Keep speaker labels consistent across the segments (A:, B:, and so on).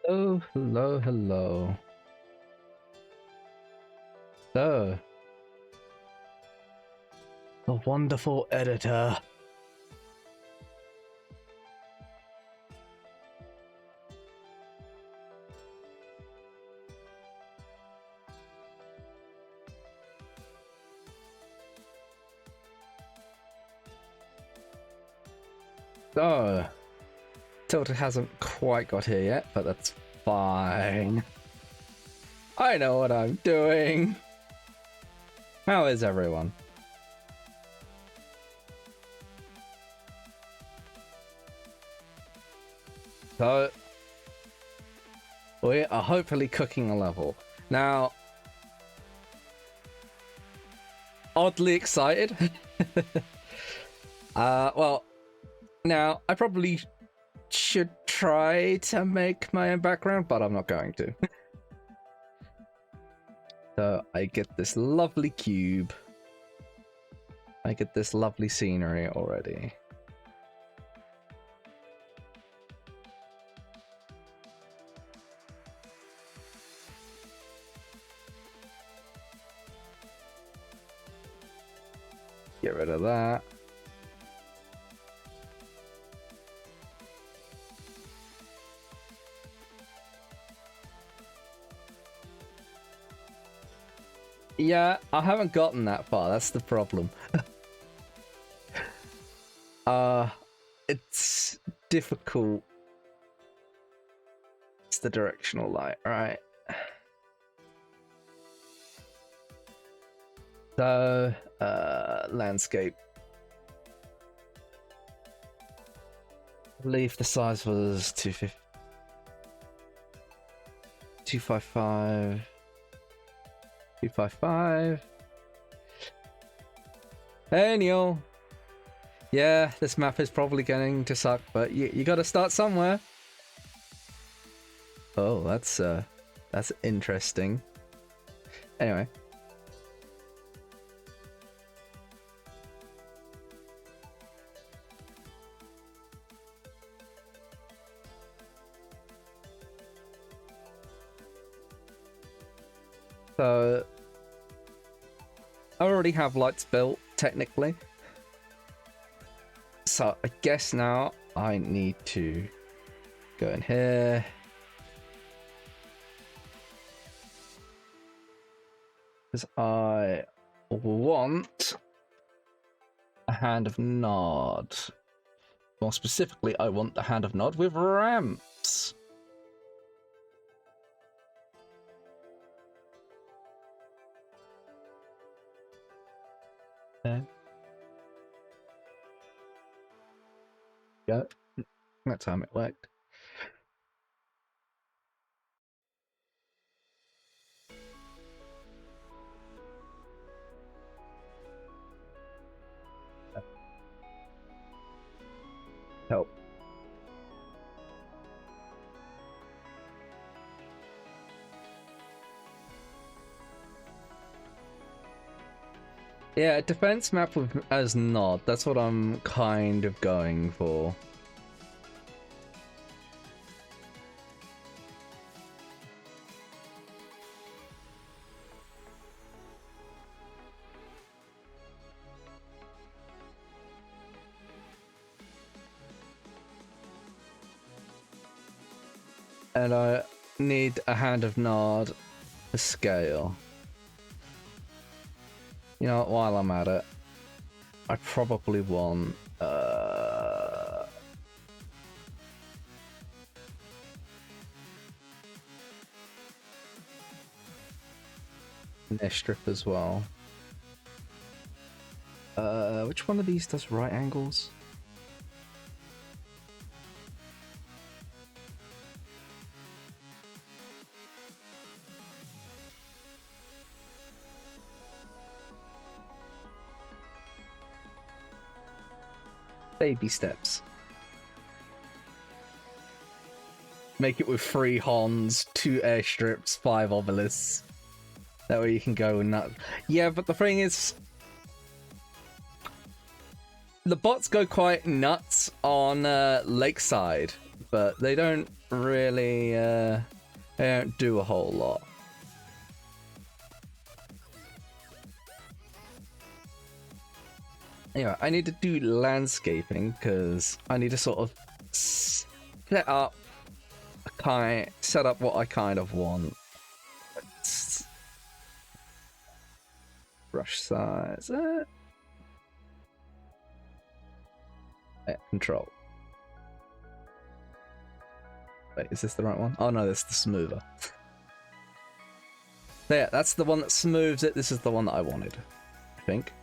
A: Oh, hello, hello. So, the wonderful editor. So, Tilted hasn't quite got here yet, but that's fine. I know what I'm doing. How is everyone? So, we are hopefully cooking a level. Now, oddly excited. Well, now, I probably should try to make my own background, but I'm not going to. So, I get this lovely cube. I get this lovely scenery already. Get rid of that. Yeah, I haven't gotten that far. That's the problem. It's difficult. It's the directional light, right? So, landscape. I believe the size was 250, 255, 255. Hey, Neil. Yeah, this map is probably going to suck, but you gotta start somewhere. Oh, that's interesting. Anyway. So, I already have lights built, technically. So, I guess now I need to go in here. Because I want a Hand of Nod. More specifically, I want the Hand of Nod with ramps. Okay. Yeah, that time it worked. Help. Yeah, defense map with as Nod. That's what I'm kind of going for. And I need a Hand of Nod for scale. You know what, while I'm at it, I probably want an airstrip as well. Which one of these does right angles? Baby steps. Make it with 3 Hons, 2 airstrips, 5 obelisks. That way you can go nuts. Yeah, but the thing is, the bots go quite nuts on Lakeside, but they don't really, they don't do a whole lot. Anyway, I need to do landscaping because I need to sort of set up what I kind of want. Brush size. Yeah, control. Wait, is this the right one? Oh no, this is the smoother. Yeah, that's the one that smooths it. This is the one that I wanted, I think.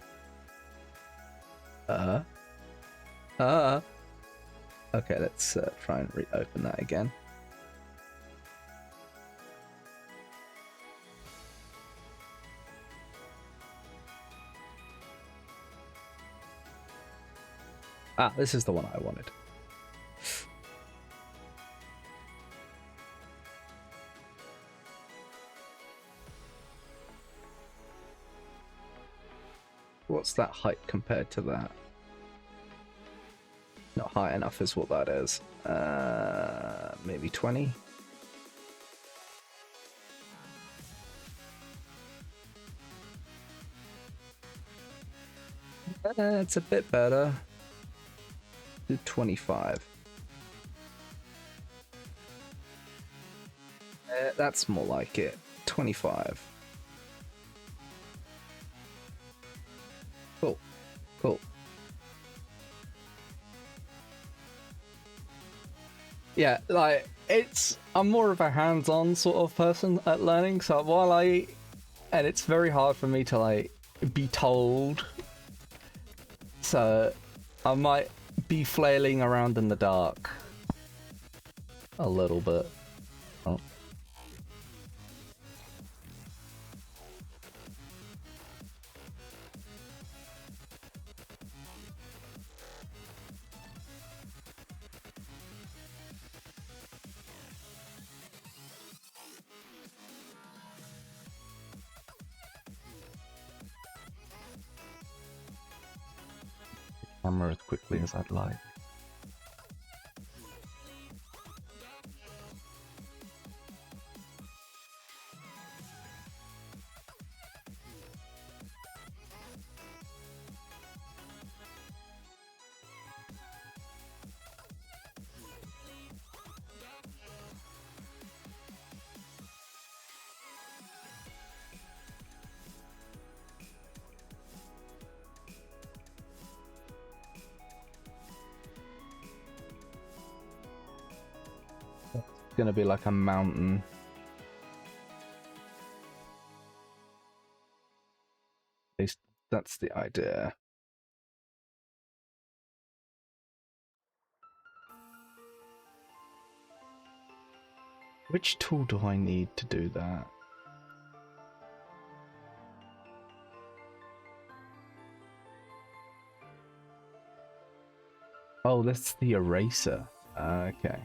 A: Okay, let's try and reopen that again. Ah, this is the one I wanted. What's that height compared to that? Not high enough is what that is. Maybe 20? It's a bit better. Do 25. That's more like it. 25. Cool. Cool. Yeah, like, I'm more of a hands-on sort of person at learning, so and it's very hard for me to, like, be told. So, I might be flailing around in the dark. A little bit. Oh. Camera as quickly as I'd like. Gonna be like a mountain. At least that's the idea. Which tool do I need to do that? Oh, that's the eraser. Okay.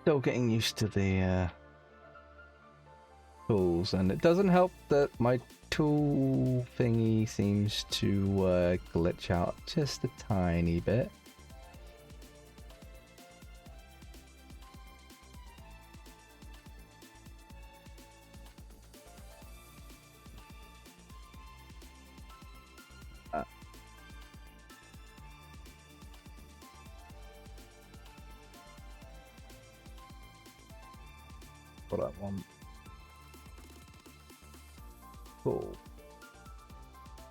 A: Still getting used to the tools, and it doesn't help that my tool thingy seems to glitch out just a tiny bit. What I want. Cool.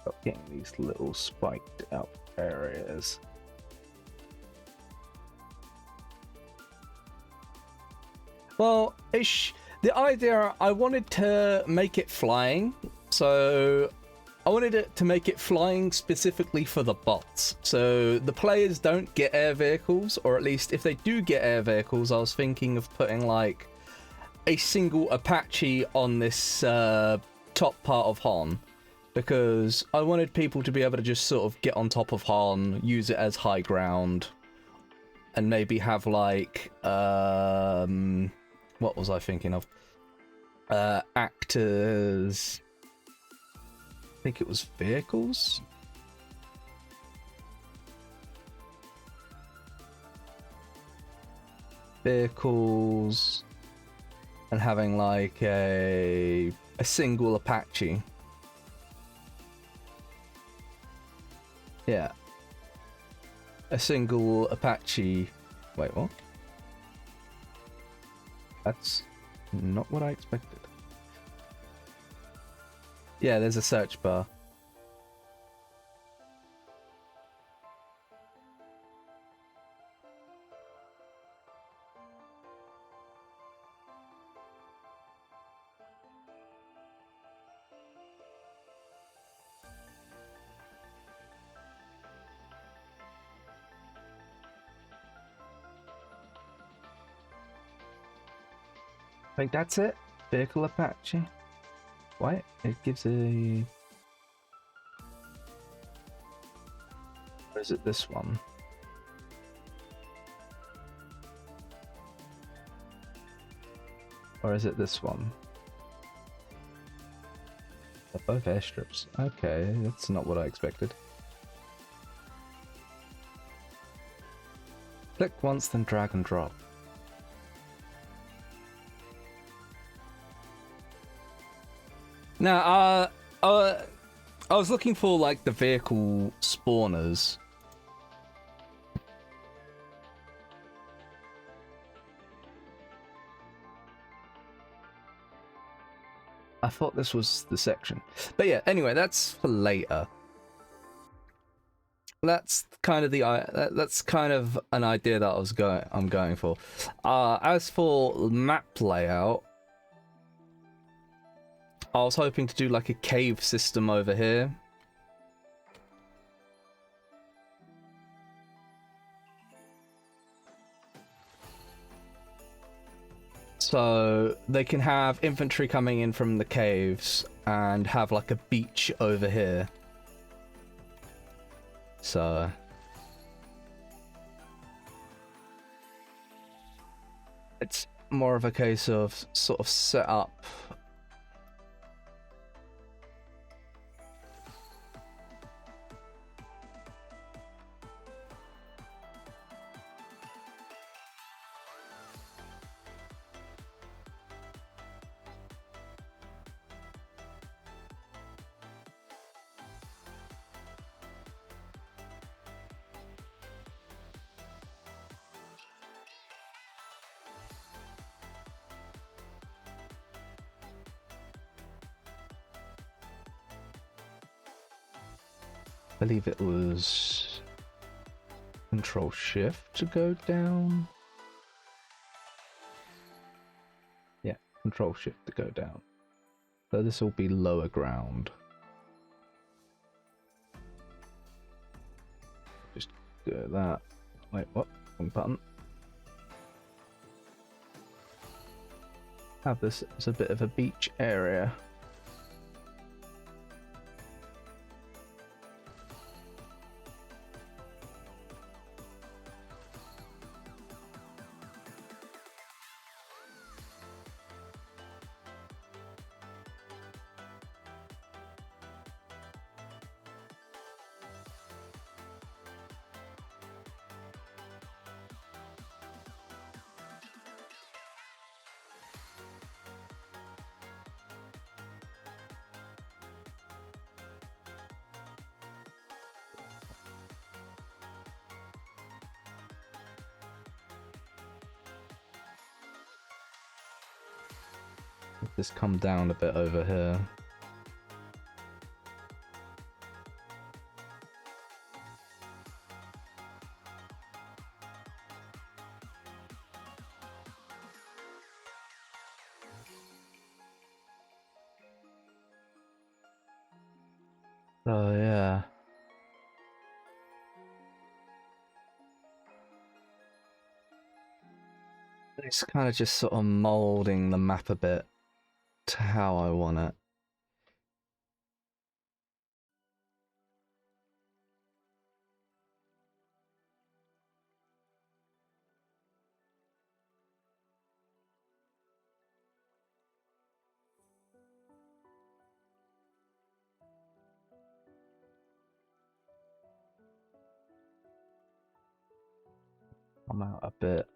A: Stop getting these little spiked out areas. Well, the idea, I wanted to make it flying, so I wanted it to make it flying specifically for the bots. So the players don't get air vehicles, or at least if they do get air vehicles, I was thinking of putting like a single Apache on this top part of Han, because I wanted people to be able to just sort of get on top of Han, use it as high ground, and maybe have like what was I thinking of? Act characters. I think it was vehicles. Vehicles, and having like a single Apache. Yeah. A single Apache. Wait, what? That's not what I expected. Yeah, there's a search bar. I think that's it. Vehicle Apache. Why? It gives a... Or is it this one? Or is it this one? They're both airstrips. Okay, that's not what I expected. Click once, then drag and drop. Now, I was looking for like the vehicle spawners. I thought this was the section, but yeah. Anyway, that's for later. That's kind of that's kind of an idea that I'm going for. As for map layout, I was hoping to do like a cave system over here. So they can have infantry coming in from the caves and have like a beach over here. So it's more of a case of sort of set up. I believe it was Control Shift to go down. Yeah, Control Shift to go down. So this will be lower ground. Just do that. Wait, what? Wrong button. Have this as a bit of a beach area. Just come down a bit over here. Oh yeah. It's kind of just sort of molding the map a bit to how I want it. come out a bit.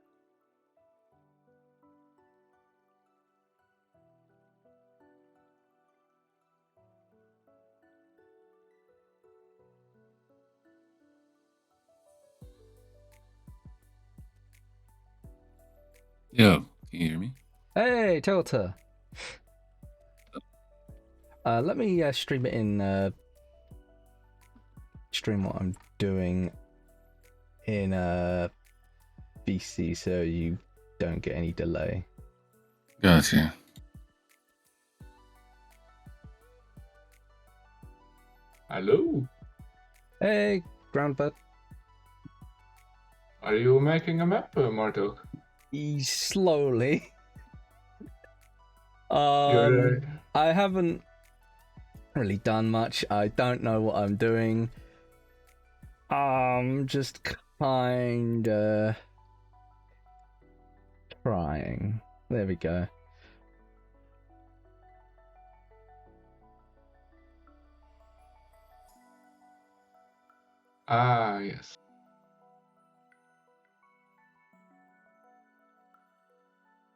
B: Yo, can you hear me?
A: Hey, Tilta. Let me stream it in. Stream what I'm doing in VC so you don't get any delay.
B: Gotcha.
C: Hello.
A: Hey, Groundbird.
C: Are you making a map, Martok?
A: Slowly.
C: You're,
A: I haven't really done much. I don't know what I'm doing. Just kinda trying. There we go.
C: yes.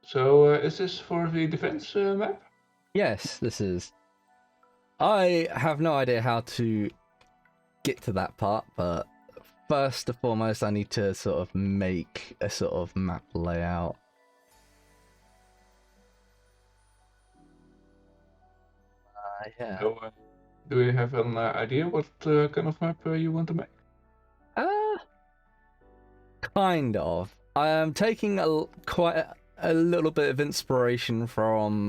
C: So, is this for the defense map?
A: Yes, this is. I have no idea how to get to that part, but first and foremost, I need to sort of make a sort of map layout. Yeah.
C: So, do you have an idea what kind of map you want to make?
A: Kind of. I am taking quite a little bit of inspiration from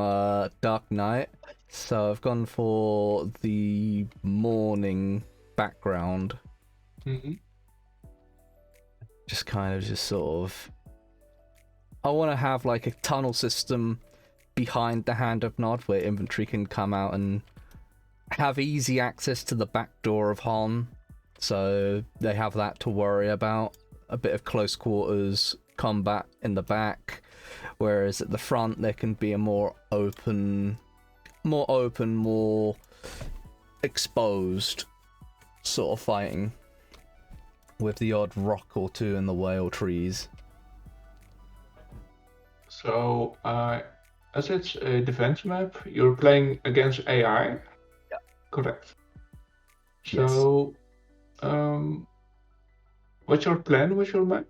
A: Dark Knight, so I've gone for the morning background.
C: Mm-hmm.
A: Just sort of. I want to have like a tunnel system behind the Hand of Nod where infantry can come out and have easy access to the back door of Hon, so they have that to worry about. A bit of close quarters combat in the back, whereas at the front there can be a more open, more exposed sort of fighting with the odd rock or two in the way or trees.
C: So, as it's a defense map, you're playing against AI?
A: Yeah.
C: Correct. So, what's your plan with your map?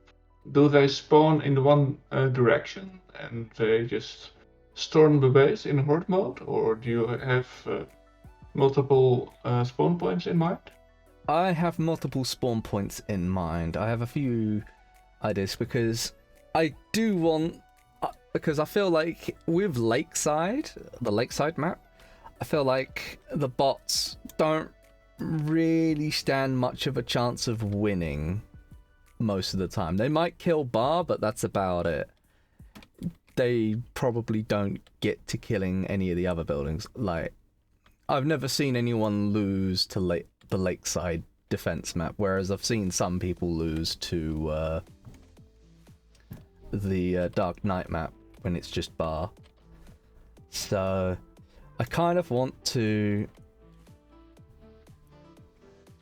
C: Do they spawn in one direction and they just storm the base in horde mode, or do you have multiple spawn points in mind?
A: I have multiple spawn points in mind. I have a few ideas because I do want, because I feel like with the Lakeside map, I feel like the bots don't really stand much of a chance of winning most of the time. They might kill Bar, but that's about it. They probably don't get to killing any of the other buildings. Like, I've never seen anyone lose to the Lakeside defense map, whereas I've seen some people lose to the Dark Knight map when it's just Bar. So I kind of want to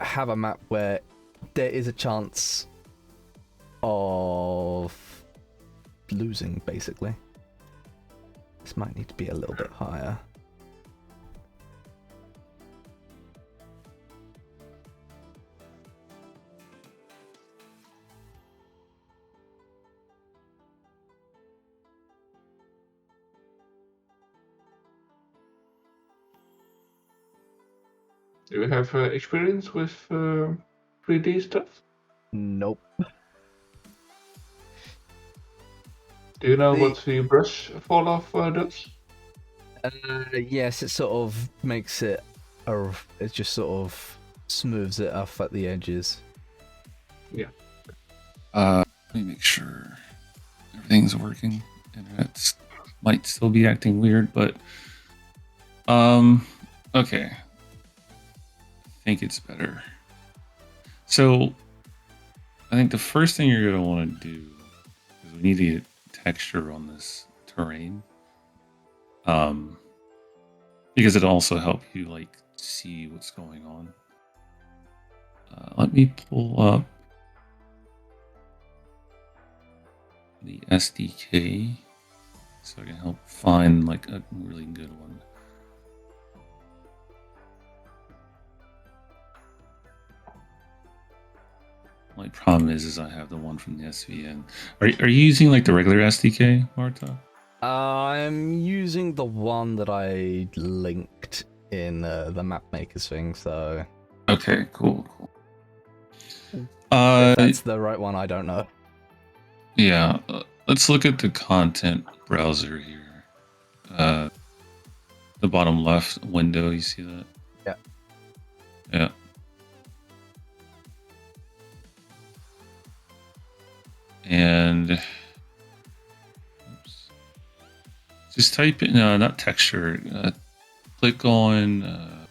A: have a map where there is a chance of losing, basically. This might need to be a little bit higher.
C: Do you have experience with 3D stuff?
A: Nope.
C: Do you know what the brush fall off does?
A: Yes, it sort of makes it, it just sort of smooths it off at the edges.
C: Yeah.
B: Let me make sure everything's working. Internet might still be acting weird, but okay. I think it's better. So I think the first thing you're gonna want to do is we need to get texture on this terrain. Because it'll also help you like see what's going on. Let me pull up. the SDK so I can help find like a really good one. My problem is I have the one from the SVN. Are you using like the regular SDK, Marta?
A: I'm using the one that I linked in the map makers thing, so
B: Okay, cool.
A: if that's the right one, I don't know.
B: Yeah, let's look at the content browser here. The bottom left window, you see that?
A: Yeah.
B: Yeah. And oops. Just type in, not texture, click on,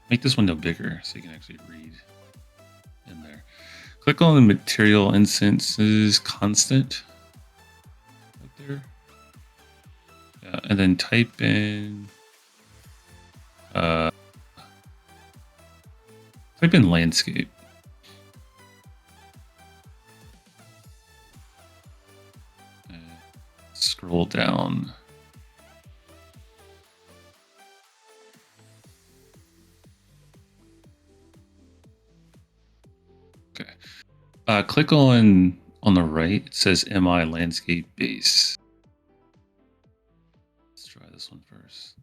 B: make this window bigger so you can actually read in there. Click on the material instances constant up there. Yeah, and then type in landscape. And scroll down. Okay. Click on the right. It says MI landscape base. Let's try this one first.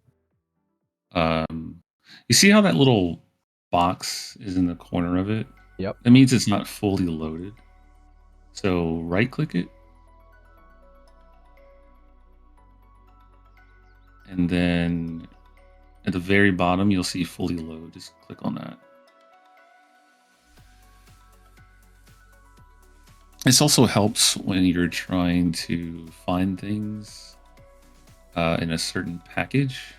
B: You see how that little box is in the corner of it?
A: Yep.
B: That means it's not fully loaded. So right click it. And then at the very bottom, you'll see fully load. Just click on that. This also helps when you're trying to find things in a certain package.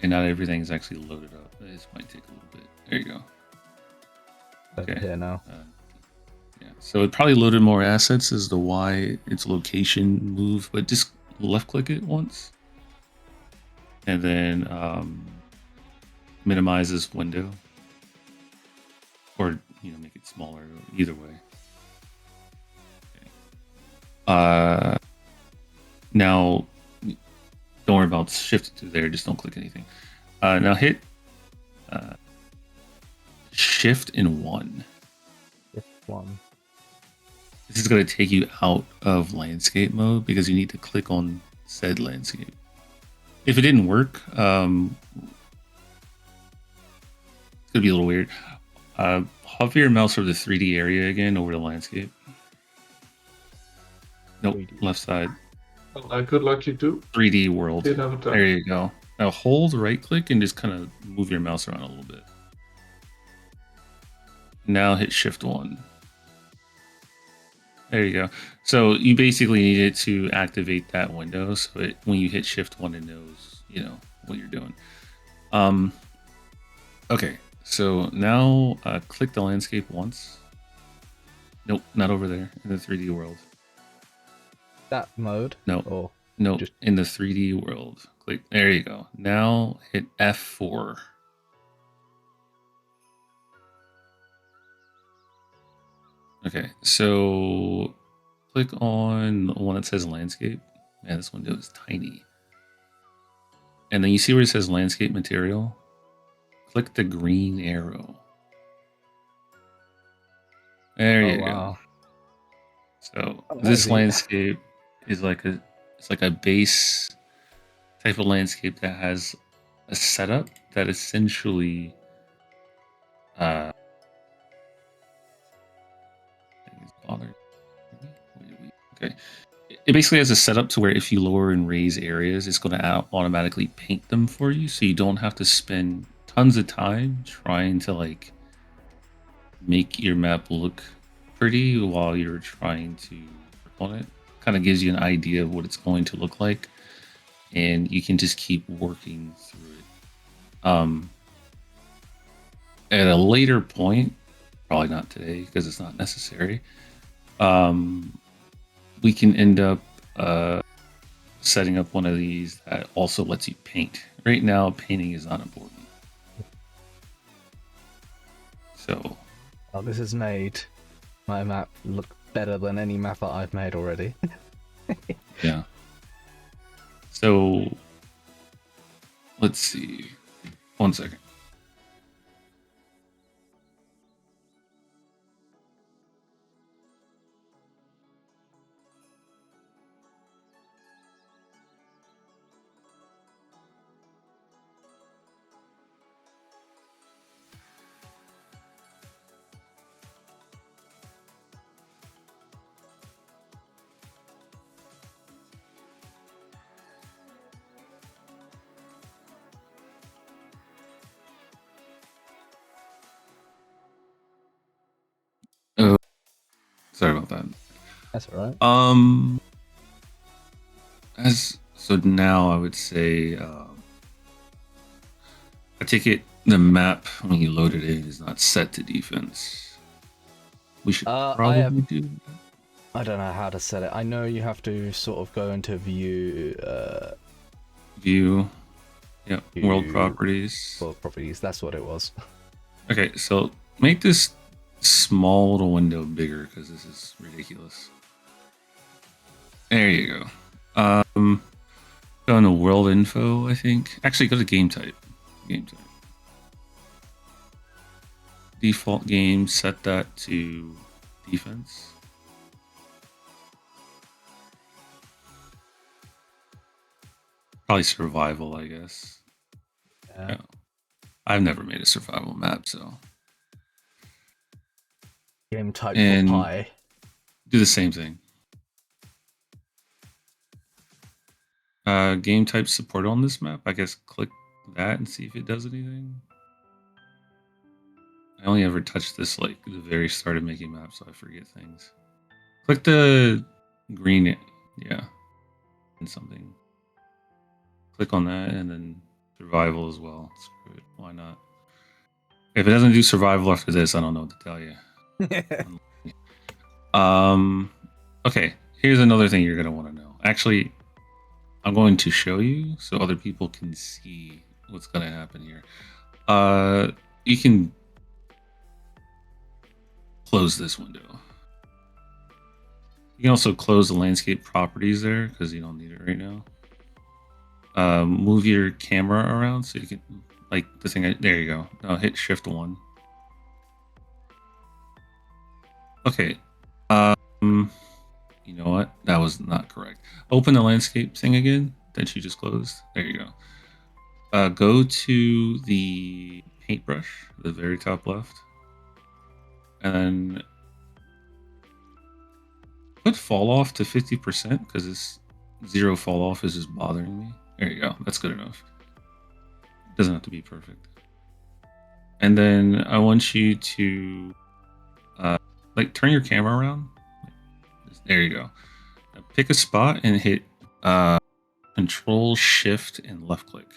B: And not everything is actually loaded up. This might take a little bit. There you go.
A: Okay. Here now.
B: Yeah. So it probably loaded more assets as to why its location moved, but just left click it once. And then minimize this window. Or make it smaller, either way. Okay. Now don't worry about shift to there, just don't click anything. Now hit shift and 1.
A: Shift 1.
B: This is going to take you out of landscape mode because you need to click on said landscape. If it didn't work, it's going to be a little weird. Hover your mouse over the 3D area again over the landscape. Nope,
A: 3D.
B: Left side.
C: Well, good luck, you too.
B: 3D world.
C: Did have a time.
B: There you go. Now hold right click and just kind of move your mouse around a little bit. Now hit shift 1. There you go. So you basically needed to activate that window so when you hit shift 1, it knows, what you're doing. Okay, so now click the landscape once. Nope, not over there in the 3D world.
A: That mode?
B: No.
A: Or
B: no,
A: just
B: in the 3D world. Click. There you go. Now hit F4. Okay, so click on the one that says landscape. Man, this window is tiny. And then you see where it says landscape material? Click the green arrow. There you go. So this landscape is like a base type of landscape that has a setup that essentially okay. It basically has a setup to where if you lower and raise areas, it's going to automatically paint them for you, so you don't have to spend tons of time trying to make your map look pretty while you're trying to work on it. Kind of gives you an idea of what it's going to look like, and you can just keep working through it. At a later point, probably not today because it's not necessary, we can end up setting up one of these that also lets you paint. Right now, painting is not important. So,
A: this has made my map look better than any map that I've made already.
B: Yeah. So let's see. 1 second. Oh, sorry about that.
A: That's all right.
B: As so now I would say, I take it the map when you load it in is not set to defense. We should probably do that.
A: I don't know how to set it. I know you have to sort of go into view.
B: View. Yeah.
A: View,
B: World properties.
A: World properties. That's what it was.
B: Okay, so make this small little window bigger because this is ridiculous. There you go. Go into world info, I think. Actually, go to game type. Game type. Default game, set that to defense. Probably survival, I guess. Yeah. I've never made a survival map, so.
A: Game type
B: and
A: for pie.
B: Do the same thing. Game type support on this map. I guess click that and see if it does anything. I only ever touched this like the very start of making maps, so I forget things. Click the green, yeah, and something. Click on that, and then survival as well. Screw it, why not? If it doesn't do survival after this, I don't know what to tell you. Okay, here's another thing you're gonna want to know. Actually, I'm going to show you so other people can see what's gonna happen here. You can close this window. You can also close the landscape properties there because you don't need it right now. Move your camera around so you can, like the thing. There you go. Now hit Shift 1. Okay. You know what? That was not correct. Open the landscape thing again that you just closed. There you go. Go to the paintbrush, the very top left, and put fall off to 50% because this 0 fall off is just bothering me. There you go. That's good enough. Doesn't have to be perfect. And then I want you to like turn your camera around. There you go. Now pick a spot and hit Control Shift and left click.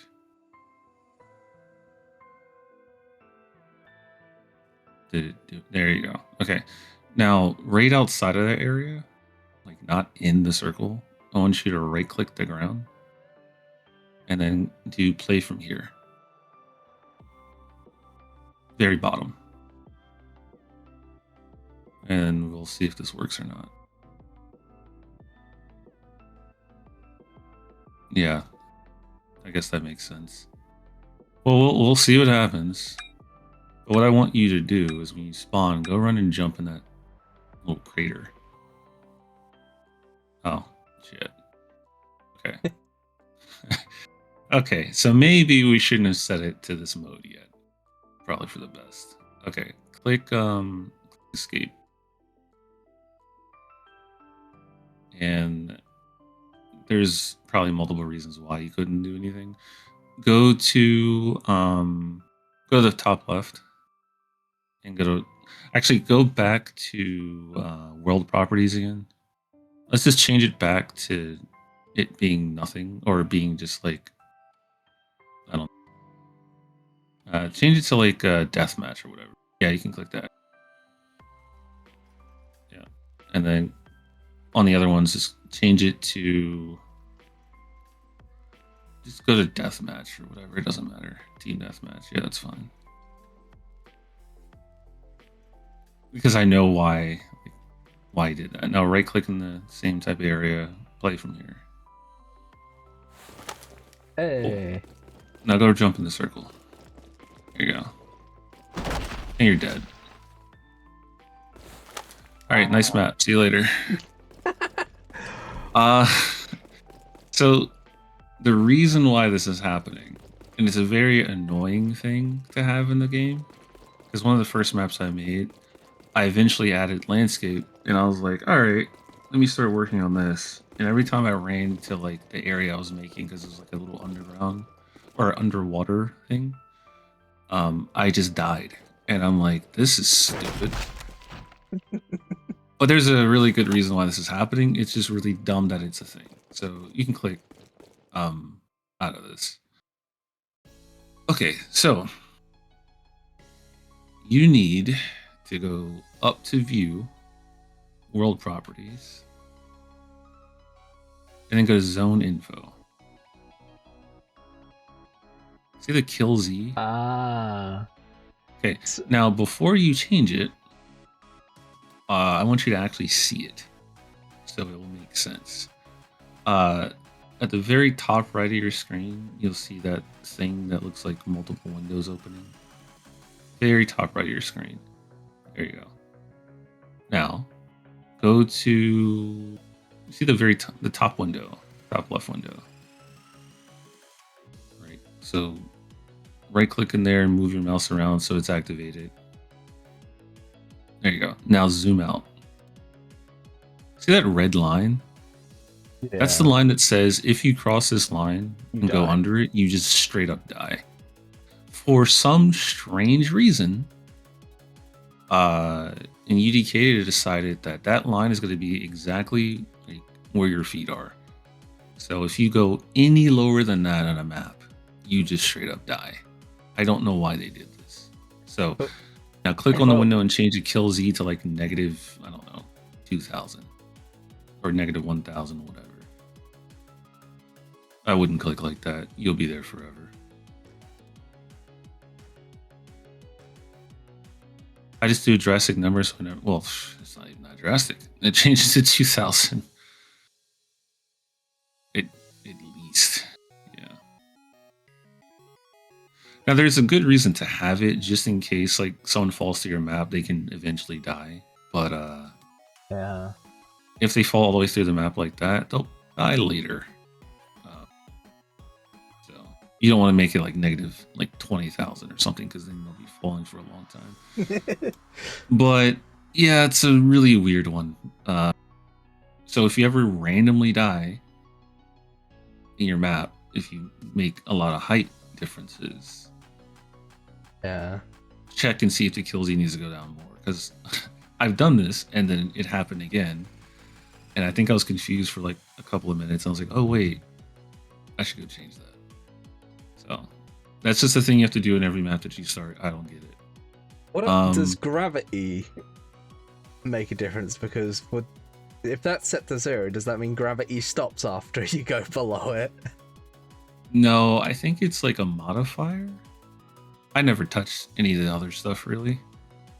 B: Did it do? There you go. Okay. Now right outside of that area, like not in the circle, I want you to right click the ground and then do play from here. Very bottom. And we'll see if this works or not. Yeah, I guess that makes sense. Well, we'll see what happens. But what I want you to do is when you spawn, go run and jump in that little crater. Oh, shit. Okay. Okay, so maybe we shouldn't have set it to this mode yet. Probably for the best. Okay, click escape. And there's probably multiple reasons why you couldn't do anything. Go to the top left and go back to world properties again. Let's just change it back to it being nothing or being just like, I don't know. Change it to like deathmatch or whatever. Yeah, you can click that. Yeah. And then on the other ones, just change it to, just go to deathmatch or whatever. It doesn't matter. Team deathmatch. Yeah, that's fine. Because I know why why I did that. Now right click in the same type of area, play from here.
A: Hey.
B: Now go jump in the circle. There you go. And you're dead. Alright, nice map. See you later. So the reason why this is happening, and it's a very annoying thing to have in the game, because one of the first maps I made, I eventually added landscape, and I was like, all right, let me start working on this. And every time I ran to like the area I was making, because it was like a little underground or underwater thing, I just died. And I'm like, this is stupid. But there's a really good reason why this is happening. It's just really dumb that it's a thing. So you can click out of this. Okay, so you need to go up to view, world properties, and then go to zone info. See the kill Z?
A: Ah.
B: Okay, now before you change it, I want you to actually see it, so it will make sense. At the very top right of your screen, you'll see that thing that looks like multiple windows opening. Very top right of your screen. There you go. Now, go to see the top window, top left window. Right. So, right click in there and move your mouse around so it's activated. There you go. Now zoom out. See that red line?
A: Yeah.
B: That's the line that says if you cross this line
A: You
B: and go
A: die.
B: under it, you just straight up die. For some strange reason, in UDK, they decided that that line is going to be exactly like where your feet are. So if you go any lower than that on a map, you just straight up die. I don't know why they did this. So now click on the window and change the kill Z to like negative, I don't know, 2000 or negative 1000, whatever. I wouldn't click like that. You'll be there forever. I just do drastic numbers whenever. Well, it's not even that drastic. It changes to 2000. At least, yeah. Now there's a good reason to have it, just in case like someone falls to your map, they can eventually die. But
A: Yeah.
B: if they fall all the way through the map like that, they'll die later. So you don't want to make it like negative like 20,000 or something, because then they'll be falling for a long time. But yeah, it's a really weird one. So if you ever randomly die in your map, if you make a lot of height differences,
A: Yeah.
B: check and see if the kill Z needs to go down more. Because I've done this and then it happened again, and I think I was confused for like a couple of minutes. I was like, oh wait, I should go change that. So that's just the thing you have to do in every map that you start. I don't get it.
A: What does gravity make a difference? Because if that's set to 0, does that mean gravity stops after you go below it?
B: No, I think it's like a modifier. I never touched any of the other stuff really.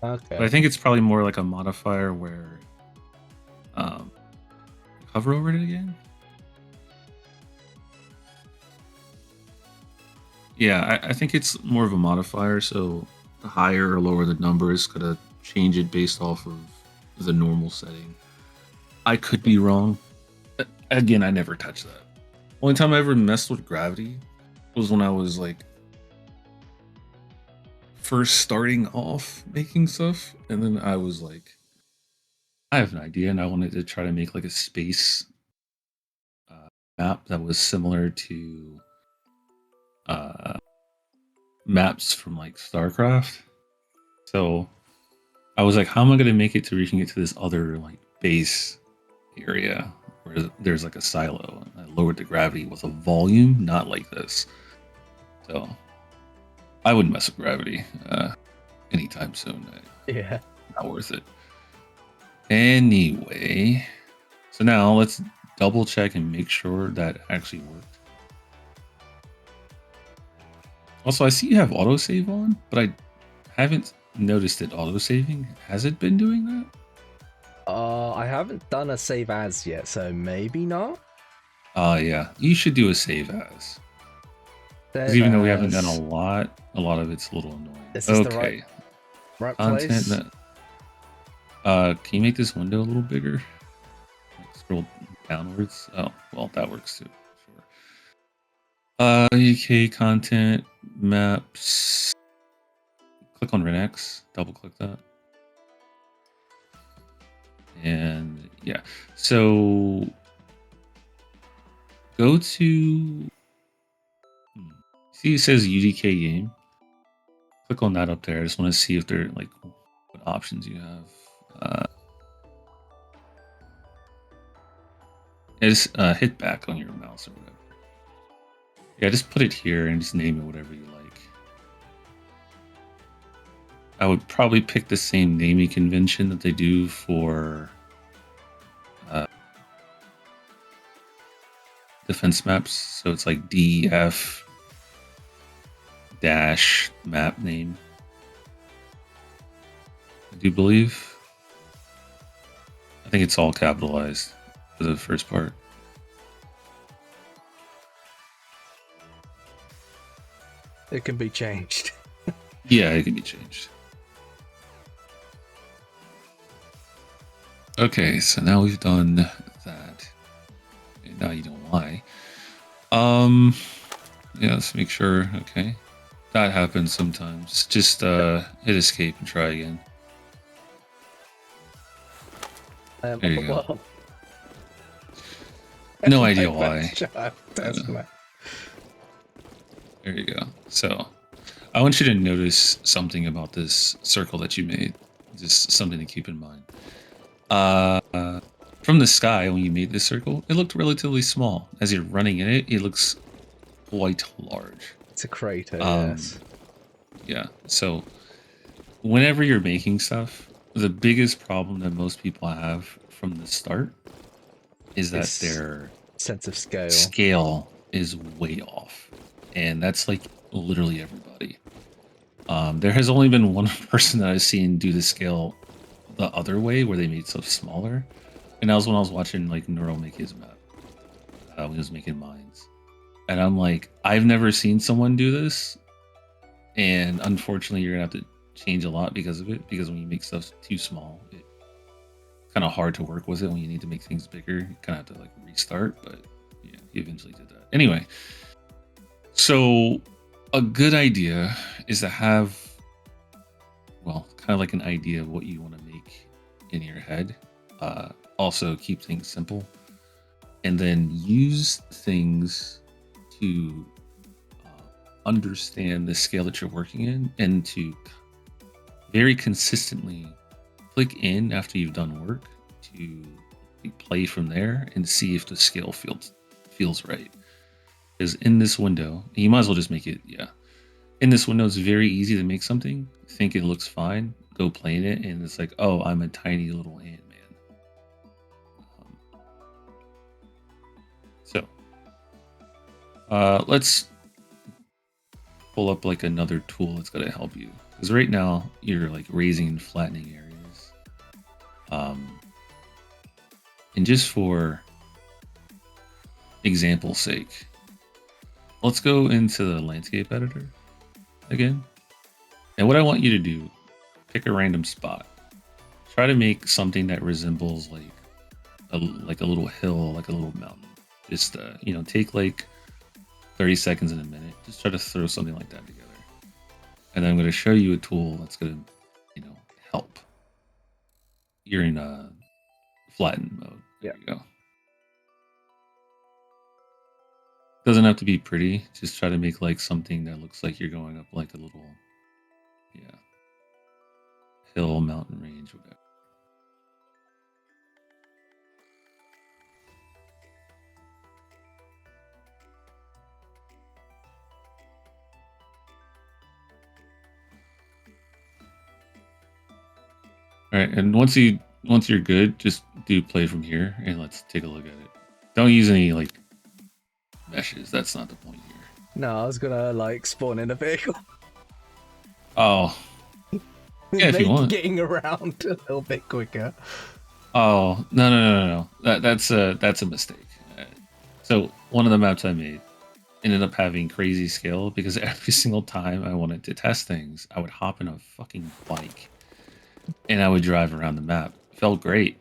A: Okay.
B: But I think it's probably more like a modifier where hover over it again. Yeah, I think it's more of a modifier, so the higher or lower the number is gonna change it based off of the normal setting. I could be wrong. Again, I never touched that. Only time I ever messed with gravity was when I was like first starting off making stuff, and then I was like, I have an idea, and I wanted to try to make like a space map that was similar to maps from like StarCraft. So I was like, how am I going to make it to where you can get to this other like base area where there's like a silo? And I lowered the gravity with a volume, not like this. So I wouldn't mess with gravity anytime soon.
A: Yeah.
B: Not worth it. Anyway, so now let's double check and make sure that actually worked. Also, I see you have autosave on, but I haven't noticed it autosaving. Has it been doing that?
A: I haven't done a save as yet, so maybe not.
B: Yeah, you should do a save as. Because
A: Save
B: even though we haven't done
A: as.
B: a lot of it's a little annoying.
A: Is this the
B: Okay,
A: right
B: content.
A: place?
B: Can you make this window a little bigger? Like scroll downwards. Oh, well, that works too. Sure. UK content maps. Click on Renex. Double click that. And yeah, so go to. See, it says UDK game. Click on that up there. I just want to see if there like what options you have. Just hit back on your mouse or whatever. Yeah, just put it here and just name it whatever you like. I would probably pick the same naming convention that they do for defense maps. So it's like DF dash map name. I do believe. I think it's all capitalized for the first part.
A: It can be changed.
B: Yeah, it can be changed. Okay, so now we've done that. And now you know why. Yeah, let's make sure. Okay. That happens sometimes. Just hit escape and try again. There you go.
A: Well,
B: No idea why. There you go. So I want you to notice something about this circle that you made. Just something to keep in mind. From the sky, when you made this circle, it looked relatively small. As you're running in it, it looks quite large.
A: It's a crater, yes.
B: Yeah. So whenever you're making stuff, the biggest problem that most people have from the start is that their
A: sense of scale
B: is way off. And that's like literally everybody. There has only been one person that I've seen do the scale the other way, where they made stuff smaller, and that was when I was watching like Neural make his map when he was making mines, and I'm like, I've never seen someone do this, and unfortunately, you're gonna have to change a lot because of it. Because when you make stuff too small, it's kind of hard to work with it. When you need to make things bigger, you kind of have to like restart. But yeah, he eventually did that. Anyway, so a good idea is to have, well, kind of like an idea of what you want to make in your head. Also keep things simple, and then use things to understand the scale that you're working in, and to very consistently click in after you've done work to play from there and see if the scale feels right. Because in this window, you might as well just make it, yeah. In this window, it's very easy to make something, think it looks fine, go play in it, and it's like, oh, I'm a tiny little ant-man. So, let's pull up like another tool that's going to help you. Because right now, you're like raising and flattening areas. And just for example's sake, let's go into the landscape editor again. And what I want you to do, pick a random spot. Try to make something that resembles like a little hill, like a little mountain. Just take like 30 seconds in a minute. Just try to throw something like that together. And then I'm going to show you a tool that's going to, help. You're in flatten mode. There you go. Doesn't have to be pretty. Just try to make like something that looks like you're going up like a little, hill, mountain range, whatever. All right, and once you're good, just do play from here, and let's take a look at it. Don't use any like meshes. That's not the point here.
A: No, I was gonna like spawn in a vehicle.
B: Oh, yeah, if you want.
A: Getting around a little bit quicker.
B: Oh, no. That's a mistake. So one of the maps I made ended up having crazy skill because every single time I wanted to test things, I would hop in a fucking bike and I would drive around the map. Felt great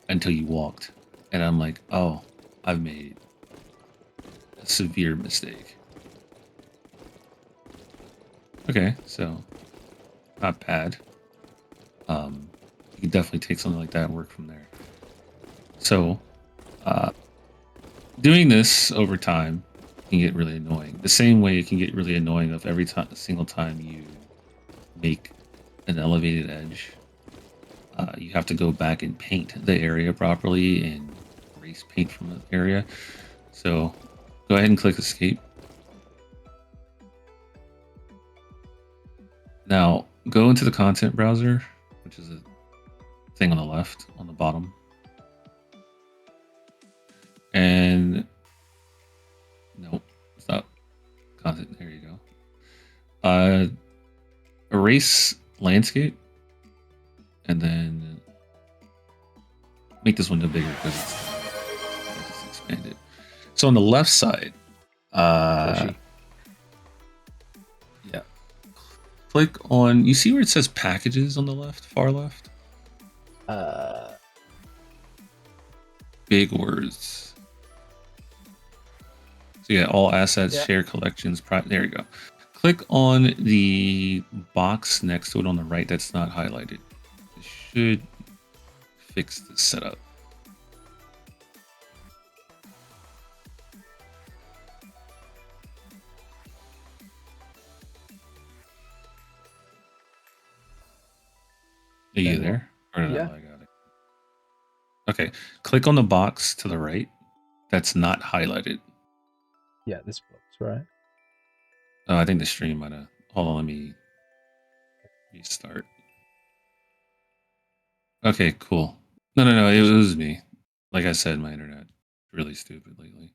B: until you walked. And I'm like, oh, I've made a severe mistake. Okay, so not bad. You can definitely take something like that and work from there. So, doing this over time can get really annoying. The same way it can get really annoying of every time, single time you make an elevated edge, you have to go back and paint the area properly and erase paint from the area. So, go ahead and click escape. Now, go into the content browser, which is a thing on the left, on the bottom. And nope, stop content. There you go. Erase landscape, and then make this window bigger because it's just expanded. So on the left side, yeah, click on. You see where it says packages on the left, far left. Big words. So yeah, all assets, share collections. There you go. Click on the box next to it on the right that's not highlighted. It should fix the setup. Are you there? Or did I lag out? Okay, click on the box to the right that's not highlighted.
A: Yeah, this box, right?
B: Oh, I think the stream might have. Hold on, let me restart. Okay, cool. No, it was me. Like I said, my internet is really stupid lately.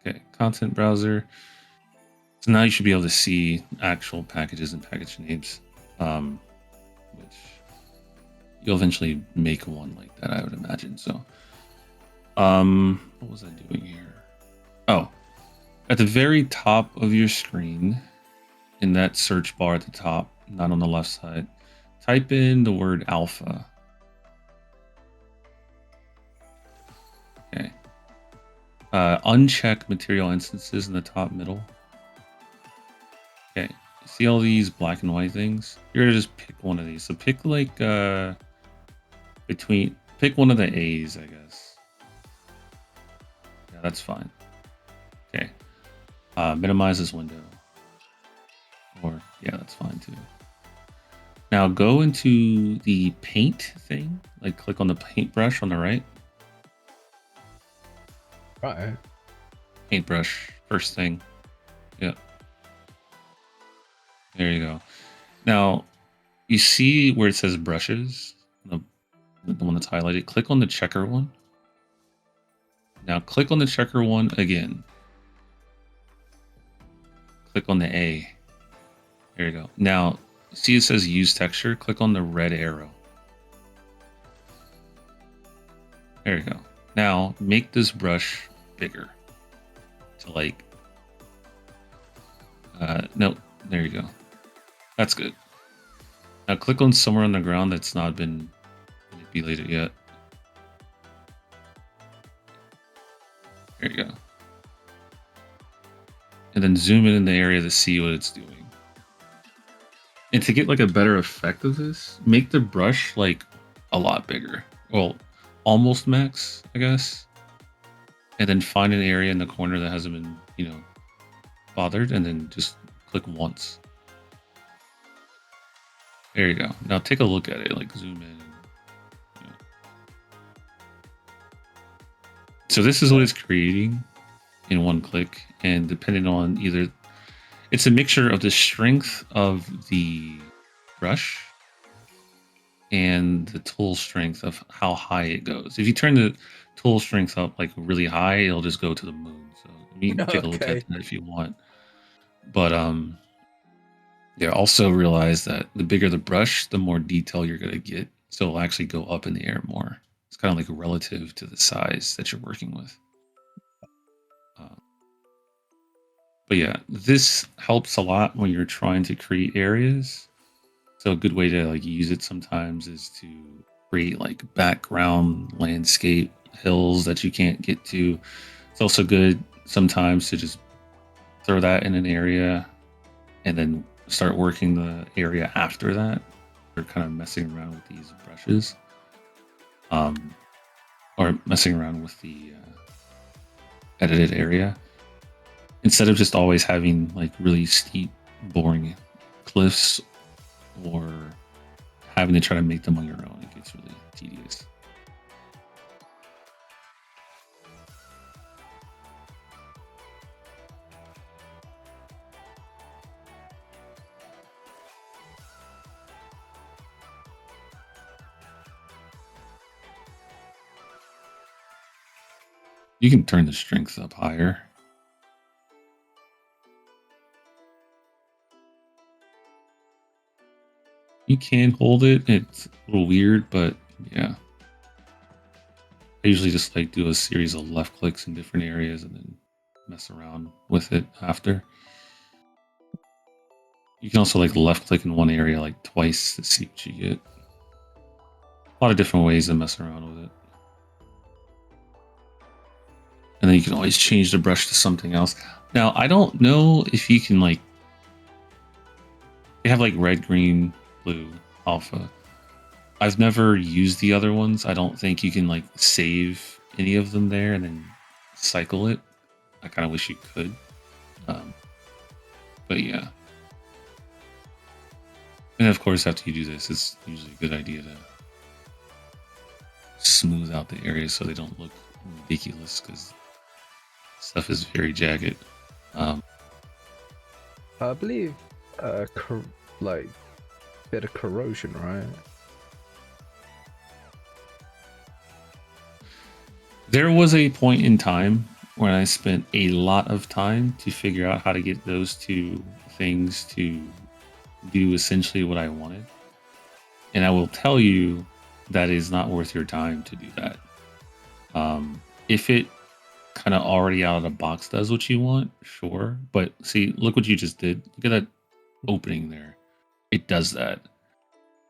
B: Okay, content browser. So now you should be able to see actual packages and package names, which you'll eventually make one like that, I would imagine. So, what was I doing here? Oh, at the very top of your screen, in that search bar at the top, not on the left side, type in the word alpha. Okay. Uncheck material instances in the top middle. Okay. See all these black and white things? You're gonna just pick one of these. So pick like pick one of the A's, I guess. Yeah, that's fine. Okay. Minimize this window. Or yeah, that's fine too. Now go into the paint thing. Like click on the paintbrush on the right.
A: Right.
B: Paintbrush, first thing. Yep. There you go. Now, you see where it says brushes, the one that's highlighted. Click on the checker one. Now click on the checker one again. Click on the A. There you go. Now, see it says use texture. Click on the red arrow. There you go. Now, make this brush bigger. To like... no, there you go. That's good. Now click on somewhere on the ground that's not been manipulated yet. There you go. And then zoom in the area to see what it's doing. And to get like a better effect of this, make the brush like a lot bigger. Well, almost max, I guess. And then find an area in the corner that hasn't been, bothered, and then just click once. There you go. Now take a look at it, like zoom in. So this is what it's creating in one click, and depending on either, it's a mixture of the strength of the brush and the tool strength of how high it goes. If you turn the tool strength up like really high, it'll just go to the moon. So you can take a look at
A: Okay.
B: that if you want. But yeah, also realize that the bigger the brush, the more detail you're gonna get. So it'll actually go up in the air more. It's kind of like relative to the size that you're working with. But yeah, this helps a lot when you're trying to create areas. So a good way to like use it sometimes is to create like background landscape hills that you can't get to. It's also good sometimes to just throw that in an area and then start working the area after that. Or kind of messing around with these brushes, or messing around with the edited area instead of just always having like really steep, boring cliffs or having to try to make them on your own. It gets really tedious. You can turn the strength up higher. You can hold it. It's a little weird, but yeah. I usually just like do a series of left clicks in different areas and then mess around with it after. You can also like left click in one area like twice to see what you get. A lot of different ways to mess around with it. And then you can always change the brush to something else. Now, I don't know if you can like, they have like red, green, blue, alpha. I've never used the other ones. I don't think you can like save any of them there and then cycle it. I kind of wish you could. But yeah. And of course, after you do this, it's usually a good idea to smooth out the areas so they don't look ridiculous because stuff is very jagged.
A: I believe, like, bit of corrosion, right?
B: There was a point in time when I spent a lot of time to figure out how to get those two things to do essentially what I wanted. And I will tell you that is not worth your time to do that. If it kind of already out of the box does what you want, sure. But see, look what you just did. Look at that opening there. It does that.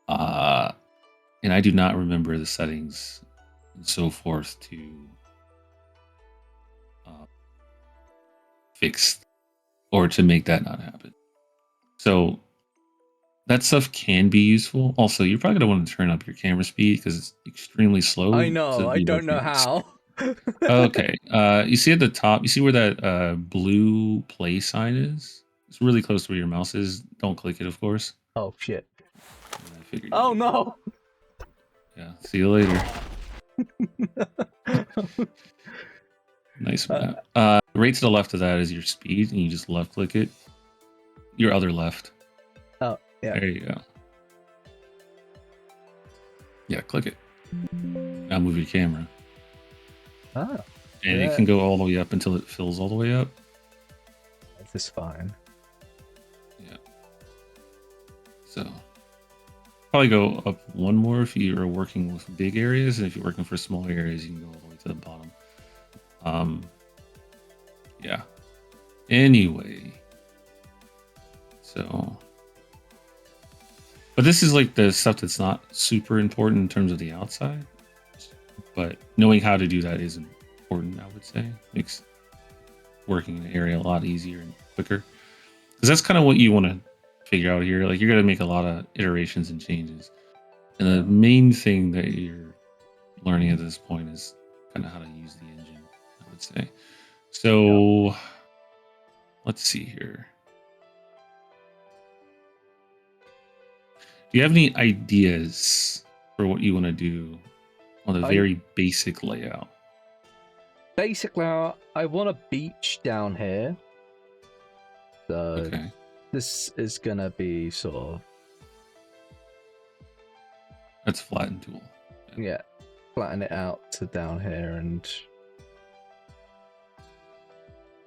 B: And I do not remember the settings and so forth to fix or to make that not happen. So that stuff can be useful. Also, you're probably going to want to turn up your camera speed because it's extremely slow.
A: I know, I don't know how.
B: Okay. You see at the top, you see where that blue play sign is? It's really close to where your mouse is. Don't click it, of course.
A: Oh, shit.
B: I figured
A: Oh, no!
B: Yeah, see you later. Nice map. Right to the left of that is your speed, and you just left click it. Your other left.
A: Oh, yeah.
B: There you go. Yeah, click it. Now move your camera.
A: Ah.
B: And
A: Yeah.
B: it can go all the way up until it fills all the way up.
A: This is fine.
B: Yeah. So probably go up one more if you are working with big areas, and if you're working for small areas, you can go all the way to the bottom. Yeah. Anyway. So, but this is like the stuff that's not super important in terms of the outside, but knowing how to do that is important, I would say. Makes working in an area a lot easier and quicker. Because that's kind of what you want to figure out here. Like, you're going to make a lot of iterations and changes. And the main thing that you're learning at this point is kind of how to use the engine, I would say. So, let's see here. Do you have any ideas for what you want to do on a very basic layout?
A: Basic layout, I want a beach down here. So
B: Okay.
A: this is gonna be sort of
B: That's flatten tool.
A: Yeah, flatten it out to down here and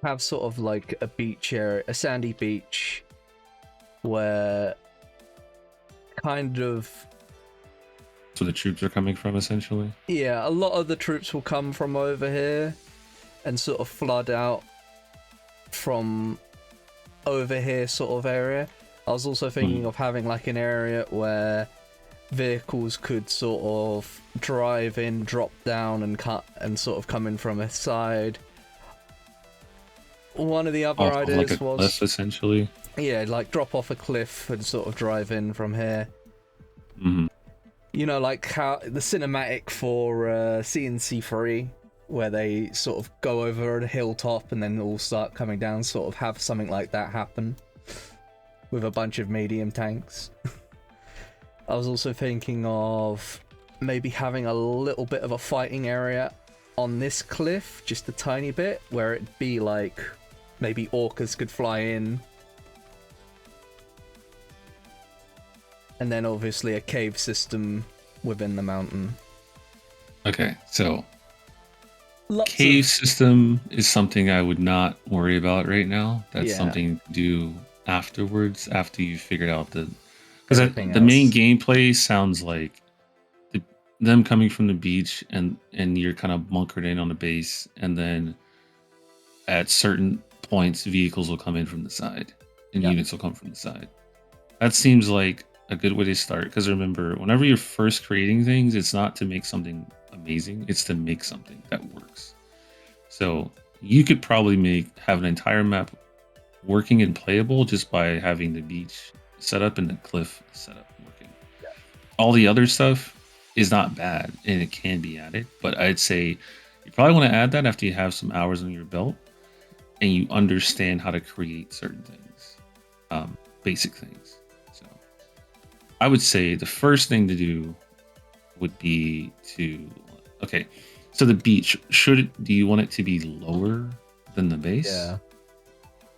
A: have sort of like a beach area, a sandy beach, where kind of,
B: So the troops are coming from, essentially.
A: yeah, a lot of the troops will come from over here and sort of flood out from over here sort of area. I was also thinking of having like an area where vehicles could sort of drive in, drop down, and cut and sort of come in from a side. One of the other
B: Off of
A: ideas
B: like a
A: was,
B: cliff, essentially.
A: yeah, like drop off a cliff and sort of drive in from here.
B: Mm-hmm.
A: You know, like how the cinematic for CNC3, where they sort of go over a hilltop and then all start coming down, sort of have something like that happen with a bunch of medium tanks. I was also thinking of maybe having a little bit of a fighting area on this cliff, just a tiny bit, where it'd be like maybe orcas could fly in. And then obviously a cave system within the mountain.
B: Okay, so
A: Lots
B: cave
A: of,
B: system is something I would not worry about right now. That's
A: Yeah.
B: something to do afterwards, after you figured out because
A: Everything
B: the main
A: else.
B: gameplay sounds like them coming from the beach and you're kind of bunkered in on the base, and then at certain points vehicles will come in from the side and
A: Yeah.
B: units will come from the side. That seems like a good way to start, because remember, whenever you're first creating things, it's not to make something amazing, it's to make something that works. So you could probably have an entire map working and playable just by having the beach set up and the cliff set up working.
A: Yeah.
B: All the other stuff is not bad and it can be added, but I'd say you probably want to add that after you have some hours on your belt and you understand how to create certain things, basic things. So I would say the first thing to do would be okay, so the beach, do you want it to be lower than the base?
A: Yeah.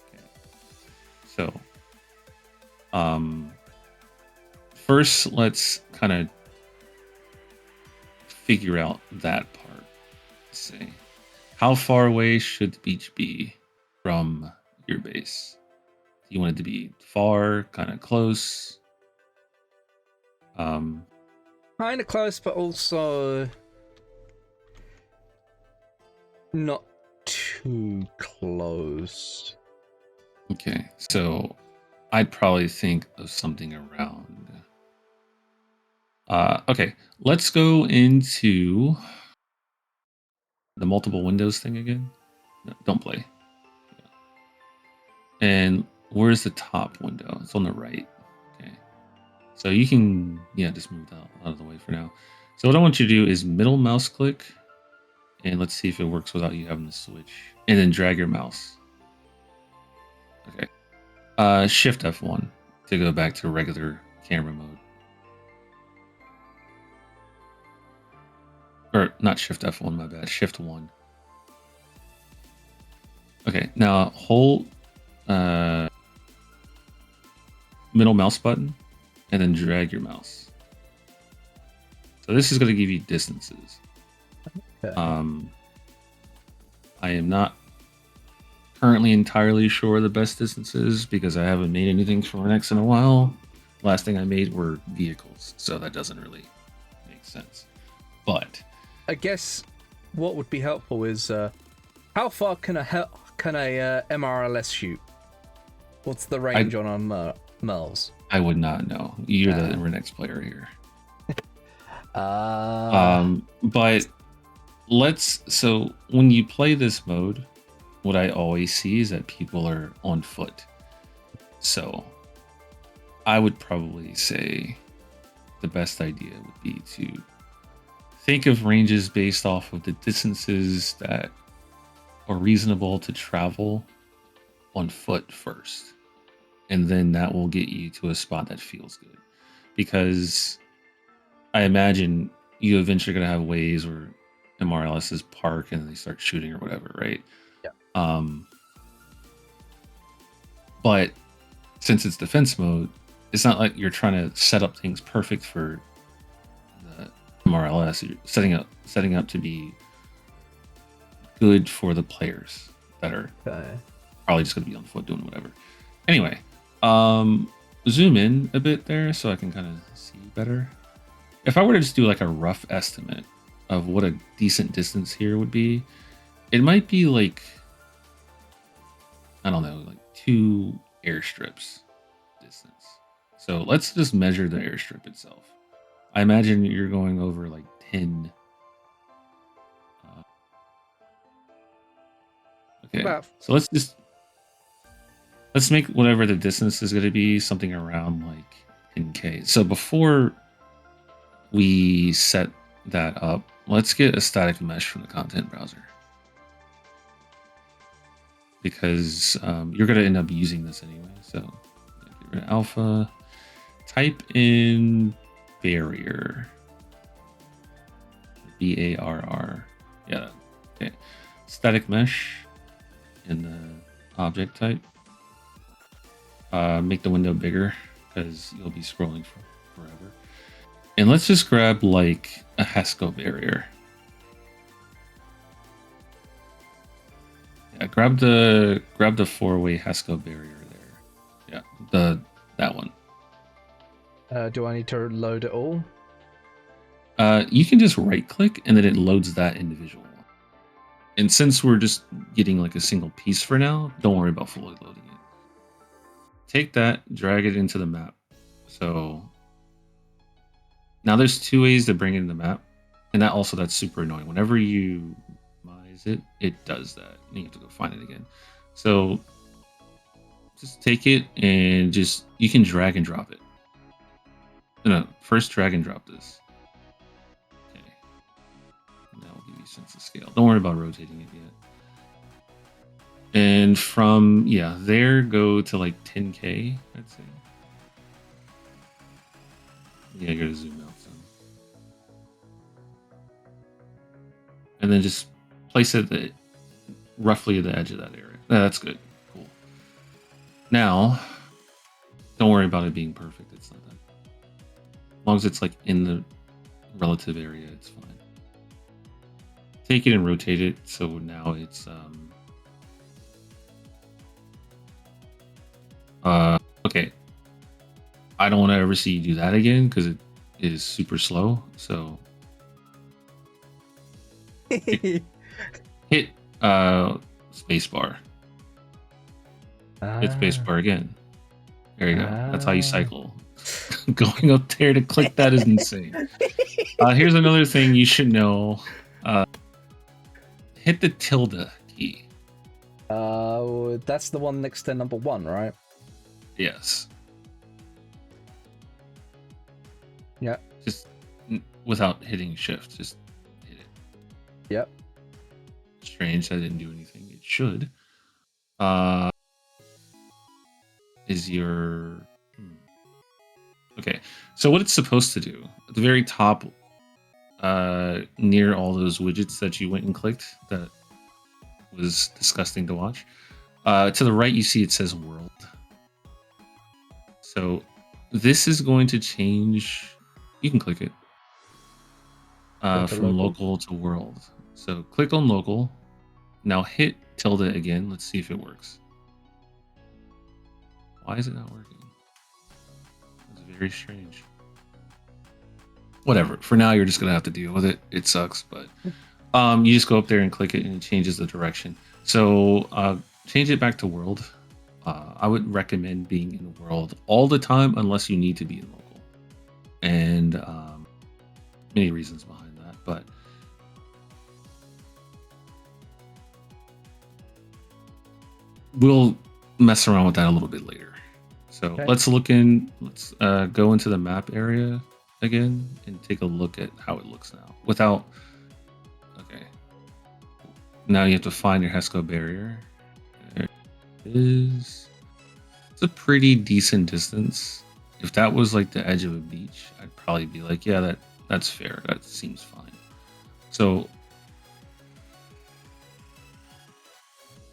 B: Okay. So first let's kind of figure out that part. Let's see, how far away should the beach be from your base? Do you want it to be far, kind of close?
A: Kind of close, but also not too close.
B: Okay, so I'd probably think of something around. Okay, let's go into the multiple windows thing again. No, don't play. And where's the top window? It's on the right. Okay, so you can, just move that out of the way for now. So what I want you to do is middle mouse click, and let's see if it works without you having to switch, and then drag your mouse. Okay, shift F1 to go back to regular camera mode. Or not shift F1, my bad, shift 1. Okay, now hold middle mouse button and then drag your mouse. So this is going to give you distances.
A: Okay.
B: I am not currently entirely sure the best distances because I haven't made anything for Renex in a while. Last thing I made were vehicles, so that doesn't really make sense. But
A: I guess what would be helpful is how far can a MRLS shoot? What's the range on Merls?
B: I would not know. You're the Renex player here. But so when you play this mode, what I always see is that people are on foot. So I would probably say the best idea would be to think of ranges based off of the distances that are reasonable to travel on foot first. And then that will get you to a spot that feels good. Because I imagine you eventually going to have ways where MRLSs park and they start shooting or whatever, right?
A: Yeah.
B: But since it's defense mode, it's not like you're trying to set up things perfect for more or less. You're setting up to be good for the players that are probably just going to be on foot doing whatever. Anyway, zoom in a bit there so I can kind of see better. If I were to just do like a rough estimate of what a decent distance here would be, it might be like, I don't know, like 2 airstrips distance. So let's just measure the airstrip itself. I imagine you're going over like 10. Okay, so let's make whatever the distance is going to be something around like 10K. So before we set that up, let's get a static mesh from the content browser. Because you're going to end up using this anyway. So get rid of alpha, type in barrier. BARR. Yeah, okay. Static mesh in the object type. Make the window bigger because you'll be scrolling for forever. And let's just grab like a Haskell barrier. Yeah, grab the 4-way Haskell barrier there. Yeah, that one.
A: Do I need to load it all?
B: You can just right click and then it loads that individual one. And since we're just getting like a single piece for now, don't worry about fully loading it. Take that, drag it into the map. So now there's 2 ways to bring it in the map. And that's super annoying. Whenever you minimize it, it does that. And you have to go find it again. So just take it and you can drag and drop it. No, first drag and drop this. Okay. That will give you a sense of scale. Don't worry about rotating it yet. And from, there go to like 10K, I'd say. Yeah, go to zoom out some. And then just place it roughly at the edge of that area. That's good. Cool. Now, don't worry about it being perfect. It's not that. As long as it's like in the relative area, it's fine. Take it and rotate it so now it's okay. I don't want to ever see you do that again because it is super slow. So hit spacebar. Hit spacebar again. There you go. That's how you cycle. Going up there to click that is insane. Here's another thing you should know. Hit the tilde key.
A: That's the one next to number 1, right?
B: Yes.
A: Yeah.
B: Just without hitting shift, just hit it.
A: Yep.
B: Strange that didn't do anything. It should. Is your... Okay, so what it's supposed to do, at the very top, near all those widgets that you went and clicked, that was disgusting to watch, to the right you see it says world. So this is going to change, you can click it, from local to world. So click on local, now hit tilde again, let's see if it works. Why is it not working? It's very strange. Whatever. For now, you're just gonna have to deal with it. It sucks, but you just go up there and click it, and it changes the direction. So change it back to world. I would recommend being in world all the time, unless you need to be in local. And many reasons behind that, but we'll mess around with that a little bit later. So okay. Let's go into the map area again and take a look at how it looks now. Okay. Now you have to find your Haskell barrier. There it is. It's a pretty decent distance. If that was like the edge of a beach, I'd probably be like, yeah, that's fair. That seems fine. So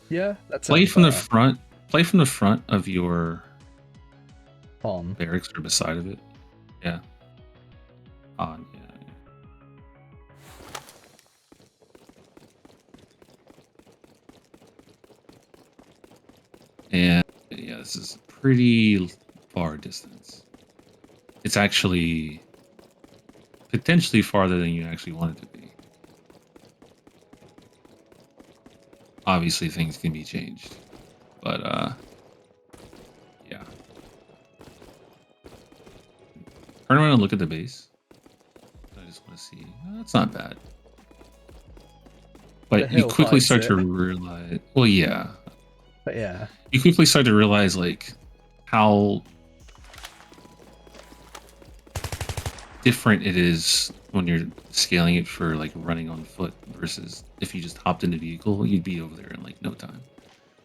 A: yeah, that's
B: play from the front. Play from the front of your
A: on
B: barracks or beside of it. Yeah. On. Yeah. And yeah, this is pretty far distance. It's actually potentially farther than you actually want it to be. Obviously, things can be changed, but yeah. Turn around and look at the base. I just want to see. That's not bad. But you
A: hill
B: quickly
A: hides
B: start to
A: it.
B: realize. Well, yeah.
A: But yeah.
B: You quickly start to realize like how different it is when you're scaling it for like running on foot versus if you just hopped in a vehicle, you'd be over there in like no time.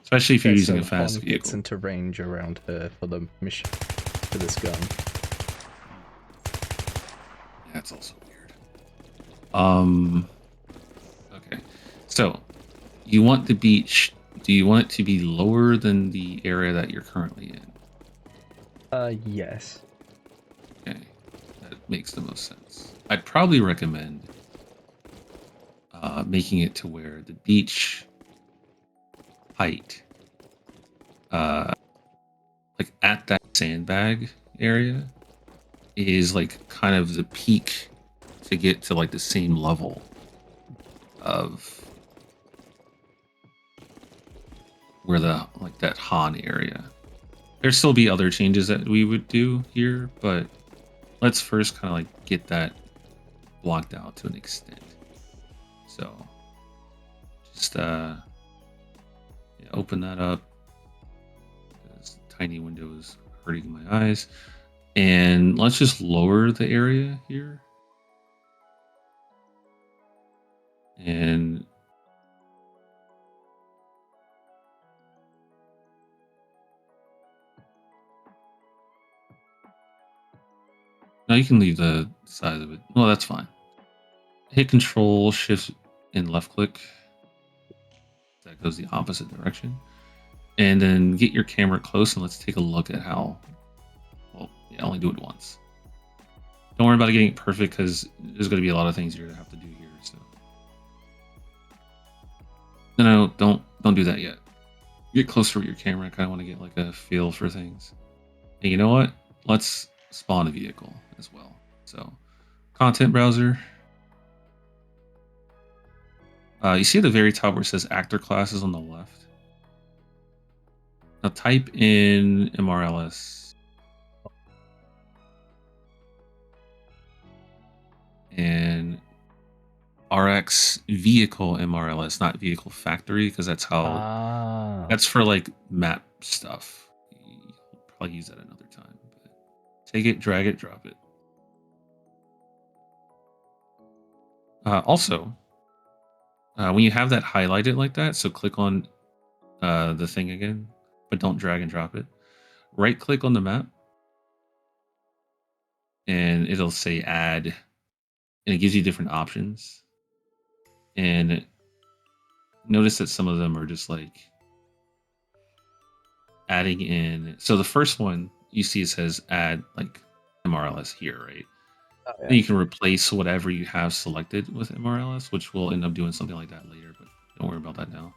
B: Especially if you're
A: Okay,
B: using
A: so
B: a fast
A: Han
B: vehicle.
A: gets into range around her for the mission for this gun.
B: That's also weird. Okay. So you want the beach, do you want it to be lower than the area that you're currently in?
A: Yes.
B: Okay. That makes the most sense. I'd probably recommend making it to where the beach height, like at that sandbag area, is like kind of the peak to get to like the same level of where the like that Han area. There'd still be other changes that we would do here, but let's first kind of like get that blocked out to an extent. So just yeah, open that up. This tiny window is hurting my eyes. And let's just lower the area here. And now you can leave the size of it. Well, that's fine. Hit Control, Shift, and left click. That goes the opposite direction. And then get your camera close and let's take a look at how. Well, yeah, only do it once. Don't worry about it getting it perfect because there's going to be a lot of things you're going to have to do here. So no, don't do that yet. Get closer with your camera. I kind of want to get like a feel for things. And you know what? Let's spawn a vehicle as well. So content browser. You see at the very top where it says actor classes on the left. Now type in MRLS. And RX vehicle MRLS, not vehicle factory, because that's how that's for like map stuff. You'll probably use that another time. But take it, drag it, drop it. Also, when you have that highlighted like that, so click on the thing again, but don't drag and drop it. Right click on the map, and it'll say add, and it gives you different options. And notice that some of them are just like adding in. So the first one you see it says add like MRLS here, right?
A: Oh, yeah.
B: And you can replace whatever you have selected with MRLS, which we'll end up doing something like that later, but don't worry about that now.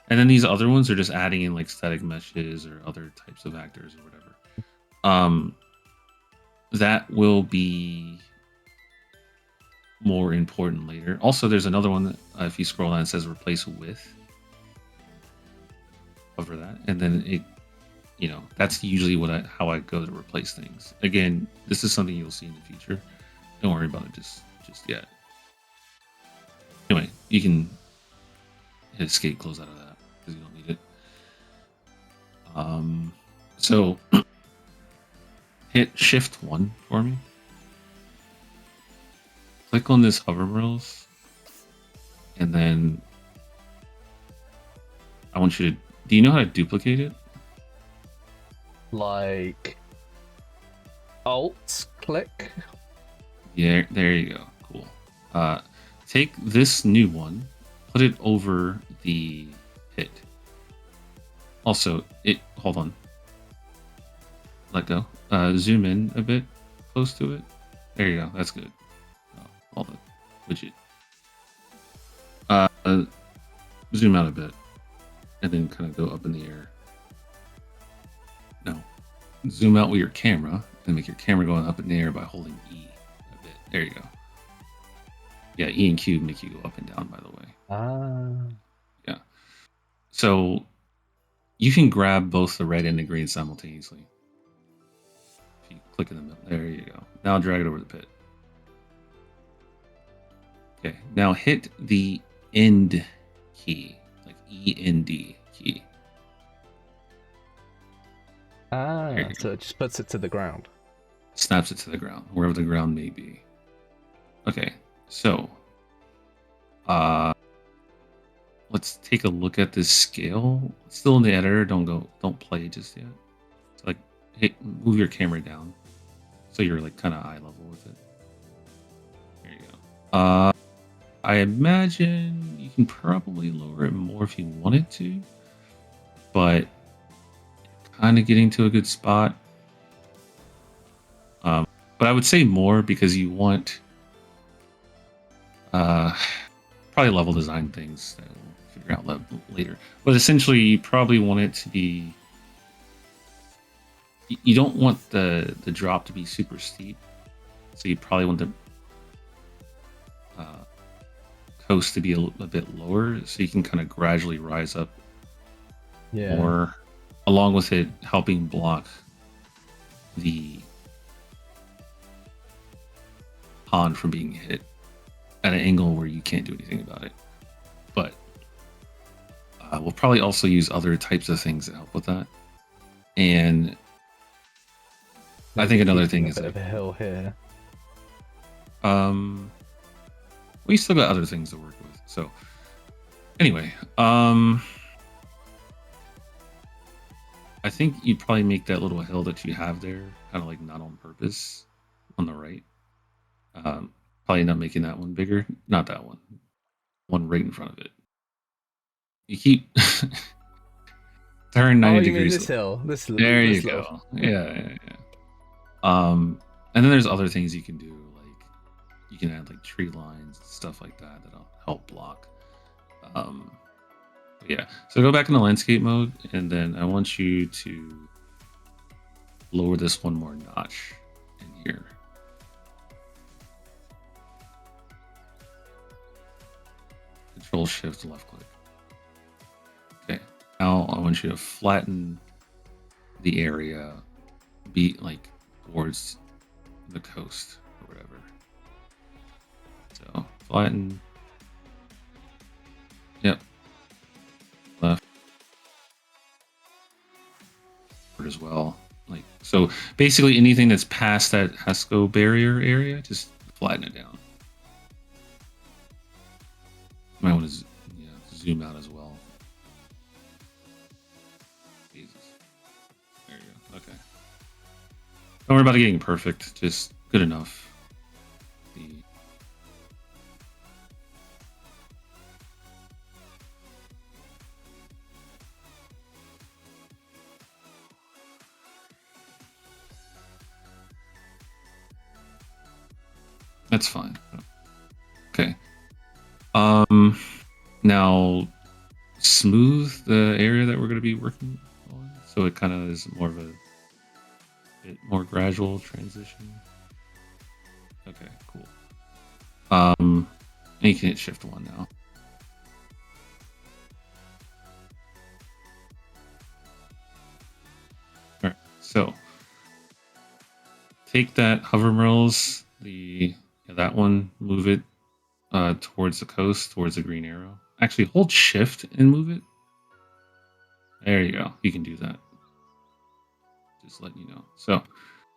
B: And then these other ones are just adding in like static meshes or other types of actors or whatever. That will be more important later. Also, there's another one that if you scroll down, it says replace with. Cover that, and then it, you know, that's usually how I go to replace things. Again, this is something you'll see in the future. Don't worry about it just yet. Anyway, you can hit escape, close out of that because you don't need it. So hit Shift 1 for me. Click on this hover rails, and then I want you to. Do you know how to duplicate it?
A: Like Alt click.
B: Yeah, there you go. Cool. Take this new one, put it over the pit. Also, hold on. Let go. Zoom in a bit, close to it. There you go. That's good. All the widget. Zoom out a bit, and then kind of go up in the air. zoom out with your camera and make your camera going up in the air by holding E a bit. There you go. Yeah, E and Q make you go up and down, by the way.
A: Ah.
B: Yeah. So you can grab both the red and the green simultaneously. If you click in the middle, there you go. Now drag it over the pit. Okay, now hit the end key, like END key.
A: Ah, so it just puts it to the ground.
B: Snaps it to the ground, wherever the ground may be. Okay, so let's take a look at this scale. It's still in the editor. Don't play just yet. So like, move your camera down, so you're like kind of eye level with it. There you go. I imagine you can probably lower it more if you wanted to, but kind of getting to a good spot. But I would say more because you want probably level design things that we'll figure out later. But essentially, you probably want it to be. You don't want the drop to be super steep, so you probably want the coast to be a bit lower, so you can kind of gradually rise up more, along with it helping block the pond from being hit at an angle where you can't do anything about it. But we'll probably also use other types of things that help with that. And I think another thing is
A: a bit of a hill here.
B: We still got other things to work with. So anyway, I think you'd probably make that little hill that you have there kind of like not on purpose on the right. Probably not making that one bigger. Not that one. One right in front of it. You keep turn 90
A: you mean
B: degrees.
A: This hill.
B: There you go. Yeah. And then there's other things you can do, like you can add like tree lines, stuff like that that'll help block. Yeah. So go back into landscape mode, and then I want you to lower this one more notch in here. Control Shift left click. Okay. Now I want you to flatten the area, be like towards the coast or whatever. So flatten. Yep. Left. As well. Like so basically anything that's past that Hasco barrier area, just flatten it down. Might want to zoom out as well. Jesus. There you go. Okay. Don't worry about it getting perfect. Just good enough. That's fine. Okay. Now smooth the area that we're going to be working on, so it kind of is more of a bit more gradual transition. Okay, cool. And you can hit Shift 1 now. All right, so take that hover mills, that one, move it towards the coast, towards the green arrow. Actually, hold Shift and move it. There you go. You can do that. Just letting you know. So,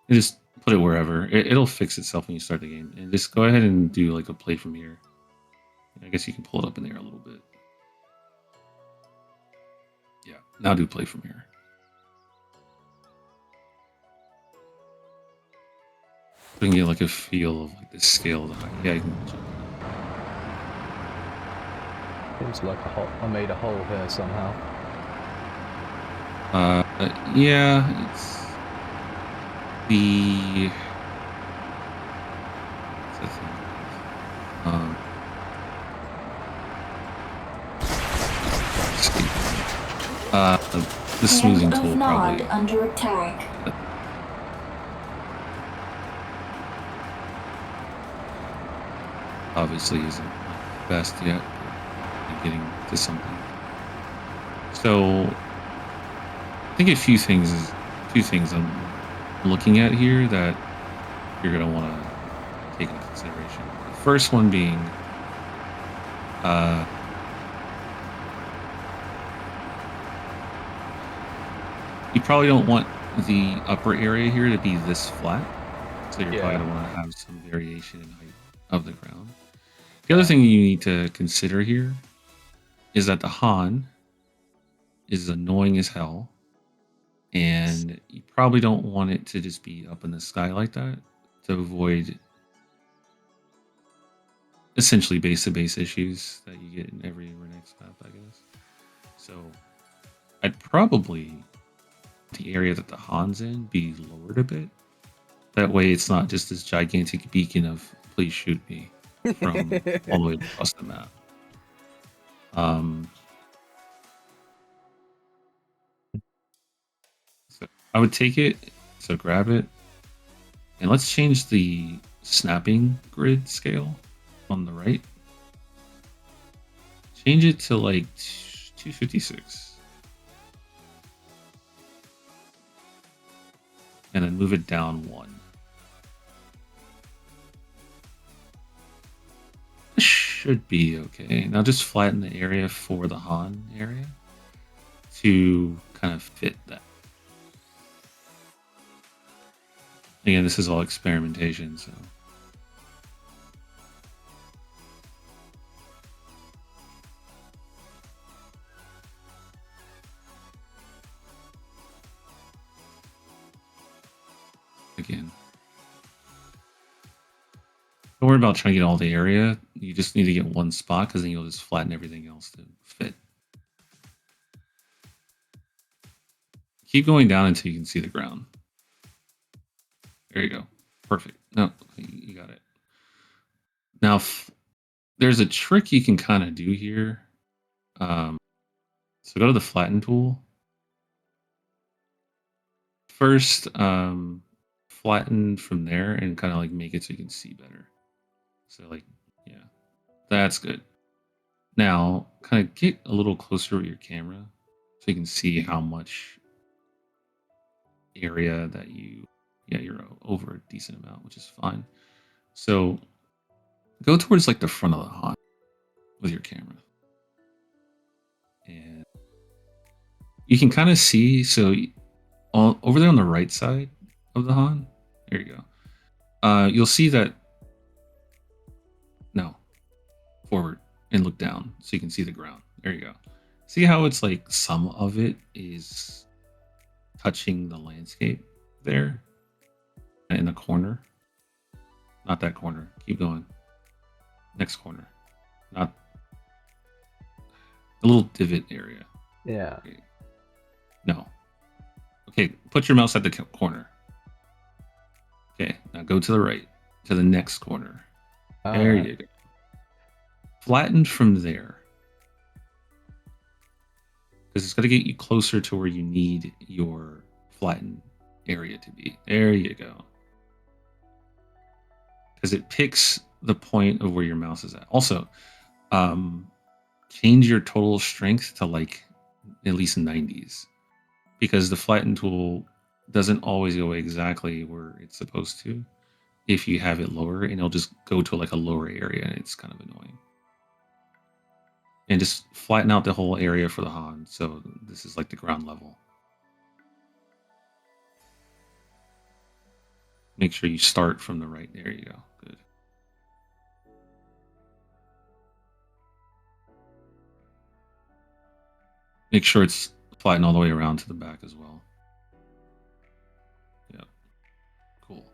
B: you just put it wherever. It'll fix itself when you start the game. And just go ahead and do like a play from here. I guess you can pull it up in there a little bit. Yeah. Now do play from here. We can get like a feel of like the scale of the height. Yeah, you can jump.
A: Seems like I made a hole here somehow.
B: Yeah, it's the. What's the thing? The smoothing tool probably.
D: Under attack.
B: obviously isn't best yet, but getting to something. So I think a few things I'm looking at here that you're gonna want to take into consideration. The first one being uh, you probably don't want the upper area here to be this flat. So you're probably going to want to have some variation in height of the ground. The other thing you need to consider here is that the Han is annoying as hell. And you probably don't want it to just be up in the sky like that to avoid essentially base-to-base issues that you get in every Renegade X map, I guess. So I'd probably, the area that the Han's in, be lowered a bit. That way it's not just this gigantic beacon of please shoot me from all the way across the map. So I would take it, so grab it, and let's change the snapping grid scale on the right. Change it to like 256. And then move it down 1. This should be okay. Now just flatten the area for the Han area to kind of fit that. Again, this is all experimentation, so. Again. Don't worry about trying to get all the area. You just need to get one spot because then you'll just flatten everything else to fit. Keep going down until you can see the ground. There you go. Perfect. No, you got it. Now, there's a trick you can kind of do here. So go to the flatten tool. First, flatten from there and kind of like make it so you can see better. So like, yeah, that's good. Now, kind of get a little closer with your camera so you can see how much area that you're over a decent amount, which is fine. So go towards like the front of the Han with your camera. And you can kind of see, so over there on the right side of the Han, there you go. You'll see that, no, forward and look down so you can see the ground. There you go. See how it's like some of it is touching the landscape there in the corner? Not that corner. Keep going. Next corner. Not the little divot area.
A: Yeah.
B: Okay. No. Okay, put your mouse at the corner. Okay, now go to the right, to the next corner. There you go. Flatten from there. Because it's going to get you closer to where you need your flattened area to be. There you go. Because it picks the point of where your mouse is at. Also, change your total strength to like at least 90s. Because the flatten tool doesn't always go exactly where it's supposed to. If you have it lower, and it'll just go to like a lower area, and it's kind of annoying. And just flatten out the whole area for the Han. So this is like the ground level. Make sure you start from the right. There you go. Good. Make sure it's flattened all the way around to the back as well. Yeah. Cool.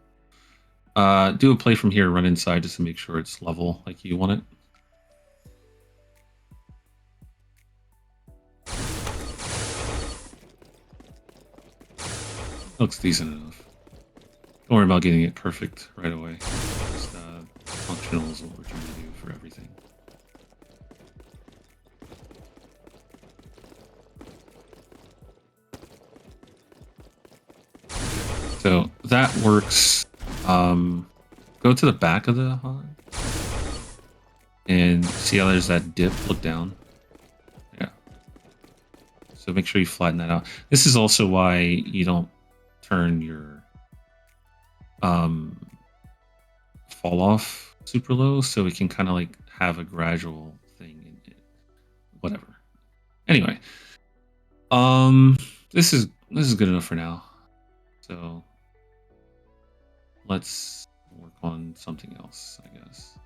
B: Do a play from here, run inside just to make sure it's level like you want it. Looks decent enough. Don't worry about getting it perfect right away. Just functional is what we're trying to do for everything. So that works. Go to the back of the Han. And see how there's that dip? Look down. Yeah. So make sure you flatten that out. This is also why you don't turn your fall off super low, so we can kind of like have a gradual thing in it. Whatever. Anyway, this is good enough for now. So let's work on something else, I guess.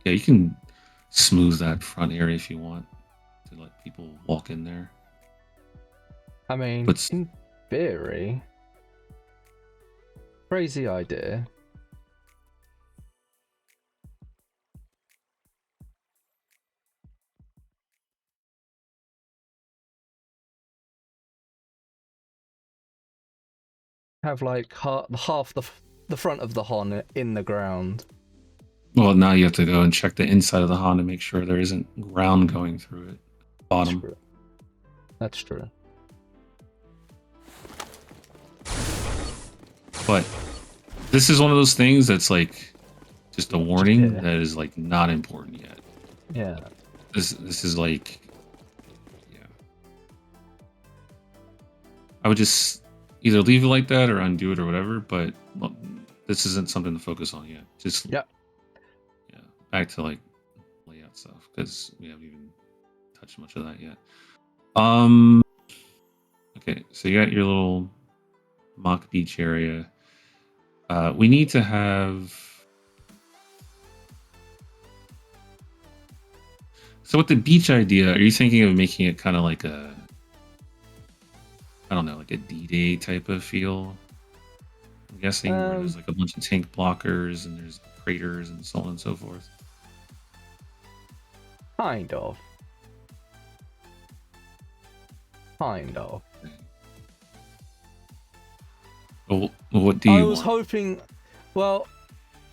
B: Yeah, you can smooth that front area if you want to let people walk in there.
A: I mean,
B: But
A: in theory, crazy idea. Have like half the front of the hon in the ground.
B: well, now you have to go and check the inside of the Honda to make sure there isn't ground going through it. Bottom.
A: True. That's true.
B: But this is one of those things that's like just a warning
A: Yeah.
B: that is like not important yet.
A: Yeah.
B: This is like, yeah. I would just either leave it like that or undo it or whatever. But well, this isn't something to focus on yet. Just
A: Yeah.
B: Back to like layout stuff because we haven't even touched much of that yet. Okay, so you got your little mock beach area. We need to have. So with the beach idea, are you thinking of making it kind of like a, I don't know, like a D-Day type of feel? I'm guessing where there's like a bunch of tank blockers and there's craters and so on and so forth.
A: Kind of.
B: Well, what do you
A: I was
B: want?
A: hoping. Well,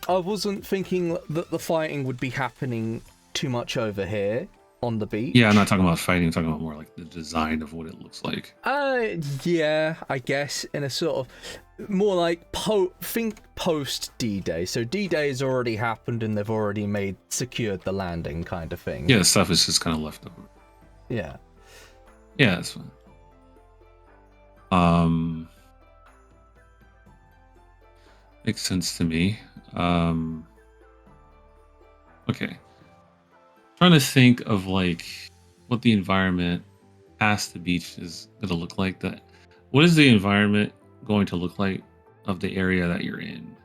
A: I wasn't thinking that the fighting would be happening too much over here on the beach.
B: Yeah, I'm not talking about fighting. I'm talking about more like the design of what it looks like.
A: Yeah, I guess in a sort of more like think post D-Day. So D-Day has already happened and they've already secured the landing kind of thing.
B: Yeah, the stuff is just kind of left over.
A: Yeah.
B: Yeah, that's fine. Makes sense to me. Okay. Trying to think of like what the environment past the beach is going to look like. What is the environment going to look like of the area that you're in?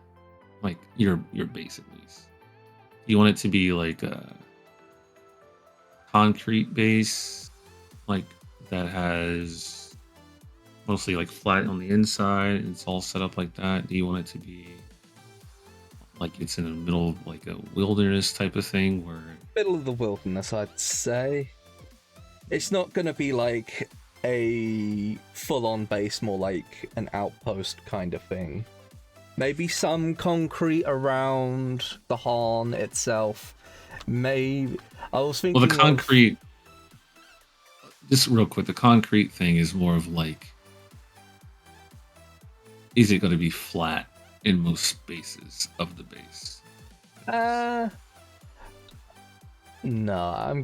B: Like your base at least. You want it to be like a concrete base, like that has mostly like flat on the inside. It's all set up like that. Do you want it to be like it's in the middle of like a wilderness type of thing where
A: Middle of the wilderness, I'd say. It's not going to be like a full-on base, more like an outpost kind of thing. Maybe some concrete around the Harn itself. Maybe I was thinking.
B: well the concrete just real quick, the concrete thing is more of like, is it going to be flat in most spaces of the base?
A: No, I'm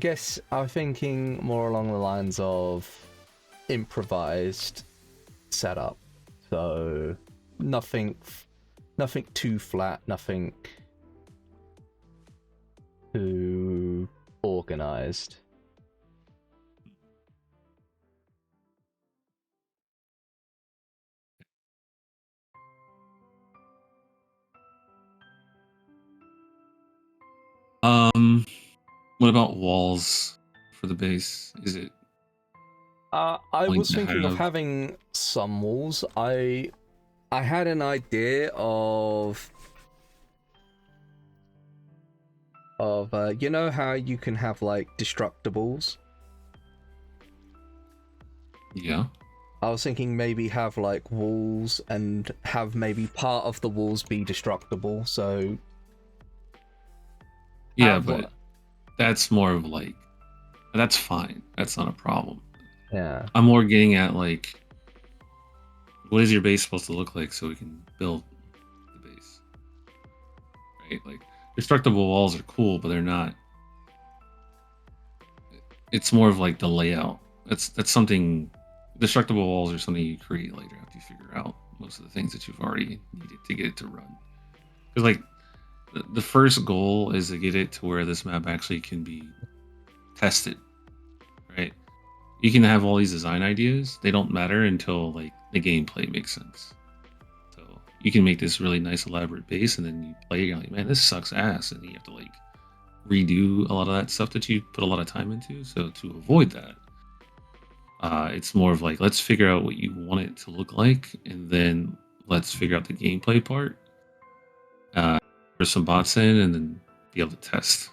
A: thinking more along the lines of improvised setup. So nothing too flat, nothing too organized.
B: What about walls for the base? Is it
A: I
B: going
A: was
B: to
A: thinking of
B: have
A: having some walls. I had an idea of you know how you can have like destructibles?
B: yeah?
A: I was thinking maybe have like walls and have maybe part of the walls be destructible, so
B: Yeah,
A: have
B: but that's more of like, that's fine. That's not a problem.
A: yeah.
B: I'm more getting at like what is your base supposed to look like so we can build the base, right? Like destructible walls are cool, but they're not. It's more of like the layout. That's something. Destructible walls are something you create later after you figure out most of the things that you've already needed to get it to run. Because like the first goal is to get it to where this map actually can be tested, right? You can have all these design ideas; they don't matter until like the gameplay makes sense. So you can make this really nice, elaborate base, and then you play, you're like, man, this sucks ass, and you have to like redo a lot of that stuff that you put a lot of time into. So to avoid that, it's more of like, let's figure out what you want it to look like, and then let's figure out the gameplay part. Put some bots in, and then be able to test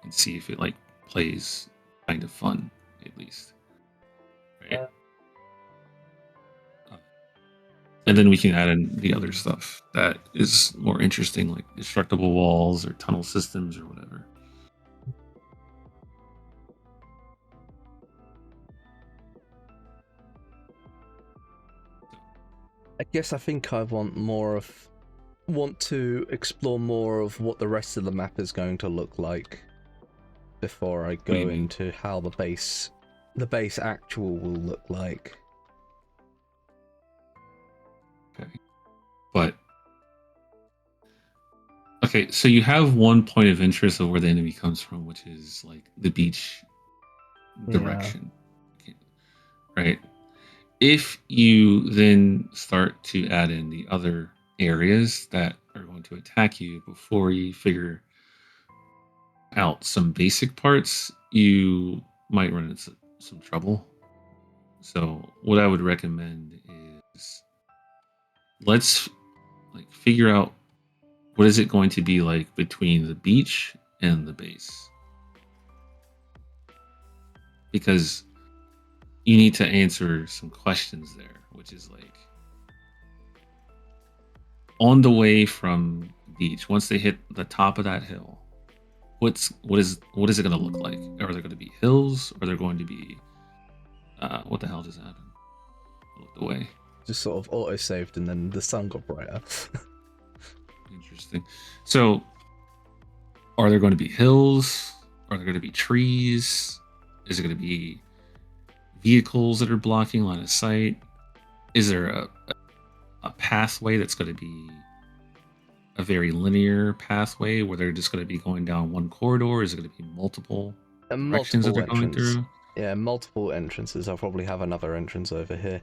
B: and see if it like plays kind of fun at least, right? And then we can add in the other stuff that is more interesting, like destructible walls or tunnel systems or whatever.
A: I guess I think I want to explore more of what the rest of the map is going to look like before I go into how the base actual will look like.
B: Okay. But okay, so you have one point of interest of where the enemy comes from, which is like the beach direction. Okay. Right? If you then start to add in the other areas that are going to attack you before you figure out some basic parts, you might run into some trouble. So what I would recommend is let's like figure out what is it going to be like between the beach and the base, because you need to answer some questions there, which is like on the way from beach, once they hit the top of that hill, what is it going to look like? Are there going to be hills? Are there going to be what the hell just happened? I looked away.
A: Just sort of auto-saved and then the sun got brighter.
B: Interesting. So are there going to be hills? Are there going to be trees? Is it going to be vehicles that are blocking line of sight? Is there a pathway that's going to be a very linear pathway where they're just going to be going down one corridor? Is it going to be multiple directions that they're going through?
A: Yeah, multiple entrances. I'll probably have another entrance over here.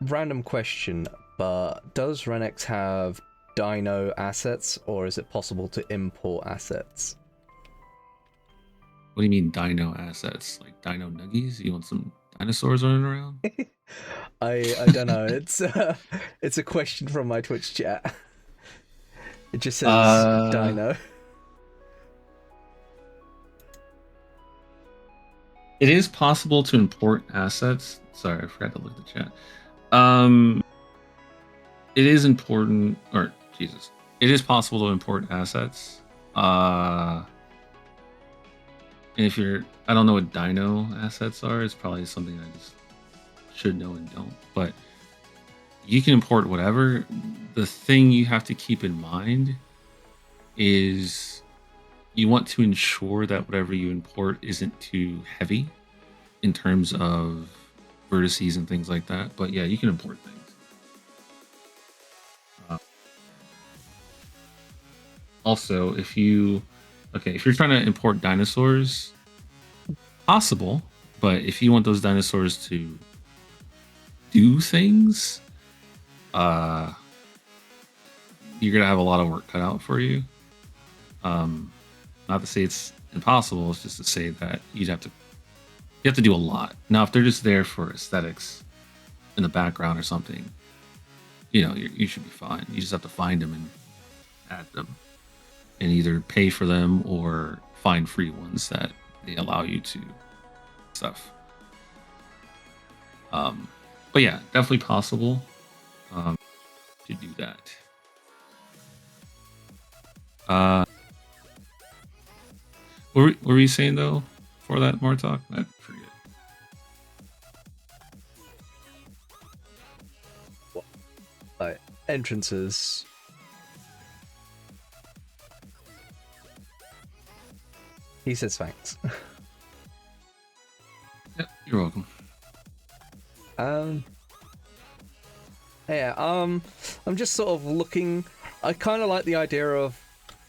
A: Random question, but does Renex have dino assets, or is it possible to import assets?
B: What do you mean dino assets? Like dino nuggies? You want some dinosaurs running around?
A: I don't know. It's a question from my Twitch chat. It just says dino.
B: It is possible to import assets. Sorry, I forgot to look at the chat. It is important, or Jesus, it is possible to import assets. And if I don't know what dino assets are. It's probably something I just should know and don't. But you can import whatever. The thing you have to keep in mind is you want to ensure that whatever you import isn't too heavy in terms of vertices and things like that. But yeah, you can import things. Also, if you're trying to import dinosaurs, possible, but if you want those dinosaurs to do things, you're gonna have a lot of work cut out for you. Not to say it's impossible, it's just to say that you have to do a lot. Now, if they're just there for aesthetics in the background or something, you should be fine. You just have to find them and add them, and either pay for them or find free ones that they allow you to stuff. But yeah, definitely possible to do that. What were you saying though for that more talk? I forget.
A: entrances. He says thanks.
B: Yep, you're welcome.
A: Yeah, I'm just sort of looking. I kind of like the idea of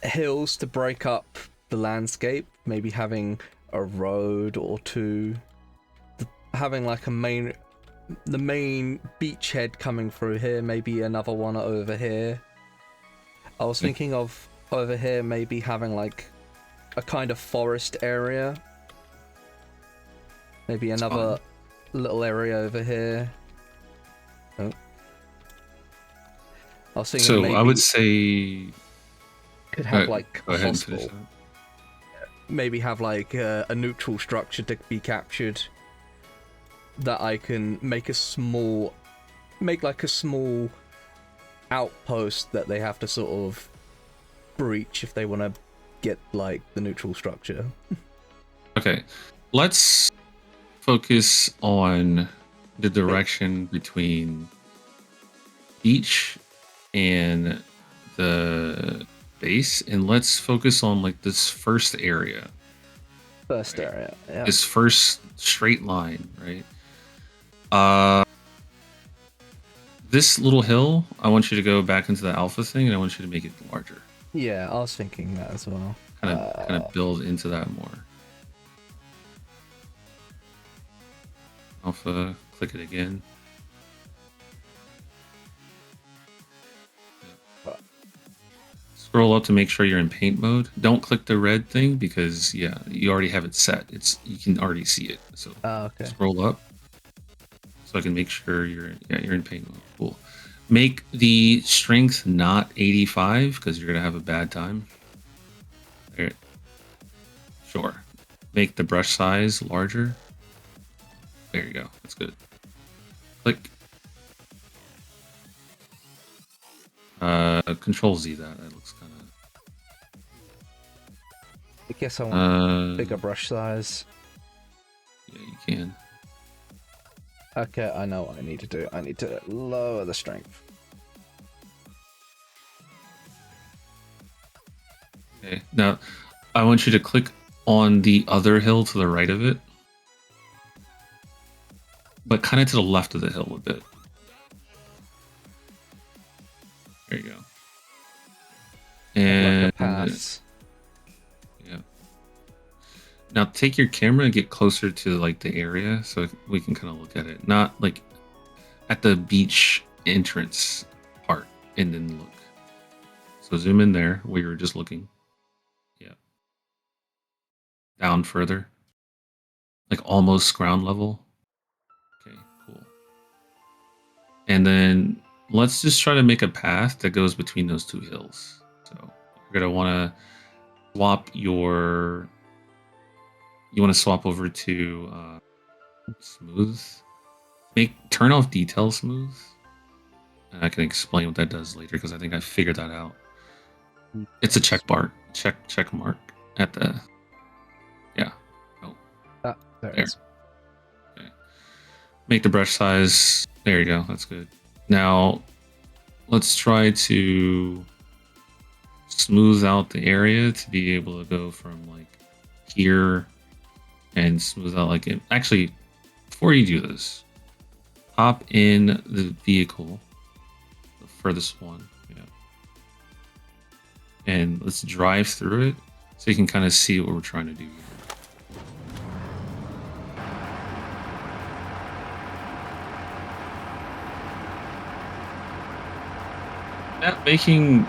A: hills to break up the landscape, maybe having a road or two, having like the main beachhead coming through here, maybe another one over here. I was thinking of over here maybe having like a kind of forest area, maybe another little area over here. Oh. I was thinking
B: So
A: maybe
B: I would say
A: could have like
B: go
A: a
B: ahead and finish
A: hostel.
B: that.
A: Maybe have like a neutral structure to be captured that I can make like a small outpost that they have to sort of breach if they want to get like the neutral structure.
B: Okay, let's focus on the direction between beach and the base, and let's focus on like this first area.
A: First
B: Right.
A: area, yeah.
B: This first straight line, right? This little hill, I want you to go back into the alpha thing, and I want you to make it larger.
A: Yeah, I was thinking that as well.
B: Kind of build into that more. Alpha, click it again. Scroll up to make sure you're in paint mode. Don't click the red thing because you already have it set. You can already see it. So
A: okay.
B: Scroll up so I can make sure you're in paint mode. Cool. Make the strength not 85 because you're gonna have a bad time. There. Sure. Make the brush size larger. There you go. That's good. Click. Control Z that. That looks kind of.
A: I guess I want bigger brush size.
B: Yeah, you can.
A: Okay, I know what I need to do. I need to lower the strength.
B: Okay. Now, I want you to click on the other hill to the right of it, but kind of to the left of the hill a bit. There you go. And
A: like a pass.
B: Yeah. Now take your camera and get closer to like the area so we can kind of look at it. Not like at the beach entrance part and then look. So zoom in there where you were just looking. Yeah. Down further. Like almost ground level. Okay, cool. And then let's just try to make a path that goes between those two hills. So you're gonna want to swap you want to swap over to smooth. Turn off detail smooth. And I can explain what that does later because I think I figured that out. It's a check mark at the
A: There it
B: there.
A: is.
B: Okay. Make the brush size. There you go. That's good. Now let's try to smooth out the area to be able to go from like here and smooth out like it. Actually, before you do this, hop in the vehicle, the furthest one, and let's drive through it so you can kind of see what we're trying to do here. Not making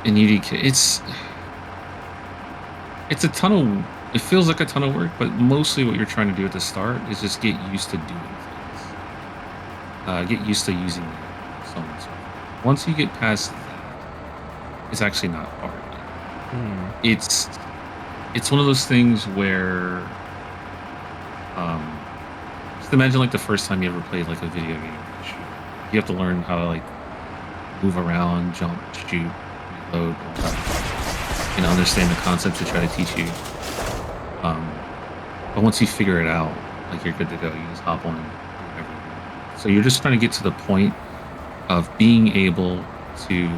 B: an EDK, it's a ton of, it feels like a ton of work, but mostly what you're trying to do at the start is just get used to doing things. Get used to using them, so on and so forth. Once you get past that, it's actually not hard. It's one of those things where, just imagine like the first time you ever played like a video game. You have to learn how to like move around, jump, shoot, reload, all that. Understand the concepts they try to teach you. But once you figure it out, like you're good to go. You just hop on and do whatever you want. So you're just trying to get to the point of being able to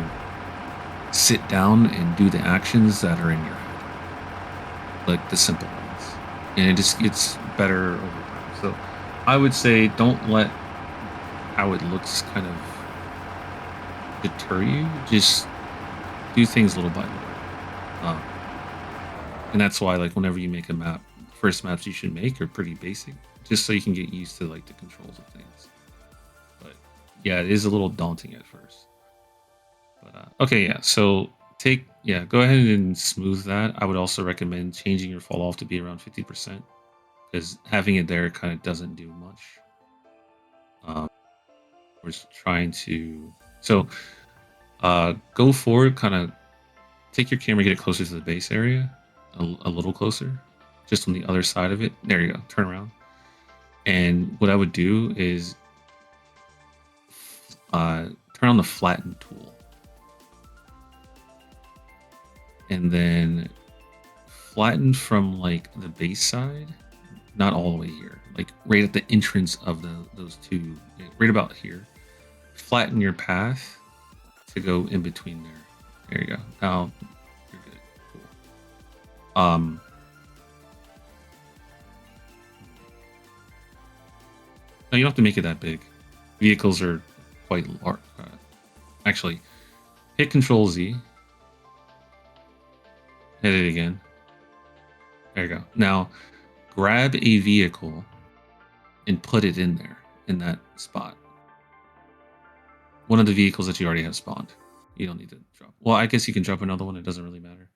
B: sit down and do the actions that are in your head, like the simple ones, and it just gets better over time. So I would say don't let how it looks kind of deter you. Just do things little by little. And that's why, like, whenever you make a map, first maps you should make are pretty basic, just so you can get used to like the controls of things. But yeah, it is a little daunting at first. But okay, yeah. So go ahead and smooth that. I would also recommend changing your fall off to be around 50%, because having it there kind of doesn't do much. We're just trying to go forward, kind of take your camera, get it closer to the base area, a little closer, just on the other side of it. There you go. Turn around. And what I would do is turn on the flatten tool, and then flatten from like the base side, not all the way here, like right at the entrance of those two, right about here. Flatten your path to go in between there. There you go. Now you're good. Cool. No, you don't have to make it that big. Vehicles are quite large. Actually, hit Control Z. Hit it again. There you go. Now, grab a vehicle and put it in there, in that spot. One of the vehicles that you already have spawned. You don't need to drop. Well, I guess you can drop another one. It doesn't really matter.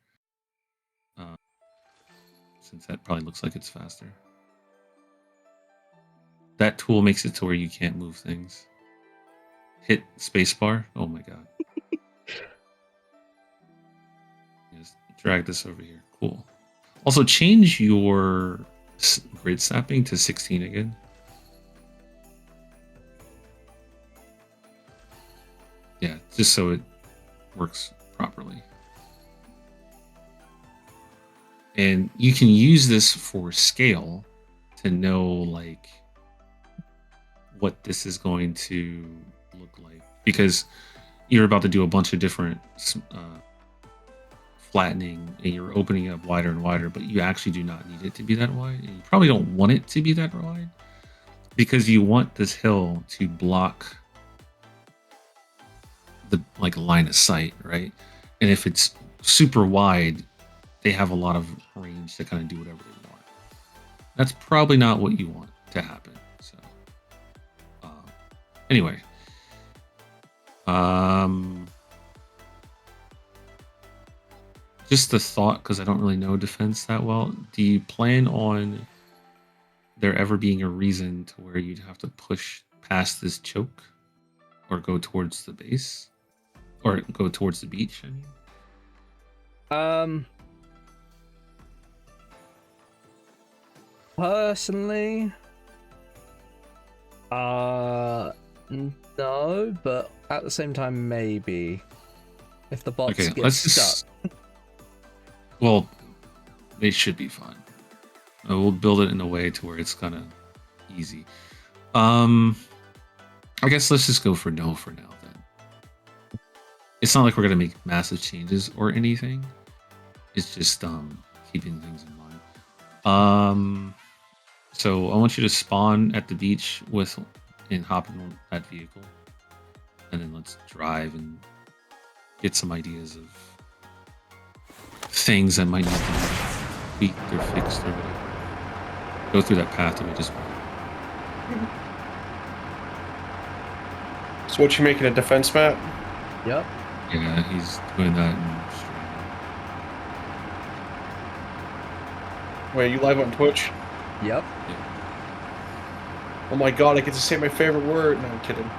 B: Since that probably looks like it's faster. That tool makes it to where you can't move things. Hit spacebar. Oh my god. Just drag this over here. Cool. Also, change your grid snapping to 16 again. Yeah, just so it works properly. And you can use this for scale to know like what this is going to look like, because you're about to do a bunch of different flattening, and you're opening it up wider and wider, but you actually do not need it to be that wide, and you probably don't want it to be that wide, because you want this hill to block the like line of sight, right? And if it's super wide, they have a lot of range to kind of do whatever they want. That's probably not what you want to happen. So anyway, just the thought, because I don't really know defense that well. Do you plan on there ever being a reason to where you'd have to push past this choke, or go towards the base, or go towards the beach? I mean,
A: personally, no, but at the same time, maybe if the box gets stuck.
B: Well, they should be fine. We'll build it in a way to where it's kind of easy. I guess let's just go for no for now then. It's not like we're gonna make massive changes or anything. It's just keeping things in mind. So I want you to spawn at the beach and hop in that vehicle, and then let's drive and get some ideas of things that might need to be tweaked or fixed or whatever. Go through that path that we just went.
D: So what, you making a defense map?
A: Yep.
B: Yeah, he's doing that in stream.
D: Wait, you live on Twitch?
A: Yep.
D: Oh my god, I get to say my favorite word. No, I'm kidding.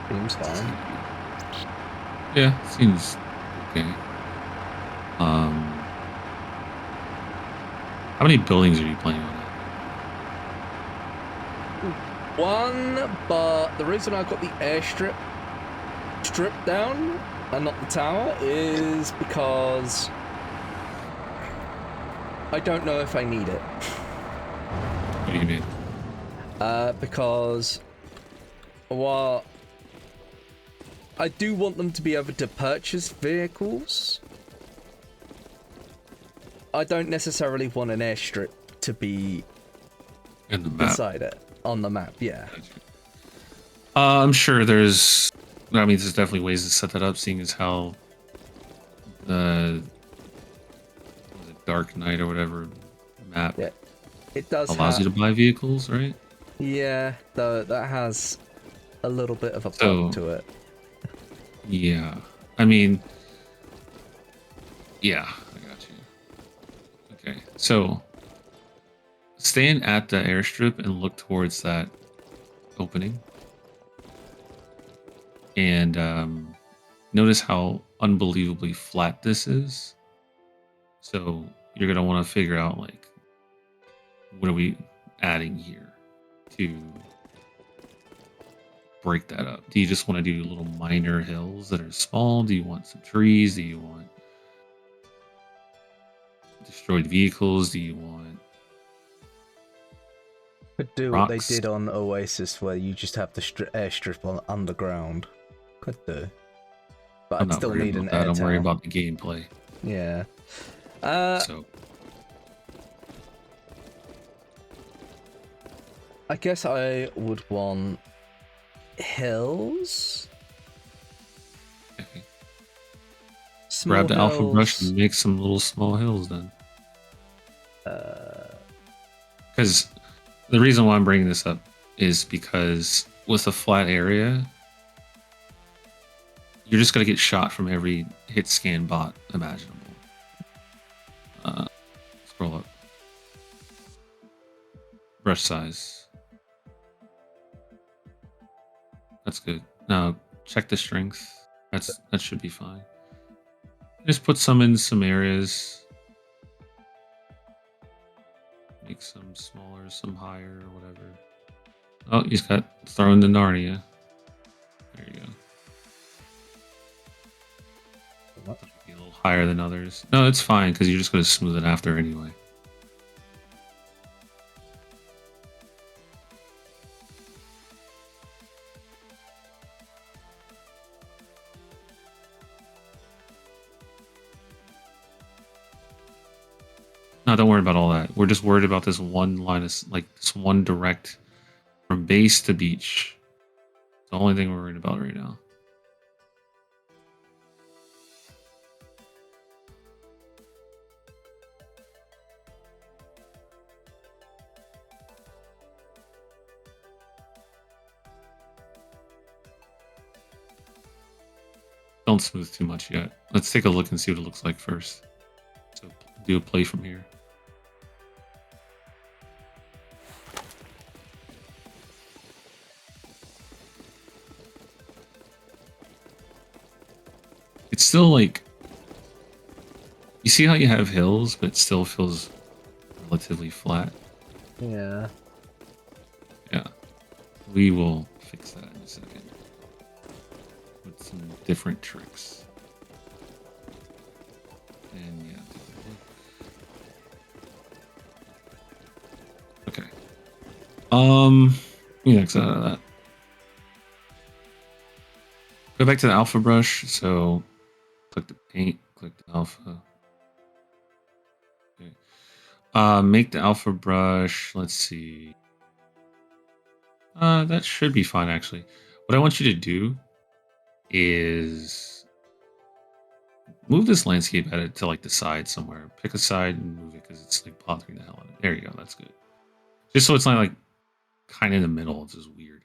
A: Seems fine.
B: Yeah, seems okay. How many buildings are you planning on?
A: One, but the reason I got the airstrip stripped down and not the tower is because I don't know if I need it.
B: What do you mean?
A: Because while I do want them to be able to purchase vehicles, I don't necessarily want an airstrip to be
B: In the map.
A: beside it on the map. Yeah.
B: I'm sure there's. I mean, there's definitely ways to set that up, seeing as how the was it Dark Knight or whatever map
A: Yeah. It does
B: allows you to buy vehicles, right?
A: Yeah, though that has a little bit of a
B: So-
A: bug to it.
B: Yeah. I mean, yeah, I got you. Okay, so stand at the airstrip and look towards that opening. And notice how unbelievably flat this is. So you're gonna want to figure out like, what are we adding here to break that up? Do you just want to do little minor hills that are small? Do you want some trees? Do you want destroyed vehicles? Do you want
A: Could do what they
B: rocks?
A: did on Oasis, where you just have the airstrip on underground. Could do, but
B: I'm
A: I'd
B: not
A: still
B: worried
A: need
B: about
A: an
B: that.
A: air
B: I'm worried
A: tower.
B: about the gameplay.
A: Yeah.
B: So
A: I guess I would want hills.
B: okay.
A: Small
B: Grab the alpha brush
A: hills.
B: and make some little small hills then. Because the reason why I'm bringing this up is because with a flat area, you're just gonna get shot from every hit scan bot imaginable. Scroll up. Brush size. That's good. Now check the strength. That should be fine. Just put some in some areas. Make some smaller, some higher, or whatever. Oh, he's got thrown to Narnia. There you go.
A: What?
B: Be a little higher than others. No, it's fine because you're just going to smooth it after anyway. No, don't worry about all that. We're just worried about this one line of, like, this one direct from base to beach. It's the only thing we're worried about right now. Don't smooth too much yet. Let's take a look and see what it looks like first. So do a play from here. It's still like, you see how you have hills, but it still feels relatively flat.
A: Yeah.
B: Yeah. We will fix that in a second. With some different tricks. And yeah. Okay. Let me exit out of that. Go back to the alpha brush. So click the paint, click the alpha. Okay. Make the alpha brush. Let's see. That should be fine actually. What I want you to do is move this landscape edit to like the side somewhere. Pick a side and move it because it's like bothering the hell out of it. There you go. That's good. Just so it's not like kind of in the middle. It's just weird.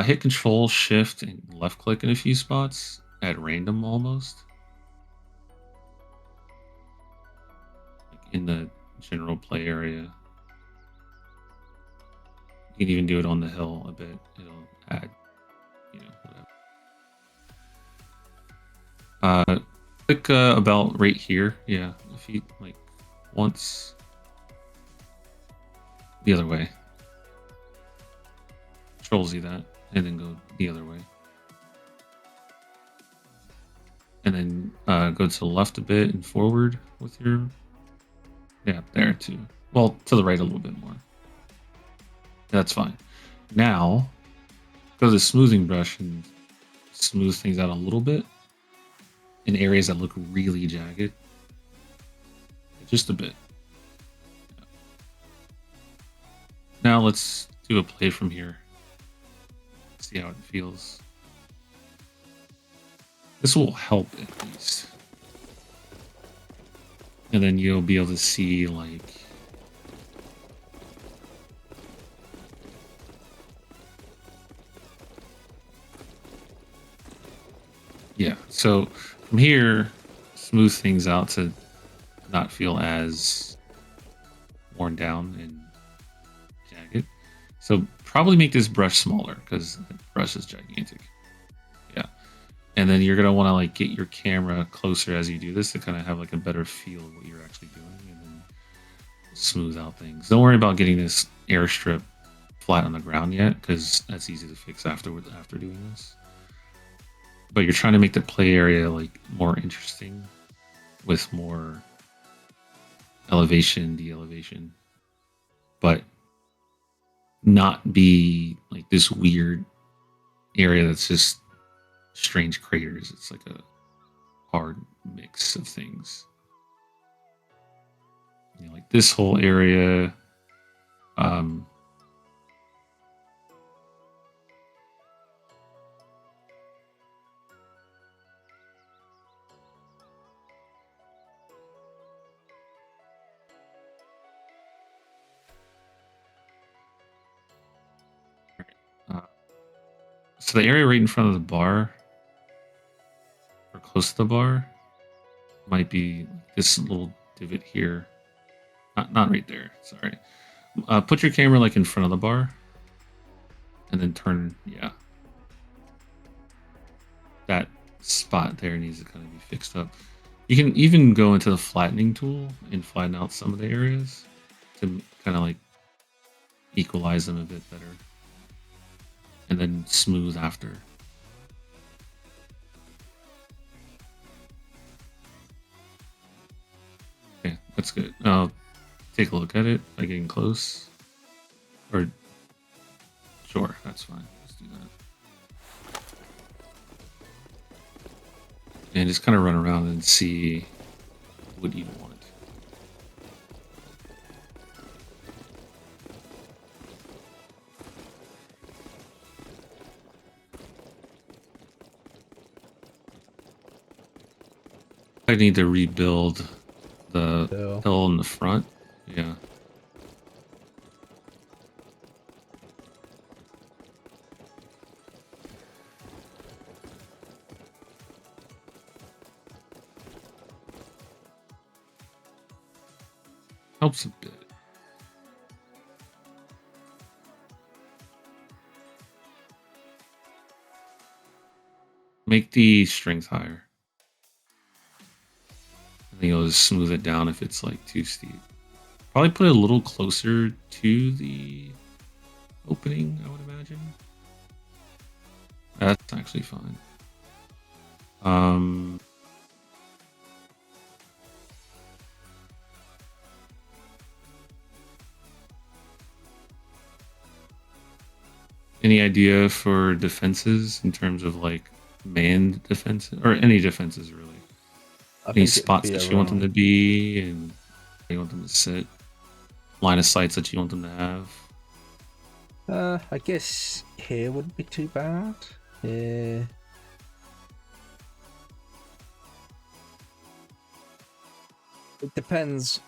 B: Hit Control Shift and left click in a few spots at random almost. Like in the general play area. You can even do it on the hill a bit. It'll add, whatever. Click about right here. Yeah, if you like once the other way. Control Z that, and then go the other way. And then go to the left a bit and forward with your, yeah, there too. Well, to the right a little bit more. That's fine. Now, go to the smoothing brush and smooth things out a little bit in areas that look really jagged. Just a bit. Now let's do a play from here. See how it feels. This will help at least. And then you'll be able to see like yeah, so from here, smooth things out to not feel as worn down and jagged. So probably make this brush smaller because the brush is gigantic. Yeah. And then you're gonna want to like get your camera closer as you do this to kind of have like a better feel of what you're actually doing, and then smooth out things. Don't worry about getting this airstrip flat on the ground yet, because that's easy to fix afterwards after doing this. But you're trying to make the play area like more interesting with more elevation, de-elevation, but not be like this weird area that's just strange craters. It's like a hard mix of things. You know, like this whole area. So the area right in front of the bar, or close to the bar, might be this little divot here. Not right there. Sorry. Put your camera like in front of the bar, and then turn. Yeah. That spot there needs to kind of be fixed up. You can even go into the flattening tool and flatten out some of the areas to kind of like equalize them a bit better, and then smooth after. Okay, that's good. Now take a look at it by getting close. Or sure, that's fine. Let's do that. And just kind of run around and see what you want. I need to rebuild the hill in the front. Yeah. Helps a bit. Make the strength higher. I think it'll just smooth it down if it's like too steep. Probably put it a little closer to the opening, I would imagine. That's actually fine. Any idea for defenses in terms of like manned defenses or any defenses really? Any spots that you want them to be and you want them to sit? Line of sights that you want them to have?
A: I guess here wouldn't be too bad. Yeah. It depends.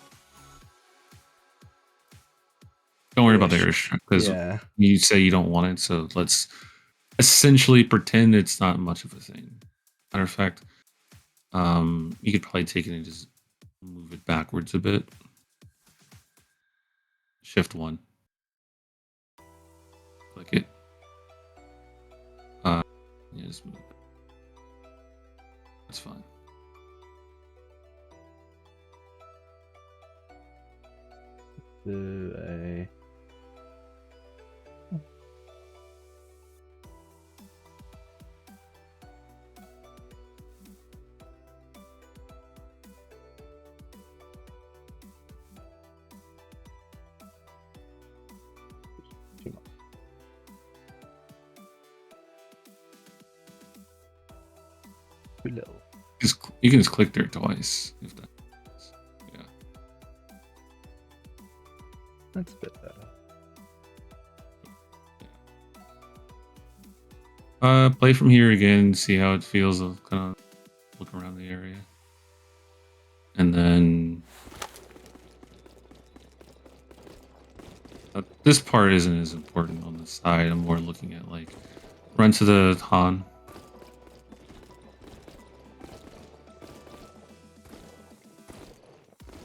B: Don't worry about the airstrip because you say you don't want it, so let's essentially pretend it's not much of a thing. Matter of fact, you could probably take it and just move it backwards a bit. Shift 1. Click it. Yeah, just move it. That's fine.
A: Do a too little.
B: You can just click there twice. If that, yeah.
A: That's a bit better.
B: Play from here again, see how it feels. Of kind of look around the area, and then this part isn't as important on the side. I'm more looking at like run to the Han.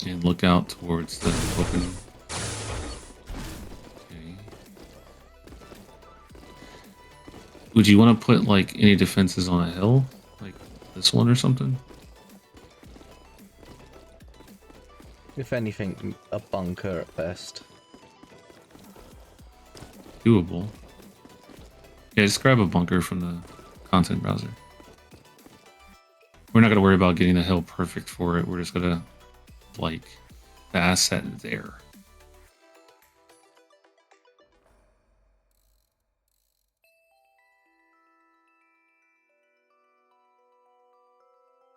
B: And look out towards the opening. Okay. Would you want to put like any defenses on a hill? Like this one or something?
A: If anything, a bunker at best.
B: Doable. Yeah, just grab a bunker from the content browser. We're not going to worry about getting the hill perfect for it. We're just going to like the asset there.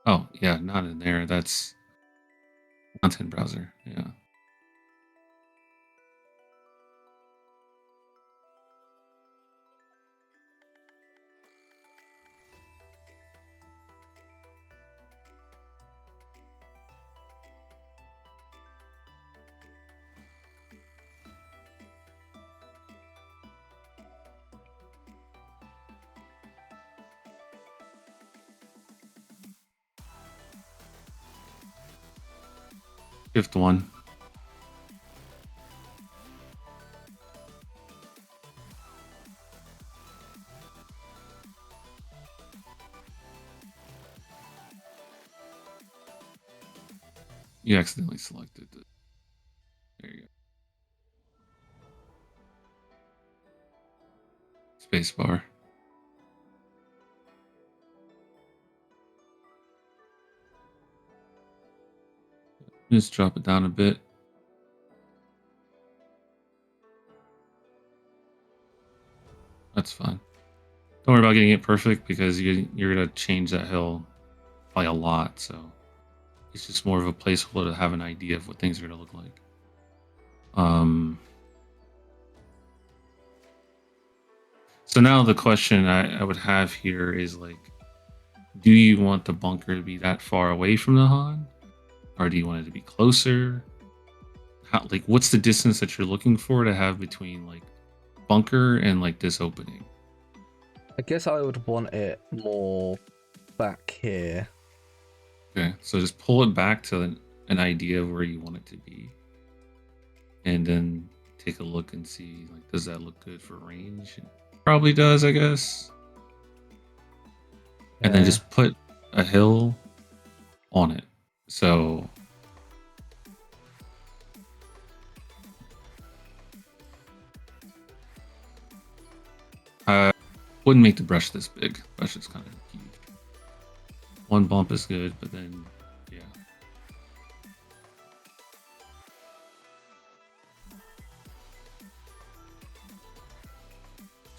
B: Oh, yeah, not in there. That's content browser. Yeah. Shift 1. You accidentally selected it. There you go. Spacebar. Just drop it down a bit. That's fine. Don't worry about getting it perfect because you're going to change that hill by a lot. So it's just more of a placeholder to have an idea of what things are going to look like. So now the question I would have here is like, do you want the bunker to be that far away from the Han? Or do you want it to be closer? How, like, what's the distance that you're looking for to have between like bunker and like this opening?
A: I guess I would want it more back here.
B: Okay, so just pull it back to an idea of where you want it to be. And then take a look and see, like, does that look good for range? It probably does, I guess. And then
A: Yeah.
B: just put a hill on it. So I wouldn't make the brush this big. Brush is kind of huge. One bump is good, but then yeah.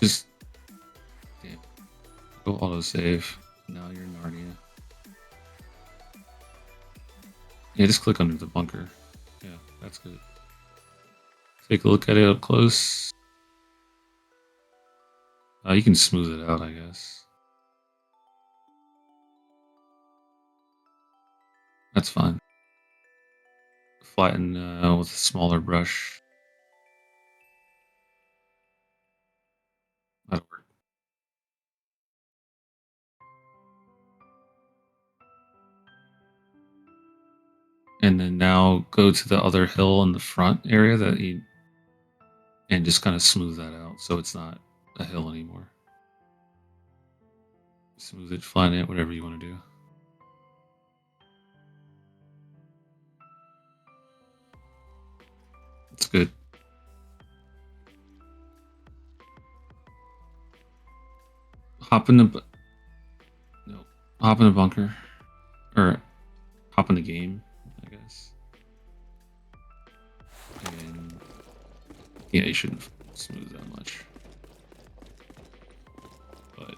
B: Just damn. Go autosave. Now you're in Narnia. Yeah, just click under the bunker. Yeah, that's good. Take a look at it up close. You can smooth it out, I guess. That's fine. Flatten with a smaller brush. That'll work. And then now go to the other hill in the front area and just kind of smooth that out so it's not a hill anymore. Smooth it, flatten it, whatever you want to do. It's good. Hop in the bunker, or hop in the game, I guess. And yeah, you shouldn't smooth that much, but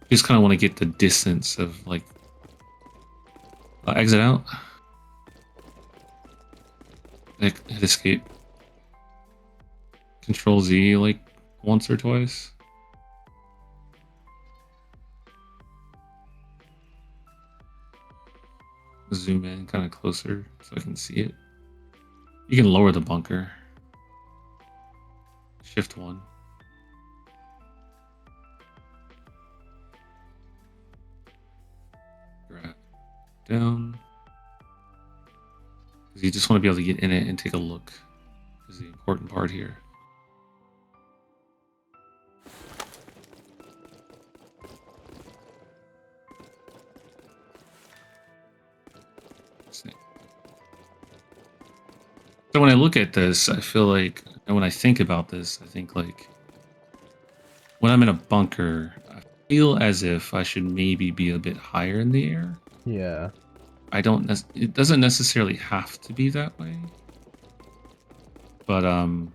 B: Just kind of want to get the distance of like exit out. Hit escape. Control Z like once or twice. Zoom in kind of closer so I can see it. You can lower the bunker. Shift 1. Drag down. Because you just want to be able to get in it and take a look. Is the important part here. So when I look at this, I feel like, and when I think about this, I think like, when I'm in a bunker, I feel as if I should maybe be a bit higher in the air.
A: Yeah.
B: It doesn't necessarily have to be that way. But it'd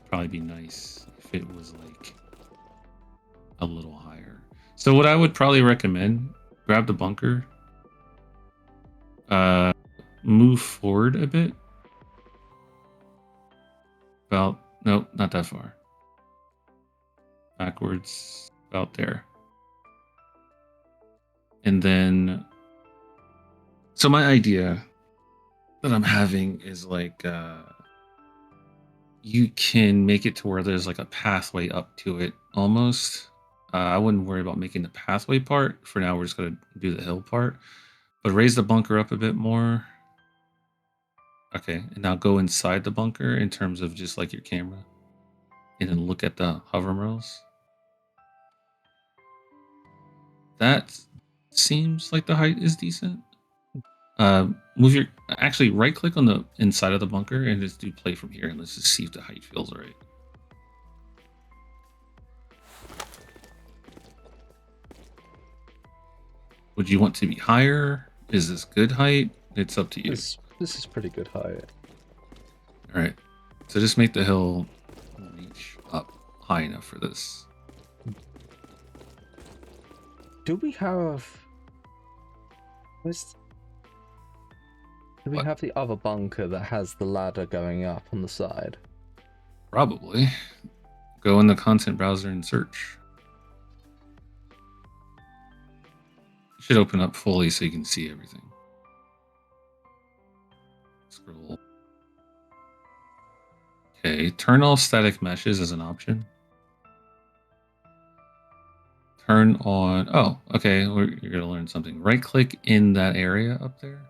B: probably be nice if it was like a little higher. So what I would probably recommend, grab the bunker, move forward a bit. About, nope, not that far. Backwards, about there. And then, so my idea that I'm having is like, you can make it to where there's like a pathway up to it almost. I wouldn't worry about making the pathway part. For now, we're just going to do the hill part. But raise the bunker up a bit more. Okay, and now go inside the bunker in terms of just like your camera. And then look at the hover rails. That seems like the height is decent. Actually right click on the inside of the bunker and just do play from here and let's just see if the height feels right. Would you want to be higher? Is this good height? It's up to you.
A: This is pretty good height.
B: All right, so just make the hill reach up high enough for this.
A: Do we have... Do we have the other bunker that has the ladder going up on the side?
B: Probably. Go in the content browser and search. It should open up fully so you can see everything. Scroll. Okay, turn off static meshes as an option. Turn on, oh, okay, you're going to learn something. Right click in that area up there.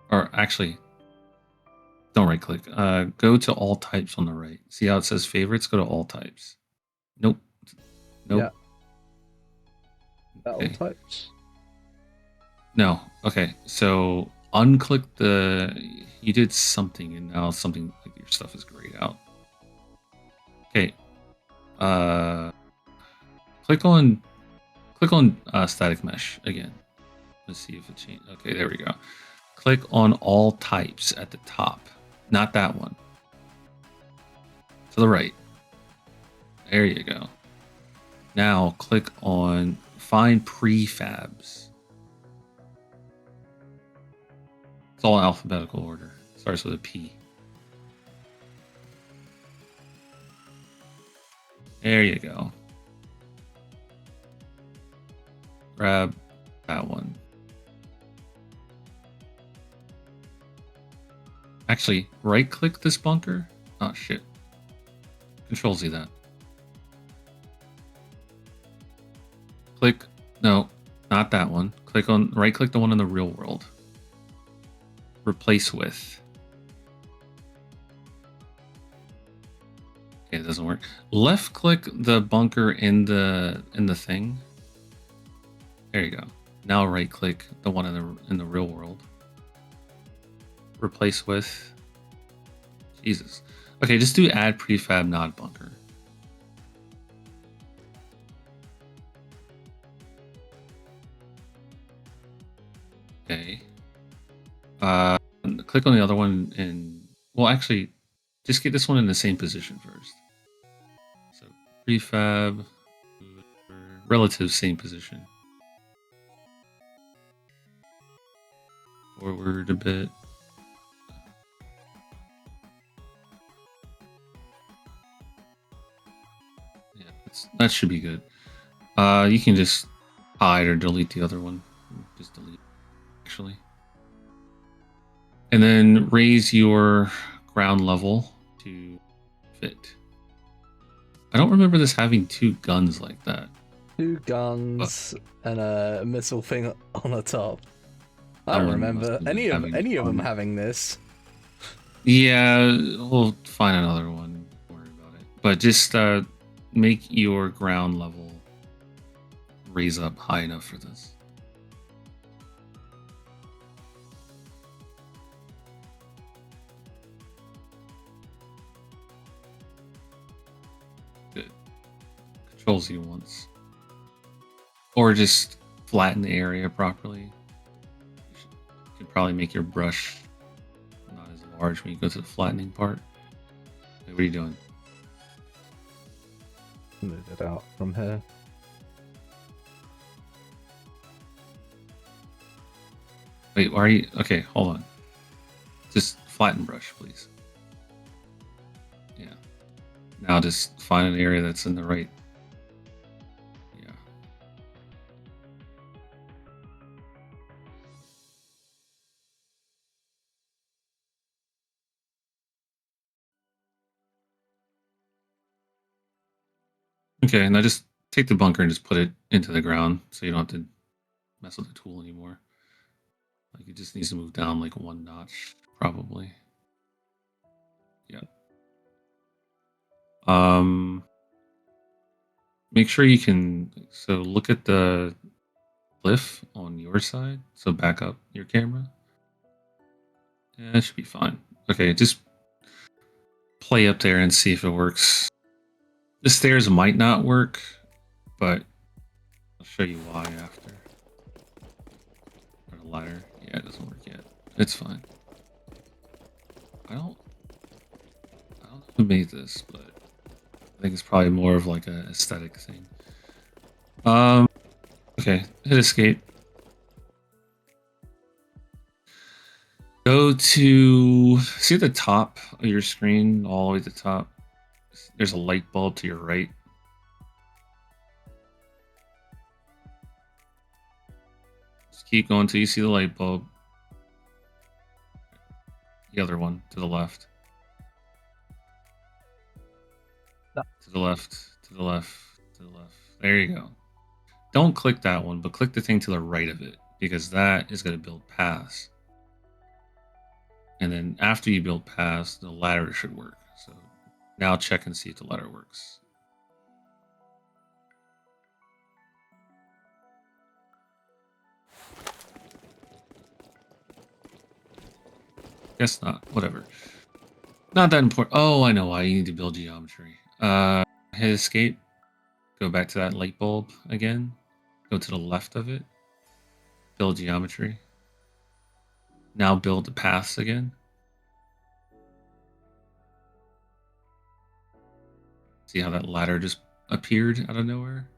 B: Or actually, don't right click. Go to all types on the right. See how it says favorites? Go to all types. Nope. Nope.
A: Yeah.
B: Okay.
A: All types?
B: No. Okay. So unclick you did something and now something like your stuff is grayed out. Okay. Click on static mesh again. Let's see if it changed. Okay, there we go. Click on all types at the top. Not that one. To the right. There you go. Now click on find prefabs. It's all in alphabetical order. Starts with a P. There you go. Grab that one. Actually, right click this bunker. Oh shit. Control Z that. Click, no, not that one. Right click the one in the real world. Replace with. Okay, it doesn't work. Left click the bunker in the thing. There you go. Now right click the one in the real world. Replace with. Jesus. Okay, just do add prefab not bunker. Okay. Click on the other one and well actually just get this one in the same position first. So prefab relative same position. Forward a bit. Yeah, that should be good. You can just hide or delete the other one. Just delete, actually. And then raise your ground level to fit. I don't remember this having two guns like that.
A: Two guns and a missile thing on the top. I don't remember any of them having this.
B: Yeah, we'll find another one. Don't worry about it. But just make your ground level raise up high enough for this. Good. Control Z once. Or just flatten the area properly. You could probably make your brush not as large when you go to the flattening part. Wait, what are you doing?
A: Move it out from here.
B: Wait, why are you... Okay, hold on. Just flatten brush, please. Yeah. Now just find an area that's in the right... Yeah. Okay, now just take the bunker and just put it into the ground so you don't have to mess with the tool anymore. Like, it just needs to move down like one notch, probably. Yeah. Make sure you can... So look at the cliff on your side. So back up your camera. Yeah, it should be fine. Okay, just play up there and see if it works. The stairs might not work, but I'll show you why after. Or the ladder. Yeah, it doesn't work yet. It's fine. I don't know who made this, but I think it's probably more of like a aesthetic thing. Okay, hit escape. Go to... See the top of your screen, all the way to the top? There's a light bulb to your right. Just keep going until you see the light bulb. The other one to the left.
A: No.
B: To the left, to the left, to the left. There you go. Don't click that one, but click the thing to the right of it, because that is going to build paths. And then after you build paths, the ladder should work. So now check and see if the ladder works. Guess not. Whatever. Not that important. Oh, I know why. You need to build geometry. Hit escape. Go back to that light bulb again. Go to the left of it. Build geometry. Now build the paths again. See how that ladder just appeared out of nowhere?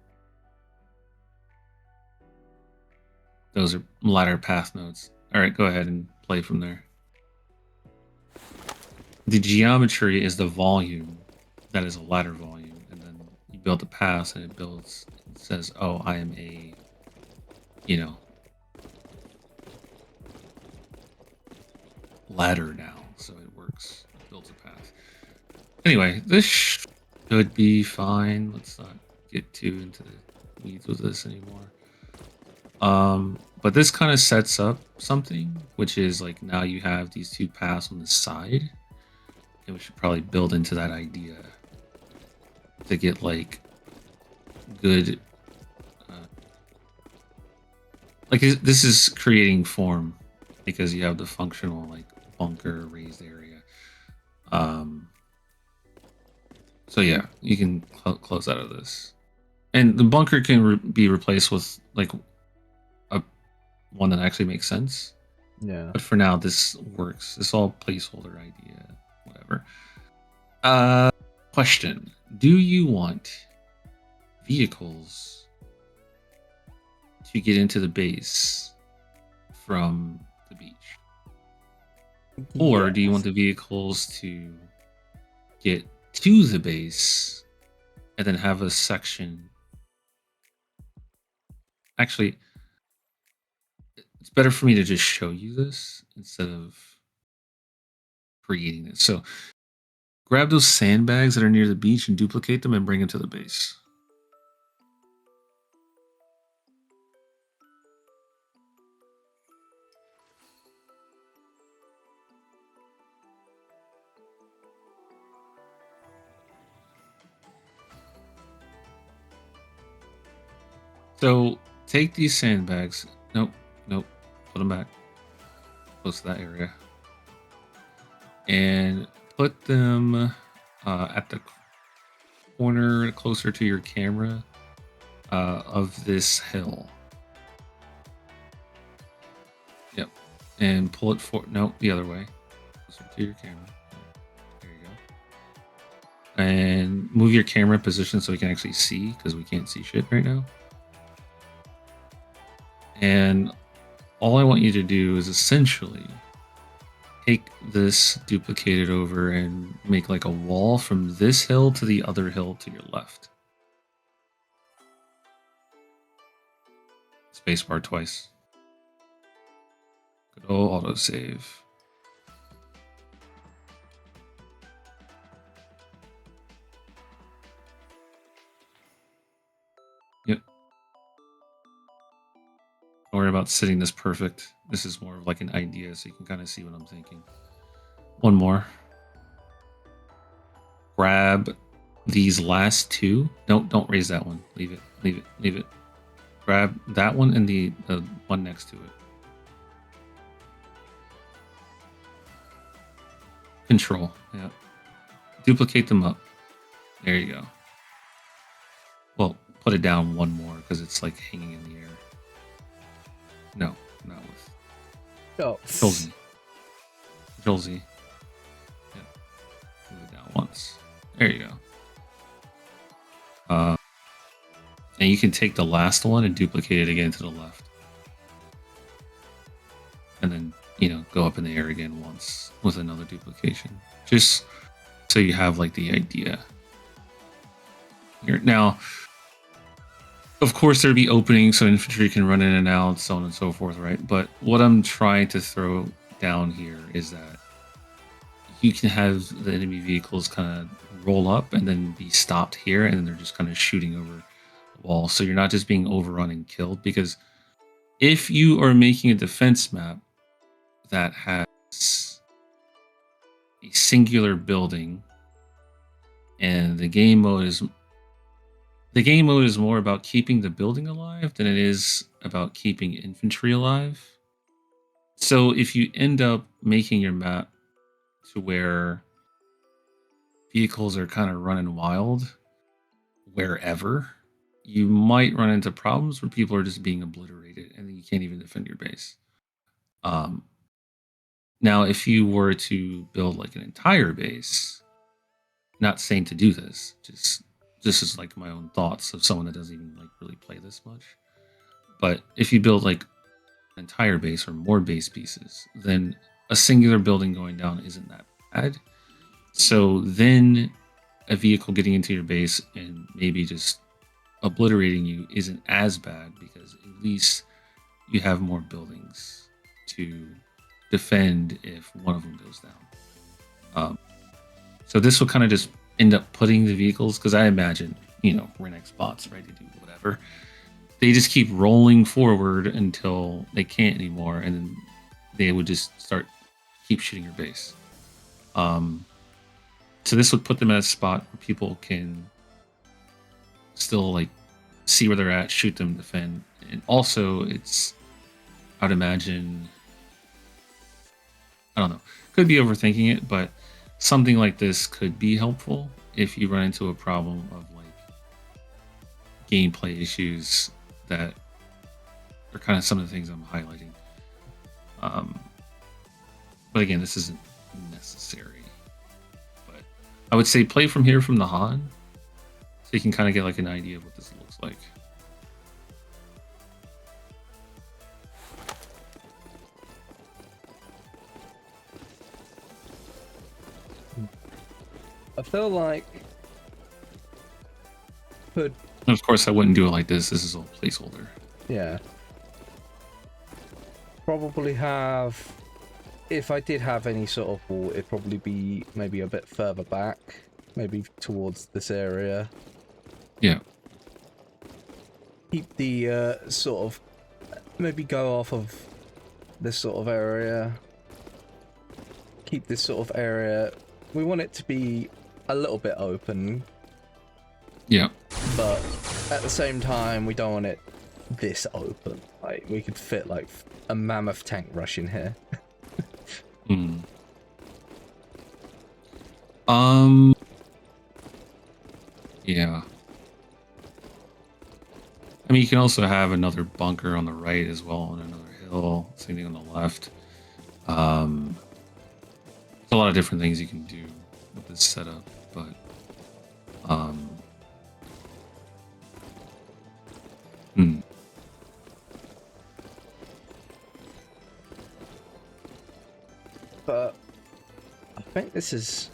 B: Those are ladder path nodes. Alright, go ahead and play from there. The geometry is the volume. That is a ladder volume. And then you build the paths and it builds... It says, oh, I am a... You know... ladder now. So it works. It builds a path. Anyway, this should be fine. Let's not get too into the weeds with this anymore. But this kind of sets up something, which is like now you have these two paths on the side. And we should probably build into that idea to get like good... like this is creating form because you have the functional like bunker raised area. So yeah, you can close out of this. And the bunker can be replaced with like one that actually makes sense.
A: Yeah.
B: But for now, this works. It's all placeholder idea, whatever. Question: do you want vehicles to get into the base from the beach? Or do you want the vehicles to get to the base and then have a section? Actually, it's better for me to just show you this instead of creating this. So grab those sandbags that are near the beach and duplicate them and bring them to the base. So take these sandbags. Nope. Put them back. Close to that area. And put them at the corner closer to your camera of this hill. Yep. And pull it the other way. Closer to your camera. There you go. And move your camera position so we can actually see, because we can't see shit right now. And all I want you to do is essentially take this, duplicate it over, and make like a wall from this hill to the other hill to your left. Spacebar twice. Good old autosave. Yep. Don't worry about sitting this perfect. This is more of like an idea, so you can kind of see what I'm thinking. One more. Grab these last two. Don't raise that one. Leave it. Grab that one and the one next to it. Control. Yeah. Duplicate them up. There you go. Well, put it down one more because it's like hanging in the air. No, not with.
A: Oh.
B: Control Z. Yeah. Move it down once. There you go. And you can take the last one and duplicate it again to the left. And then, go up in the air again once with another duplication. Just so you have like the idea. Here. Now, of course, there'd be openings so infantry can run in and out, so on and so forth, right? But what I'm trying to throw down here is that you can have the enemy vehicles kind of roll up and then be stopped here, and then they're just kind of shooting over the wall. So you're not just being overrun and killed, because if you are making a defense map that has a singular building and the game mode is more about keeping the building alive than it is about keeping infantry alive. So if you end up making your map to where vehicles are kind of running wild wherever, you might run into problems where people are just being obliterated and you can't even defend your base. Now, if you were to build like an entire base, not saying to do this, just this is like my own thoughts of someone that doesn't even like really play this much. But if you build like an entire base or more base pieces, then a singular building going down isn't that bad. So then a vehicle getting into your base and maybe just obliterating you isn't as bad, because at least you have more buildings to defend if one of them goes down. So this will kind of just end up putting the vehicles, because I imagine, Renegade bots ready to do whatever. They just keep rolling forward until they can't anymore, and then they would just keep shooting your base. So this would put them at a spot where people can still like see where they're at, shoot them, defend. And also I'd imagine, I don't know, could be overthinking it, but something like this could be helpful if you run into a problem of like gameplay issues that are kind of some of the things I'm highlighting. But again, this isn't necessary. But I would say play from here from the Han, so you can kind of get like an idea of what this looks like.
A: I feel like could
B: And of course, I wouldn't do it like this. This is all placeholder.
A: yeah. Probably have, if I did have any sort of wall, it'd probably be maybe a bit further back, maybe towards this area.
B: Yeah.
A: Keep the sort of, maybe go off of this sort of area. Keep this sort of area. We want it to be a little bit open,
B: Yeah.
A: but at the same time, we don't want it this open. Like, we could fit like a mammoth tank rush in here.
B: Hmm. Yeah. I mean, you can also have another bunker on the right as well on another hill. Same thing on the left. There's a lot of different things you can do with this setup, but hmm.
A: But I think this is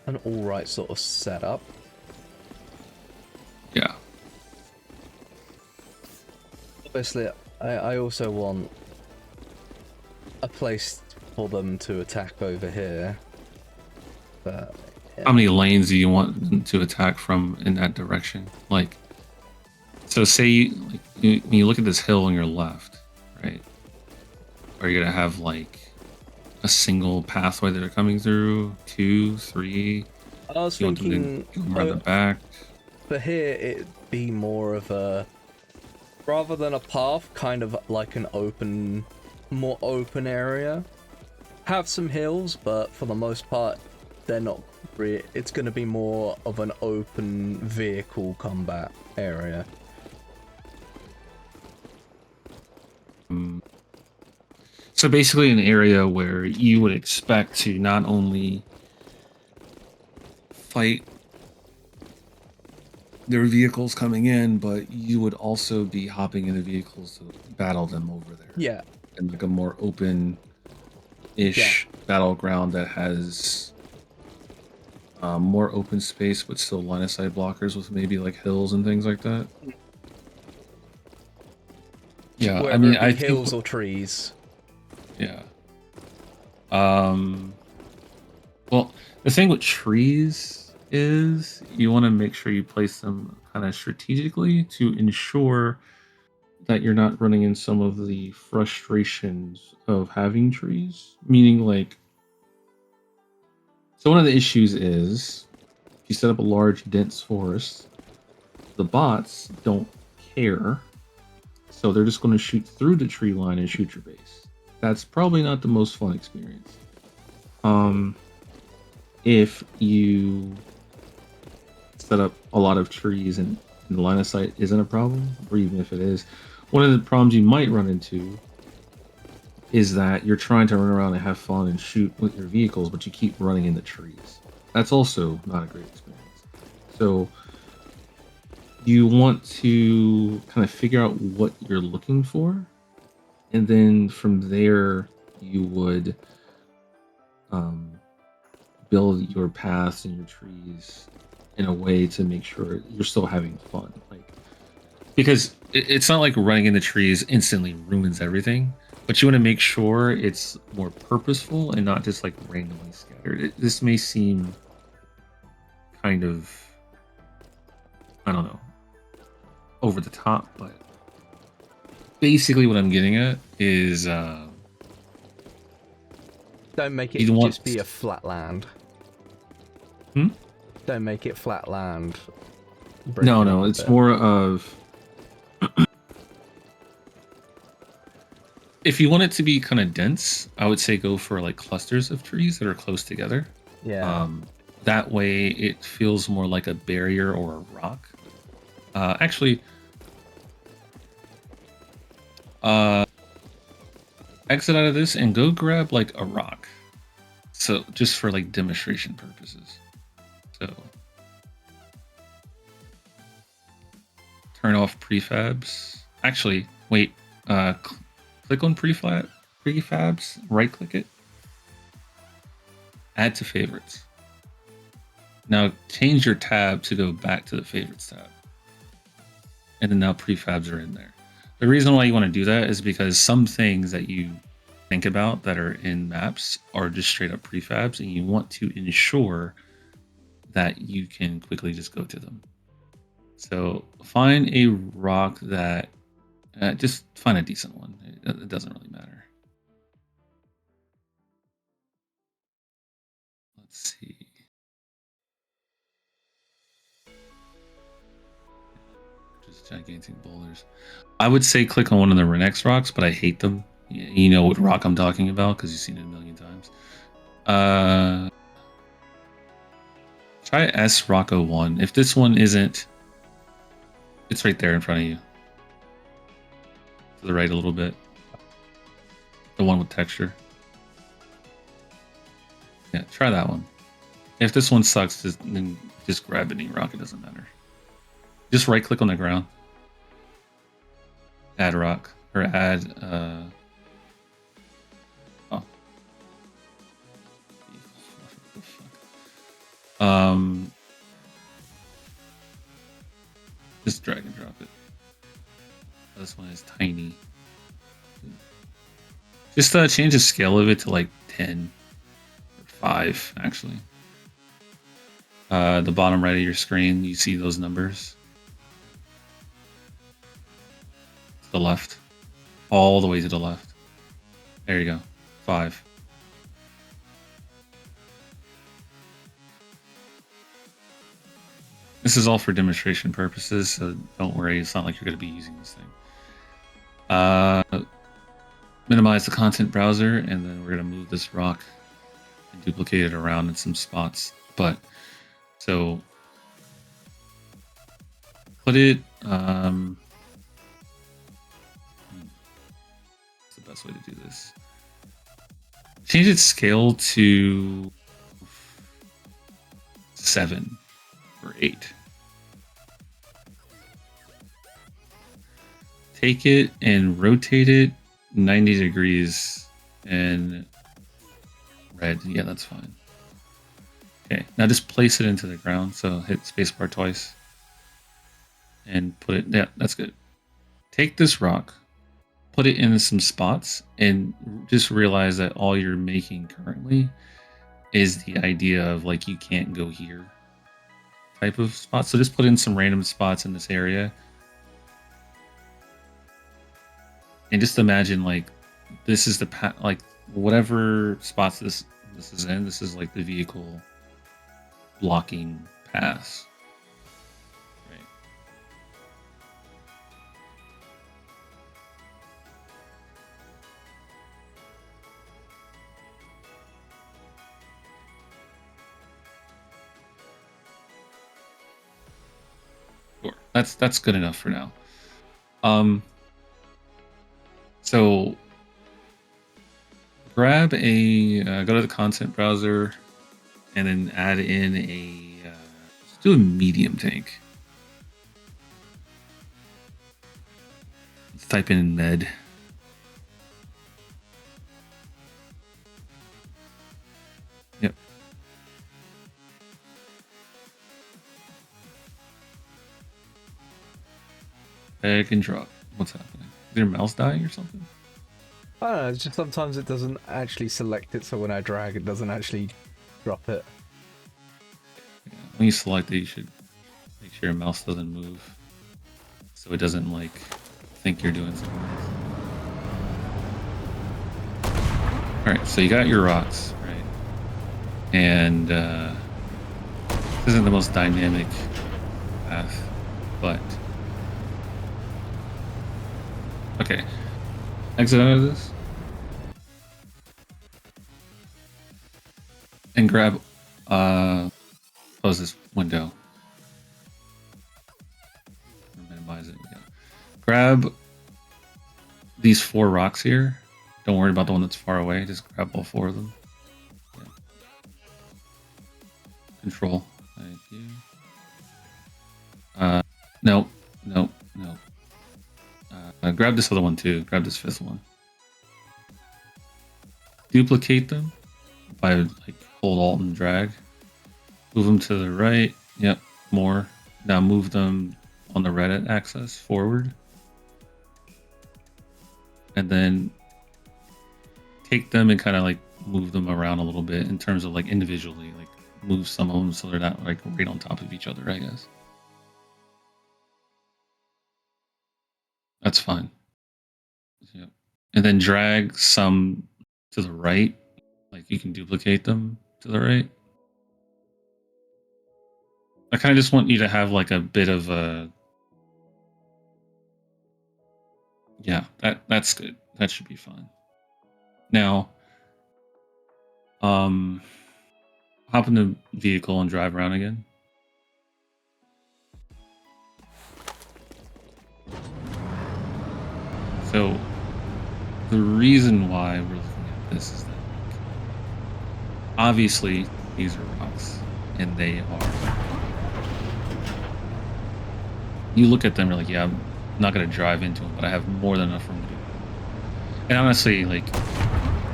A: an alright sort of setup.
B: Yeah.
A: Obviously, I also want a place for them to attack over here. But yeah.
B: How many lanes do you want them to attack from in that direction? Like, so say when you look at this hill on your left, right? Are you gonna have like a single pathway that are coming through? 2, 3?
A: I was
B: You want them
A: thinking
B: to go around the back?
A: for here it'd be more of a, rather than a path, kind of like an open, more open area. Have some hills, but for the most part, they're not. It's going to be more of an open vehicle combat area.
B: So basically an area where you would expect to not only fight their vehicles coming in, but you would also be hopping into vehicles to battle them over there.
A: Yeah.
B: And like a more open-ish battleground that has more open space, but still line of sight blockers with maybe like hills and things like that. Yeah,
A: Whether
B: I mean,
A: it be
B: I
A: hills
B: think,
A: or trees.
B: yeah. Well, the thing with trees is you want to make sure you place them kind of strategically to ensure that you're not running in some of the frustrations of having trees. Meaning, like, so one of the issues is if you set up a large, dense forest, the bots don't care. So they're just going to shoot through the tree line and shoot your base. That's probably not the most fun experience. If you set up a lot of trees and the line of sight isn't a problem, or even if it is, one of the problems you might run into is that you're trying to run around and have fun and shoot with your vehicles, but you keep running into trees. That's also not a great experience. So you want to kind of figure out what you're looking for, and then from there you would build your paths and your trees in a way to make sure you're still having fun. Like, because it's not like running into trees instantly ruins everything, but you want to make sure it's more purposeful and not just like randomly scattered. This may seem kind of, I don't know, over the top, but basically what I'm getting at is
A: Don't make it just be a flat land. Don't make it flat land.
B: No, it's more of if you want it to be kind of dense, I would say go for like clusters of trees that are close together.
A: Yeah.
B: That way it feels more like a barrier or a rock. Actually, exit out of this and go grab like a rock. So just for like demonstration purposes. So turn off prefabs. Actually, wait. Click on prefabs. Right click it. Add to favorites. Now change your tab to go back to the favorites tab. And then now prefabs are in there. The reason why you want to do that is because some things that you think about that are in maps are just straight up prefabs, and you want to ensure that you can quickly just go to them. So find a rock that, just find a decent one. It doesn't really matter. Let's see. Just gigantic boulders. I would say click on one of the Renex rocks, but I hate them. You know what rock I'm talking about because you've seen it a million times. Try S Rocco 1. If this one isn't, it's right there in front of you. To the right a little bit. The one with texture. Yeah, try that one. If this one sucks, then just grab any rock. It doesn't matter. Just right click on the ground. Add rock. Or add... oh. Just drag and drop it. This one is tiny. Just change the scale of it to like 10 or 5 actually. The bottom right of your screen, you see those numbers. To the left. All the way to the left. There you go. 5. This is all for demonstration purposes, so don't worry, it's not like you're going to be using this thing. Minimize the content browser, and then we're going to move this rock and duplicate it around in some spots. But, so, put it, what's the best way to do this? Change its scale to 7. Or 8. Take it and rotate it 90 degrees and red. Yeah, that's fine. Okay, now just place it into the ground. So hit spacebar twice and put it. Yeah, that's good. Take this rock, put it in some spots, and just realize that all you're making currently is the idea of like you can't go here type of spots. So just put in some random spots in this area. And just imagine like this is the like whatever spots this is in, this is like the vehicle blocking paths. Right. Sure. That's good enough for now. So grab a go to the content browser and then add in a let's do a medium tank. Let's type in med. Yep. Drag and drop. What's happening? Is your mouse dying or something?
A: I don't know, it's just sometimes it doesn't actually select it, so when I drag it doesn't actually drop it.
B: Yeah, when you select it, you should make sure your mouse doesn't move, so it doesn't like think you're doing something else. Alright, so you got your rocks, right? And this isn't the most dynamic path, but okay. Exit out of this. And grab, close this window. Minimize it. Yeah. Grab these 4 rocks here. Don't worry about the one that's far away. Just grab all 4 of them. Yeah. Control. Thank you. No. Grab this other one too. Grab this 5th one. Duplicate them by like hold Alt and drag. Move them to the right. Yep, more. Now move them on the right axis forward. And then take them and kind of like move them around a little bit in terms of like individually, like move some of them so they're not like right on top of each other, I guess. That's fine. Yep. And then drag some to the right. Like you can duplicate them to the right. I kind of just want you to have like a bit of a... Yeah, that's good. That should be fine. Now, hop in the vehicle and drive around again. So, the reason why we're looking at this is that, like, obviously, these are rocks, and they are... You look at them, you're like, yeah, I'm not going to drive into them, but I have more than enough room to do it. And honestly, like,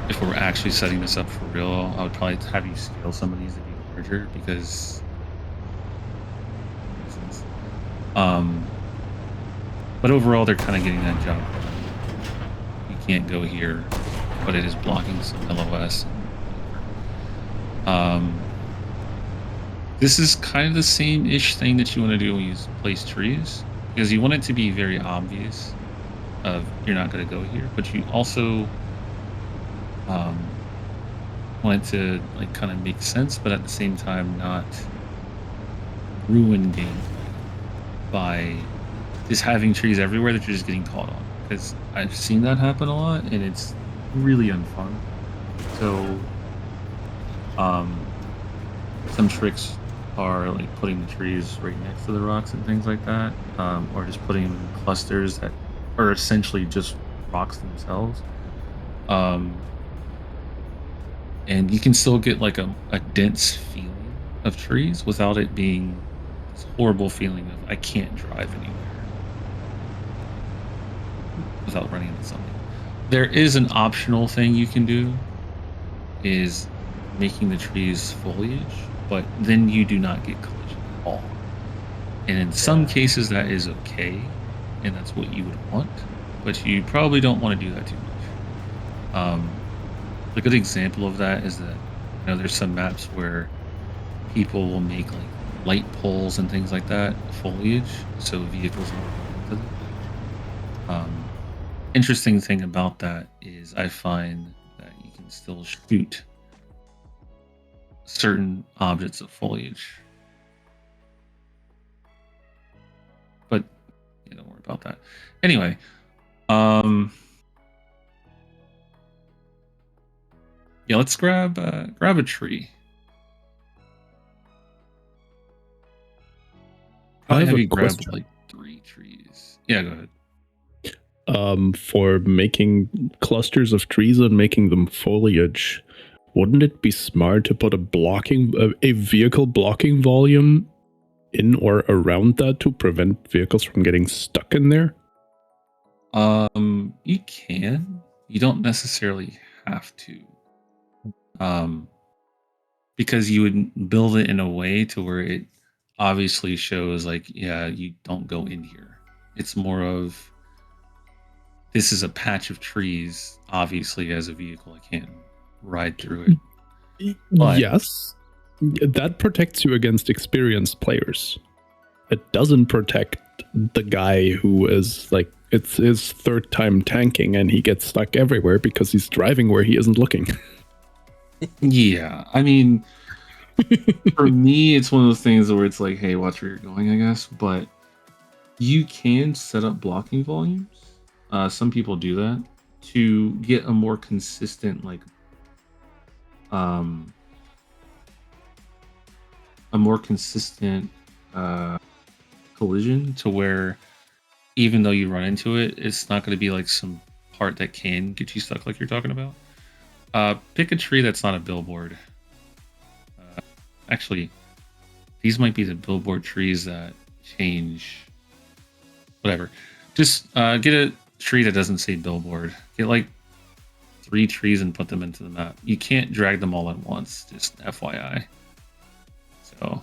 B: if we're actually setting this up for real, I would probably have you scale some of these to be larger, because... But overall, they're kind of getting that job. You can't go here, but it is blocking some LOS. This is kind of the same-ish thing that you want to do when you place trees, because you want it to be very obvious of you're not going to go here, but you also want it to like kind of make sense, but at the same time not ruin gameplay by just having trees everywhere that you're just getting caught on, because I've seen that happen a lot and it's really unfun. So some tricks are like putting the trees right next to the rocks and things like that, or just putting them in clusters that are essentially just rocks themselves. And you can still get like a dense feeling of trees without it being this horrible feeling of I can't drive anywhere without running into something. There is an optional thing you can do, is making the trees foliage, but then you do not get collision at all. And in some cases that is okay, and that's what you would want, but you probably don't want to do that too much. A good example of that is that, you know, there's some maps where people will make like light poles and things like that foliage, so vehicles won't run into them. Interesting thing about that is I find that you can still shoot certain objects of foliage, but yeah, don't worry about that. Anyway, yeah, let's grab a tree. Probably have you grab like 3 trees. Yeah, go ahead.
E: For making clusters of trees and making them foliage, wouldn't it be smart to put a vehicle blocking volume in or around that to prevent vehicles from getting stuck in there?
B: You can. You don't necessarily have to. Because you would build it in a way to where it obviously shows like, yeah, you don't go in here. It's more of, this is a patch of trees. Obviously, as a vehicle, I can't ride through it. But
E: yes, that protects you against experienced players. It doesn't protect the guy who is like, it's his 3rd time tanking and he gets stuck everywhere because he's driving where he isn't looking.
B: Yeah, I mean, for me, it's one of those things where it's like, hey, watch where you're going, I guess. But you can set up blocking volumes. Some people do that to get a more consistent, like, collision, to where even though you run into it, it's not going to be like some part that can get you stuck like you're talking about. Pick a tree that's not a billboard. Actually, these might be the billboard trees that change. Whatever. Just get a tree that doesn't say billboard. Get like 3 trees and put them into the map. You can't drag them all at once, just FYI. So So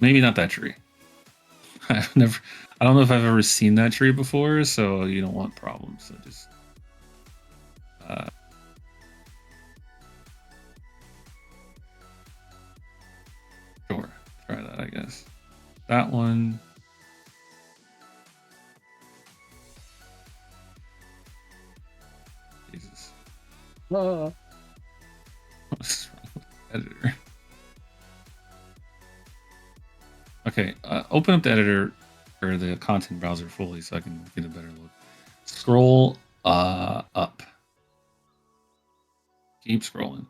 B: maybe not that tree. I don't know if I've ever seen that tree before, so you don't want problems. So just sure, try that, I guess. That one. Jesus. What's wrong with the editor? Okay, open up the editor or the content browser fully so I can get a better look. Scroll up. Keep scrolling.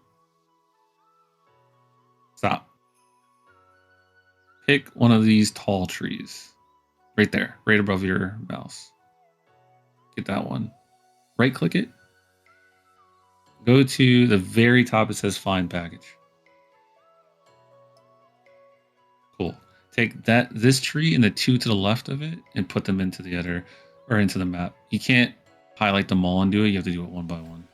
B: Stop. Pick one of these tall trees. Right there, right above your mouse. Get that one. Right click it. Go to the very top, it says find package. Cool. Take this tree and the two to the left of it and put them into the editor or into the map. You can't highlight them all and do it. You have to do it one by one.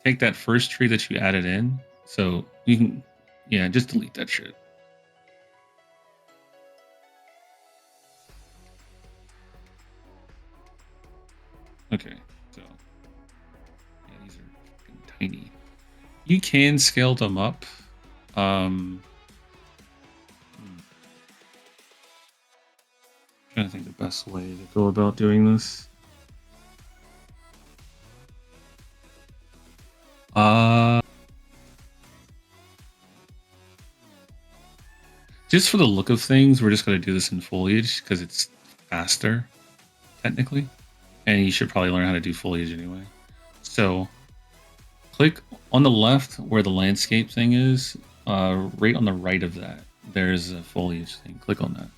B: Take that first tree that you added in. So you can, yeah, just delete that shit. Okay, so yeah, these are tiny. You can scale them up. Trying to think the best way to go about doing this. Just for the look of things, we're just going to do this in foliage because it's faster, technically. And you should probably learn how to do foliage anyway. So click on the left where the landscape thing is, right on the right of that. There's a foliage thing. Click on that.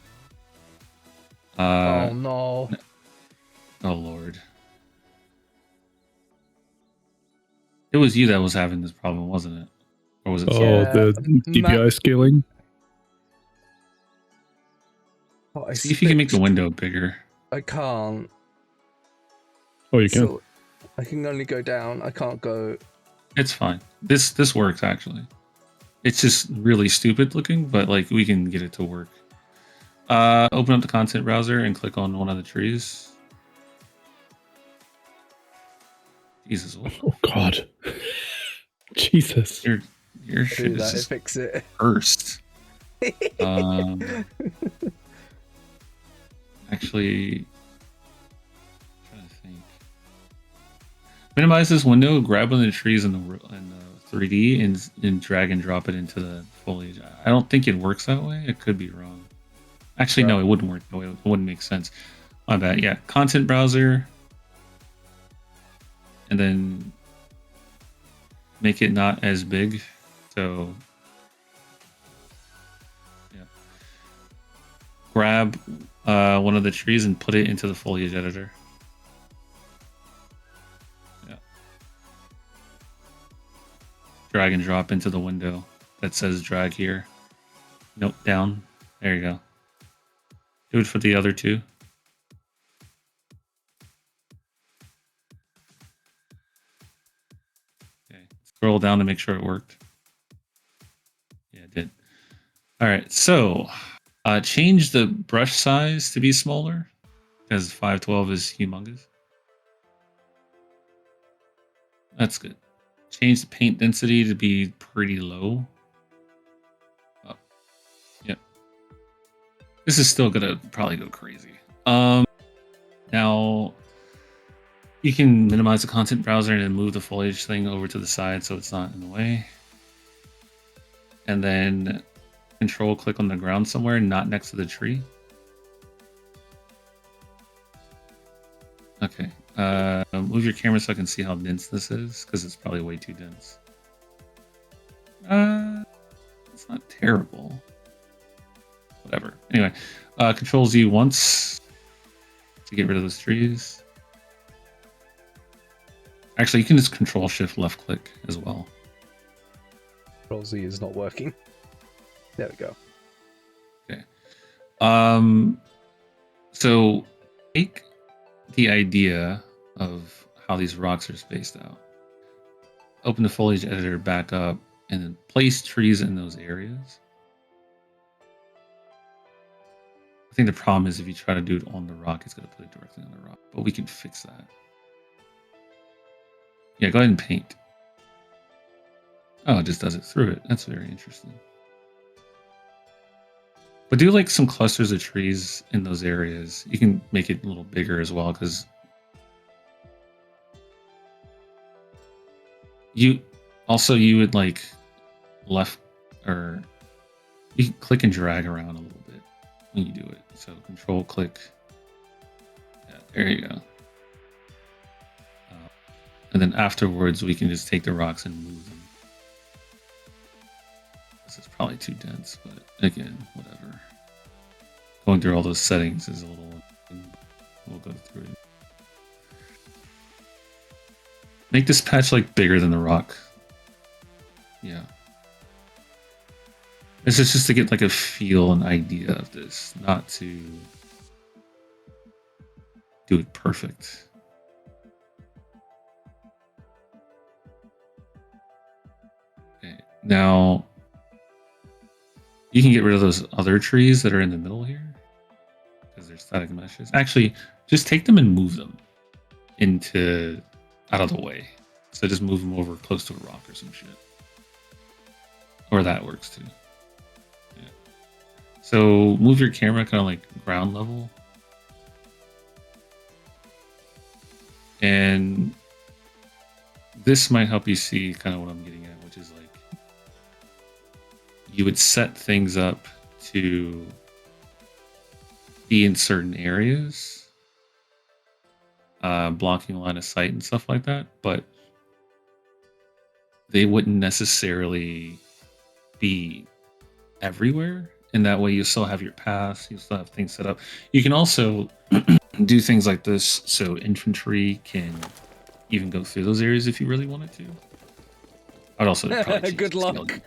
A: Oh no.
B: Oh Lord. It was you that was having this problem, wasn't it? Or was it?
E: Oh,
A: Yeah,
E: the DPI scaling.
A: Oh,
B: See if you can make the window bigger.
A: I can't.
E: Oh, you can.
A: So I can only go down. I can't go.
B: It's fine. This works actually. It's just really stupid looking, but like we can get it to work. Open up the content browser and click on one of the trees. Jesus.
E: Oh God. Jesus.
B: Your shit
A: Do
B: is
A: that.
B: just
A: Fix it.
B: cursed. Actually, I'm trying to think. Minimize this window. Grab one of the trees in the 3D and drag and drop it into the foliage. I don't think it works that way. It could be wrong. Actually, no, it wouldn't work that way. It wouldn't make sense. My bad. Yeah, content browser, and then make it not as big. So, yeah. Grab one of the trees and put it into the foliage editor. Yeah. Drag and drop into the window that says drag here. Nope, down. There you go. Do it for the other two. Okay. Scroll down to make sure it worked. Yeah, it did. All right, so change the brush size to be smaller because 512 is humongous. That's good. Change the paint density to be pretty low. Oh, yep. This is still gonna probably go crazy. Now you can minimize the content browser and then move the foliage thing over to the side so it's not in the way. And then control click on the ground somewhere, not next to the tree. Okay. Move your camera so I can see how dense this is, because it's probably way too dense. It's not terrible. Whatever. Anyway, Control Z once to get rid of those trees. Actually, you can just Control Shift left click as well.
A: Control Z is not working. There we go.
B: Okay. So take the idea of how these rocks are spaced out, open the foliage editor back up, and then place trees in those areas. I think the problem is if you try to do it on the rock, it's going to put it directly on the rock. But we can fix that. Yeah, go ahead and paint. Oh, it just does it through it. That's very interesting. But do like some clusters of trees in those areas. You can make it a little bigger as well, because you would like left, or you can click and drag around a little bit when you do it. So control click. Yeah, there you go. And then afterwards, we can just take the rocks and move them. This is probably too dense, but again, whatever. Going through all those settings is a little... We'll go through it. Make this patch like bigger than the rock. Yeah. This is just to get like a feel and idea of this, not to do it perfect. Okay, now you can get rid of those other trees that are in the middle here because they're static meshes. Actually, just take them and move them into out of the way. So just move them over close to a rock or some shit. Or that works too. Yeah. So move your camera kind of like ground level. And this might help you see kind of what I'm getting at, which is like you would set things up to be in certain areas, blocking line of sight and stuff like that, but they wouldn't necessarily be everywhere. And that way you still have your paths, you still have things set up. You can also do things like this so infantry can even go through those areas if you really wanted to. I'd also probably
A: Good luck.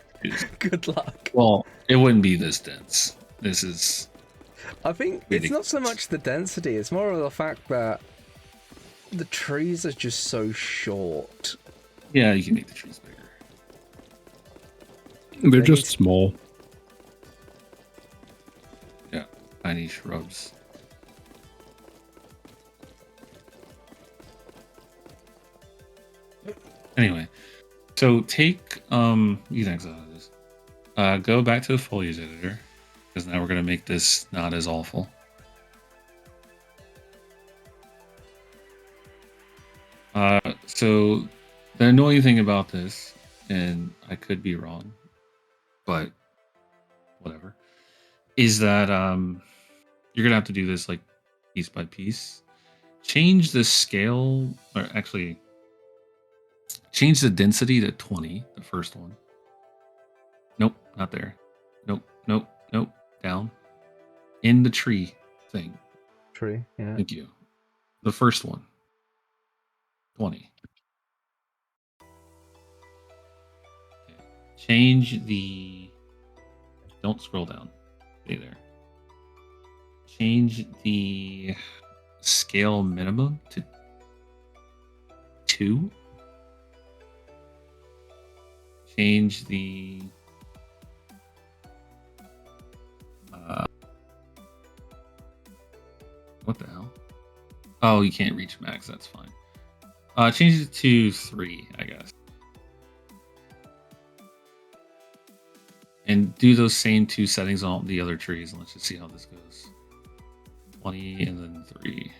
A: Good luck.
B: Well, it wouldn't be this dense. This is...
A: I think it's not so much the density, it's more of the fact that the trees are just so short.
B: Yeah, you can make the trees bigger.
E: They're just small.
B: Yeah, tiny shrubs. Anyway, so take you can exit out of this. Go back to the foliage editor, because now we're gonna make this not as awful. So the annoying thing about this, and I could be wrong, but whatever, is that you're gonna have to do this like piece by piece. Change the scale, or actually change the density to 20, the first one. Nope, not there. Nope, nope, nope. Down. In the tree thing.
A: Tree, yeah.
B: Thank you. The first one. 20. Okay. Change the... Don't scroll down. Stay there. Change the scale minimum to 2. Change the... what the hell? Oh, you can't reach max. That's fine. Change it to 3, I guess. And do those same 2 settings on the other trees, and let's just see how this goes. 20 and then 3.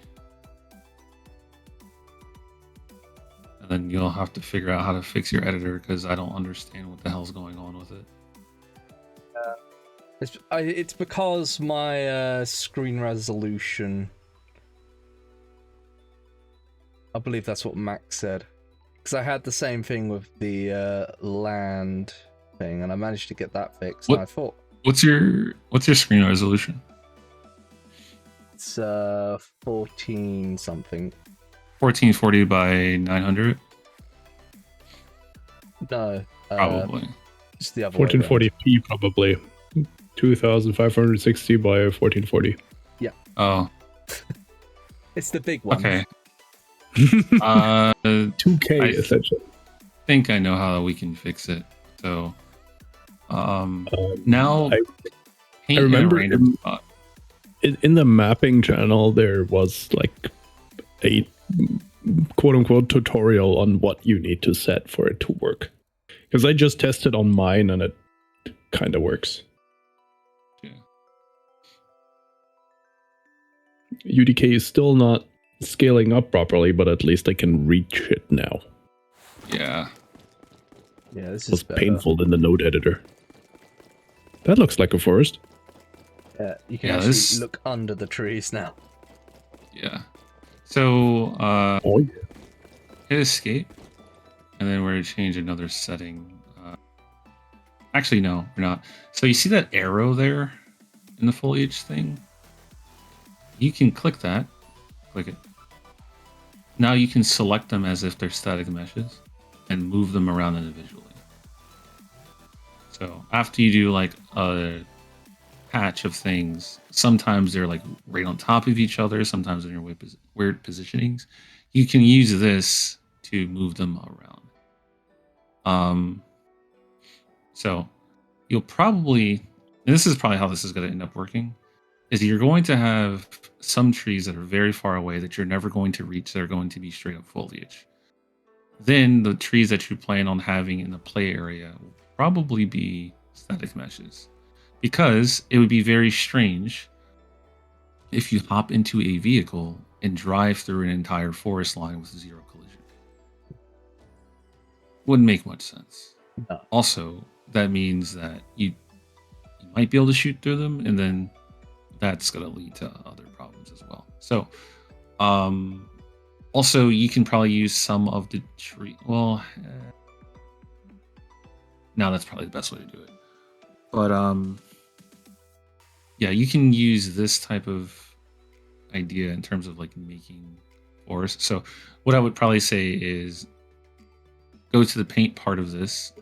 B: And then you'll have to figure out how to fix your editor, because I don't understand what the hell's going on with it.
A: It's because my screen resolution... I believe that's what Max said. Because I had the same thing with the land thing, and I managed to get that fixed. And I thought,
B: what's your screen resolution?
A: It's 14 something.
B: 1440 by 900.
A: No,
B: Probably.
A: it's the other way
E: 1440p probably. 2560 by 1440.
B: Oh.
A: It's the big one.
B: Okay.
E: 2K
B: I
E: essentially.
B: think I know how we can fix it. So, now
E: I
B: paint
E: remember
B: in a random spot.
E: in the mapping channel there was like a quote unquote tutorial on what you need to set for it to work. Because I just tested on mine and it kind of works.
B: Yeah.
E: UDK is still not scaling up properly, but at least I can reach it now.
B: Yeah.
A: Yeah, this
E: It was
A: is better.
E: painful in the node editor. That looks like a forest.
A: You can
B: Yeah,
A: actually
B: this-
A: look under the trees now.
B: Yeah. So,
E: Oh yeah.
B: hit escape, and then we're going to change another setting. Actually, no, we're not. So you see that arrow there in the foliage thing? You can click that. Click it. Now you can select them as if they're static meshes and move them around individually. So after you do like a patch of things, sometimes they're like right on top of each other, sometimes in your weird positionings. You can use this to move them around. So you'll probably, and this is probably how this is going to end up working, is you're going to have some trees that are very far away that you're never going to reach. They're going to be straight up foliage. Then the trees that you plan on having in the play area will probably be static meshes, because it would be very strange if you hop into a vehicle and drive through an entire forest line with zero collision. Wouldn't make much sense.
A: No.
B: Also, that means that you might be able to shoot through them, and then that's going to lead to other problems as well. So, also you can probably use some of the tree. Well, no, that's probably the best way to do it. But yeah, you can use this type of idea in terms of like making forests. So, what I would probably say is go to the paint part of this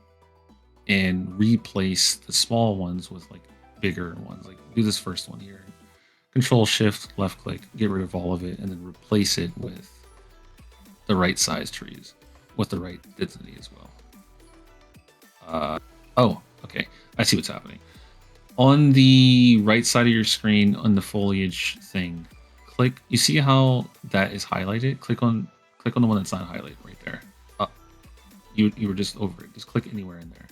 B: and replace the small ones with like bigger ones. Like do this first one here. Control Shift left click, get rid of all of it, and then replace it with the right size trees with the right density as well. Oh, okay. I see what's happening. On the right side of your screen on the foliage thing, click, you see how that is highlighted? Click on the one that's not highlighted right there. You were just over it. Just click anywhere in there.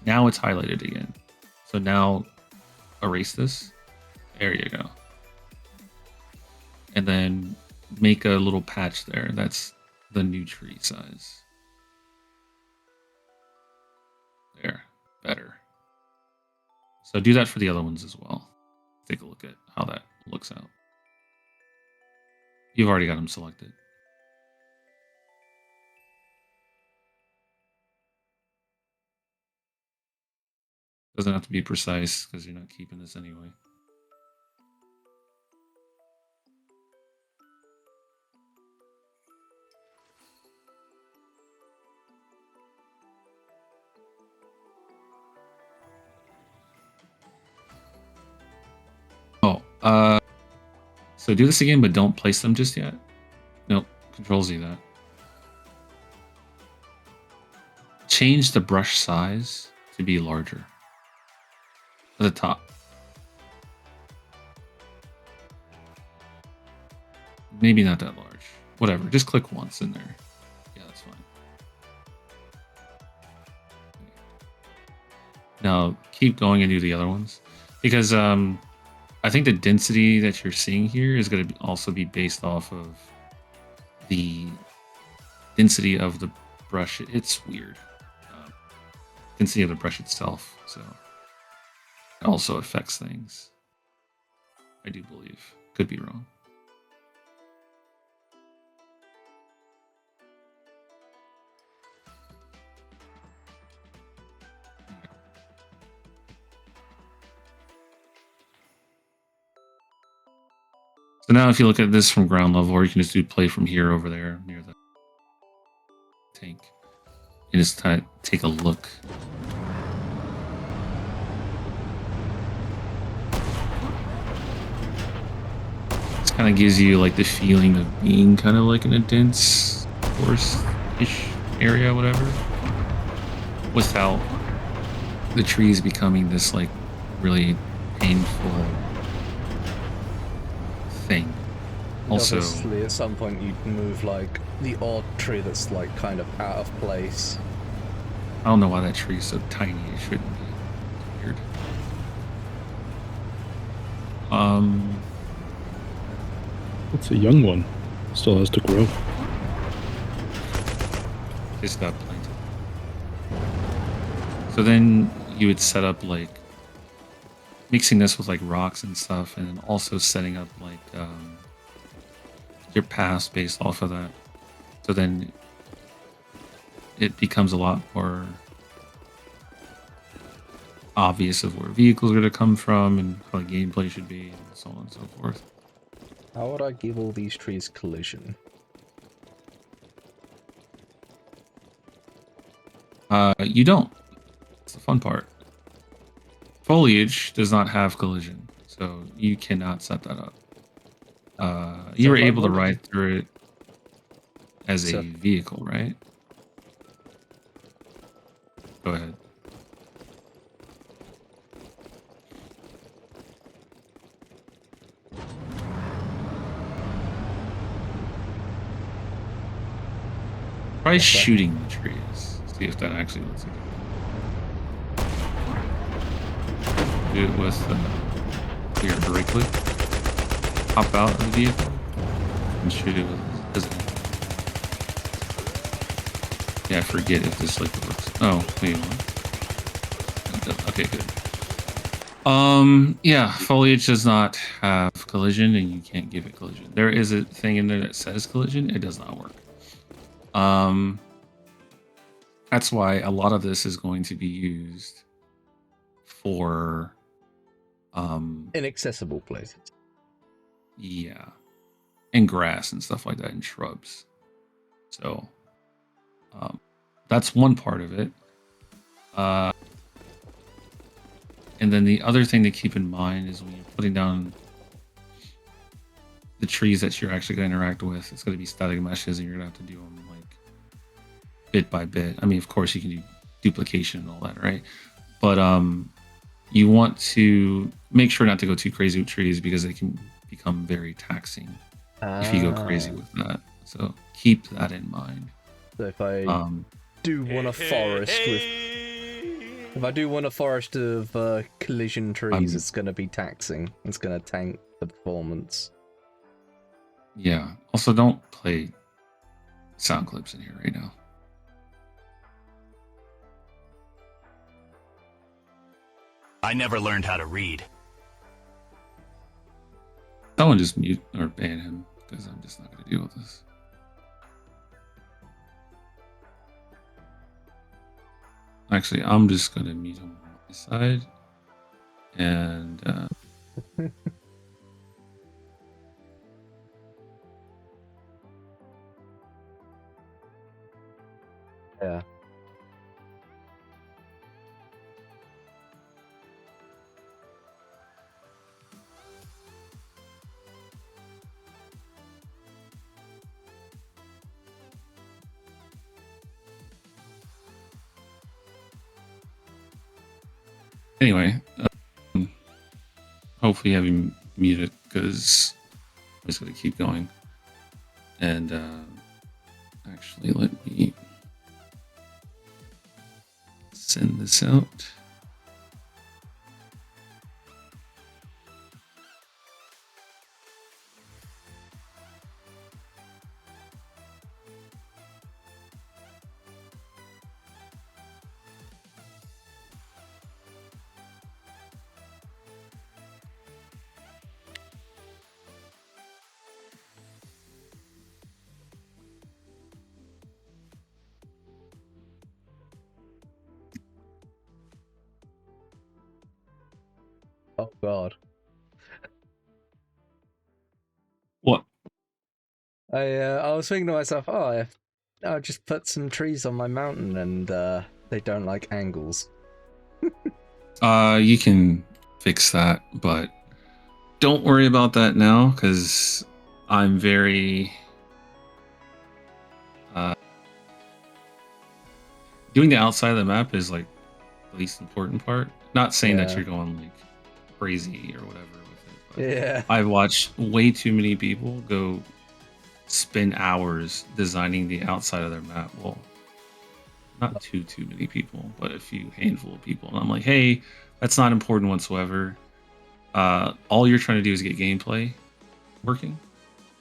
B: Now it's highlighted again. So now erase this. There you go. And then make a little patch there. That's the new tree size. There. Better. So do that for the other ones as well. Take a look at how that looks out. You've already got them selected. Doesn't have to be precise because you're not keeping this anyway. So do this again, but don't place them just yet. Nope. Control Z that. Change the brush size to be larger. At the top. Maybe not that large. Whatever. Just click once in there. Yeah, that's fine. Now keep going and do the other ones, because I think the density that you're seeing here is going to also be based off of the density of the brush. It's weird. Density of the brush itself. So it also affects things. I do believe. Could be wrong. So now if you look at this from ground level, or you can just do play from here over there near the tank, and just take a look. It's kind of gives you like the feeling of being kind of like in a dense forest-ish area, whatever, without the trees becoming this like really painful thing. Also,
A: obviously, at some point you'd move like the odd tree that's like kind of out of place.
B: I don't know why that tree is so tiny. It shouldn't be. Weird.
E: It's a young one. Still has to grow.
B: Just got planted. So then you would set up like mixing this with like rocks and stuff, and then also setting up like your paths based off of that. So then it becomes a lot more obvious of where vehicles are going to come from and how the gameplay should be, and so on and so forth.
A: How would I give all these trees collision?
B: You don't. It's the fun part. Foliage does not have collision, so you cannot set that up. You were able to ride through it as a vehicle, right? Go ahead. Try shooting the trees. See if that actually lets you do it with your brake click. Hop out of the vehicle and shoot it with this. Yeah, I forget if this like works. Oh, wait, what? Okay, good. Yeah, foliage does not have collision, and you can't give it collision. There is a thing in there that says collision. It does not work. That's why a lot of this is going to be used for
A: inaccessible places.
B: Yeah, and grass and stuff like that, and shrubs. So that's one part of it. And then the other thing to keep in mind is when you're putting down the trees that you're actually going to interact with, it's going to be static meshes, and you're going to have to do them like bit by bit. I mean, of course, you can do duplication and all that, right? But you want to make sure not to go too crazy with trees because they can become very taxing if you go crazy with that. So keep that in mind.
A: So if I do want a forest with... If I do want a forest of collision trees, it's going to be taxing. It's going to tank the performance.
B: Yeah. Also, don't play sound clips in here right now.
F: I never learned how to read.
B: Someone just mute or ban him because I'm just not going to deal with this. Actually, I'm just going to mute him on my side. And
A: yeah.
B: anyway, hopefully you have him muted because I'm just going to keep going. And actually, let me send this out.
A: Oh God.
B: What?
A: I was thinking to myself, oh, I'll just put some trees on my mountain, and they don't like angles.
B: You can fix that, but don't worry about that now, because I'm very doing the outside of the map is like the least important part. Not saying that
A: Yeah.
B: you're going like crazy or whatever with it.
A: Yeah.
B: I've watched way too many people go spend hours designing the outside of their map. Well, not too many people, but a few handful of people. And I'm like, hey, that's not important whatsoever. All you're trying to do is get gameplay working.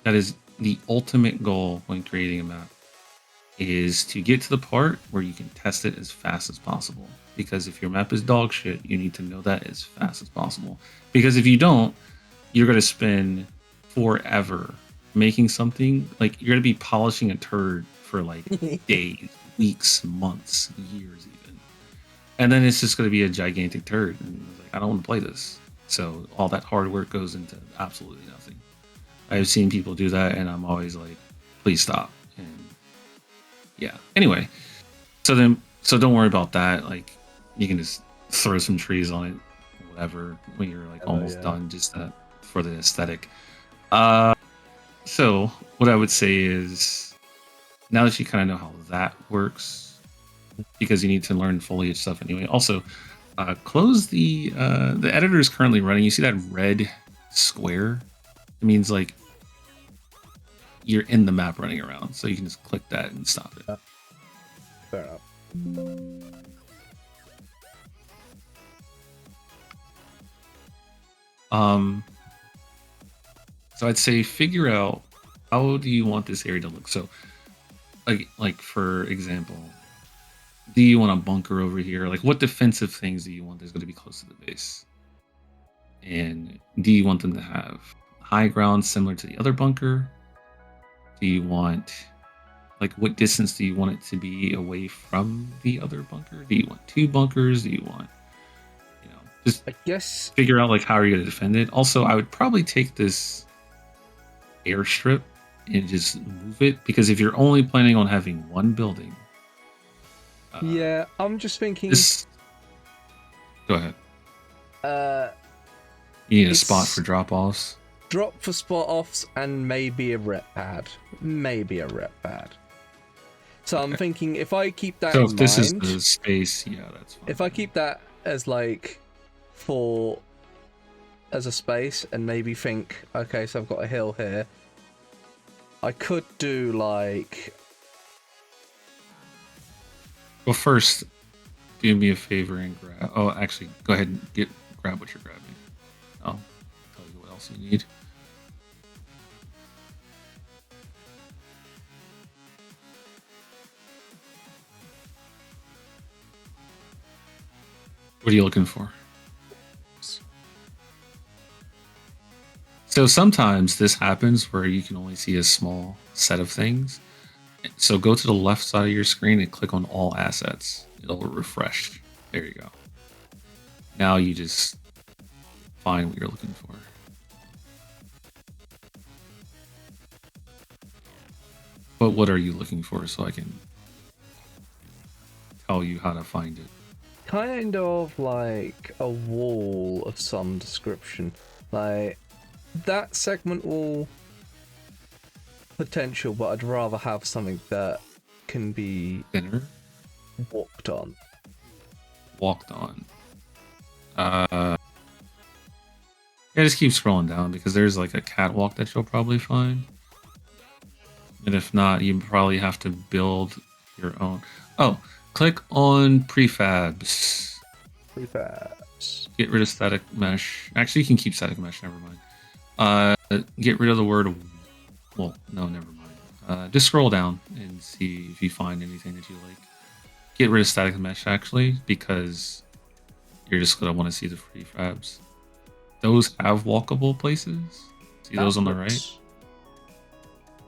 B: That is the ultimate goal when creating a map, is to get to the part where you can test it as fast as possible. Because if your map is dog shit, you need to know that as fast as possible. Because if you don't, you're going to spend forever making something. Like, you're going to be polishing a turd for like days, weeks, months, years even. And then it's just going to be a gigantic turd. And like, I don't want to play this. So all that hard work goes into absolutely nothing. I've seen people do that, and I'm always like, please stop. And yeah. Anyway, so don't worry about that. Like, you can just throw some trees on it, whatever, when you're like almost done, just for the aesthetic. So what I would say is, now that you kind of know how that works, because you need to learn foliage stuff anyway. Also, close the editor is currently running. You see that red square? It means like you're in the map running around, so you can just click that and stop it.
A: Fair enough.
B: So I'd say figure out, how do you want this area to look. So like for example, do you want a bunker over here? Like, what defensive things do you want that's going to be close to the base? And do you want them to have high ground similar to the other bunker? Do you want, like, what distance do you want it to be away from the other bunker? Do you want 2 bunkers? Do you want, just
A: I guess
B: figure out like how are you going to defend it. Also, I would probably take this airstrip and just move it, because if you're only planning on having one building,
A: yeah, I'm just thinking.
B: Go ahead. You need a spot for drop-offs.
A: Drop for spot offs and maybe a rep pad. So I'm thinking, if I keep that in
B: So if this is
A: mind,
B: the space, yeah, that's fine.
A: if I keep that as like as a space, and maybe think, okay, so I've got a hill here, I could do like.
B: Well, first, do me a favor and grab. Oh, actually, go ahead and grab what you're grabbing. I'll tell you what else you need. What are you looking for? So sometimes this happens where you can only see a small set of things. So go to the left side of your screen and click on all assets. It'll refresh. There you go. Now you just find what you're looking for. But what are you looking for, so I can tell you how to find it?
A: Kind of like a wall of some description. Like, that segment will potential, but I'd rather have something that can be
B: Thinner?
A: walked on.
B: Walked on. Yeah, just keep scrolling down, because there's like a catwalk that you'll probably find. And if not, you probably have to build your own. Oh, click on prefabs.
A: Prefabs.
B: Get rid of static mesh. Actually, you can keep static mesh, never mind. Get rid of the word. Well, no, never mind. Just scroll down and see if you find anything that you like. Get rid of static mesh, actually, because you're just going to want to see the prefabs. Those have walkable places. See those on the right?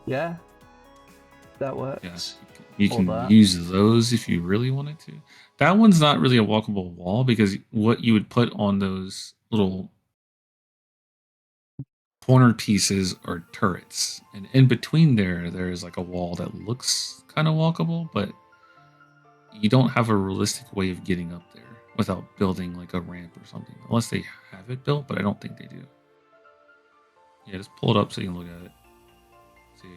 A: Yeah. That works.
B: Yes. You can use those if you really wanted to. That one's not really a walkable wall, because what you would put on those little corner pieces are turrets. And in between there is like a wall that looks kind of walkable, but you don't have a realistic way of getting up there without building like a ramp or something. Unless they have it built, but I don't think they do. Yeah, just pull it up so you can look at it. See.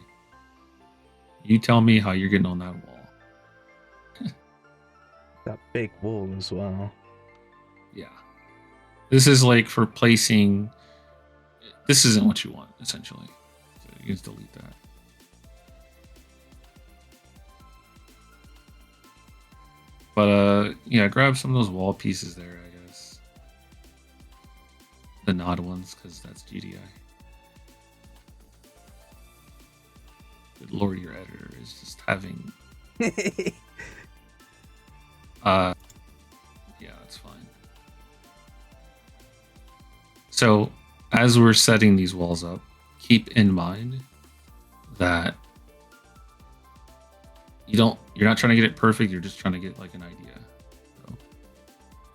B: You tell me how you're getting on that wall.
A: That big wall as well.
B: Yeah. This is like for placing. This isn't what you want, essentially. So you can just delete that. But yeah, grab some of those wall pieces there, I guess. The nod ones, because that's GDI. Good lord, your editor is just having. Yeah, that's fine. So, as we're setting these walls up, keep in mind that you're not trying to get it perfect, you're just trying to get like an idea. So,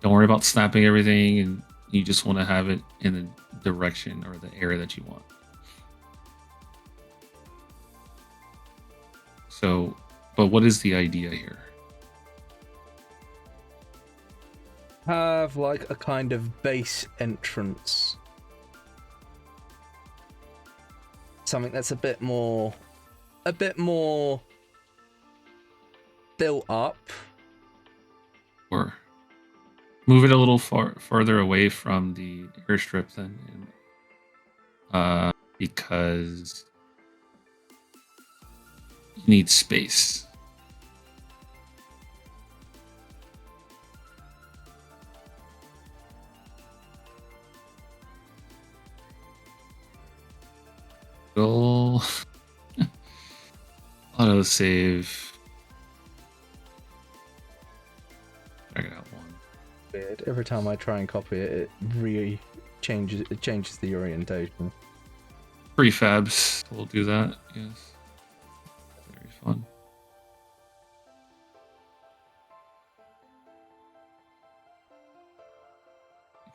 B: don't worry about snapping everything, and you just want to have it in the direction or the area that you want. So, but what is the idea here?
A: Have like a kind of base entrance. Something that's a bit more built up.
B: Or move it a little farther away from the airstrip then, because you need space. Go auto save. Check it out one.
A: Weird. Every time I try and copy it, it changes the orientation.
B: Prefabs will do that, yes. Very fun.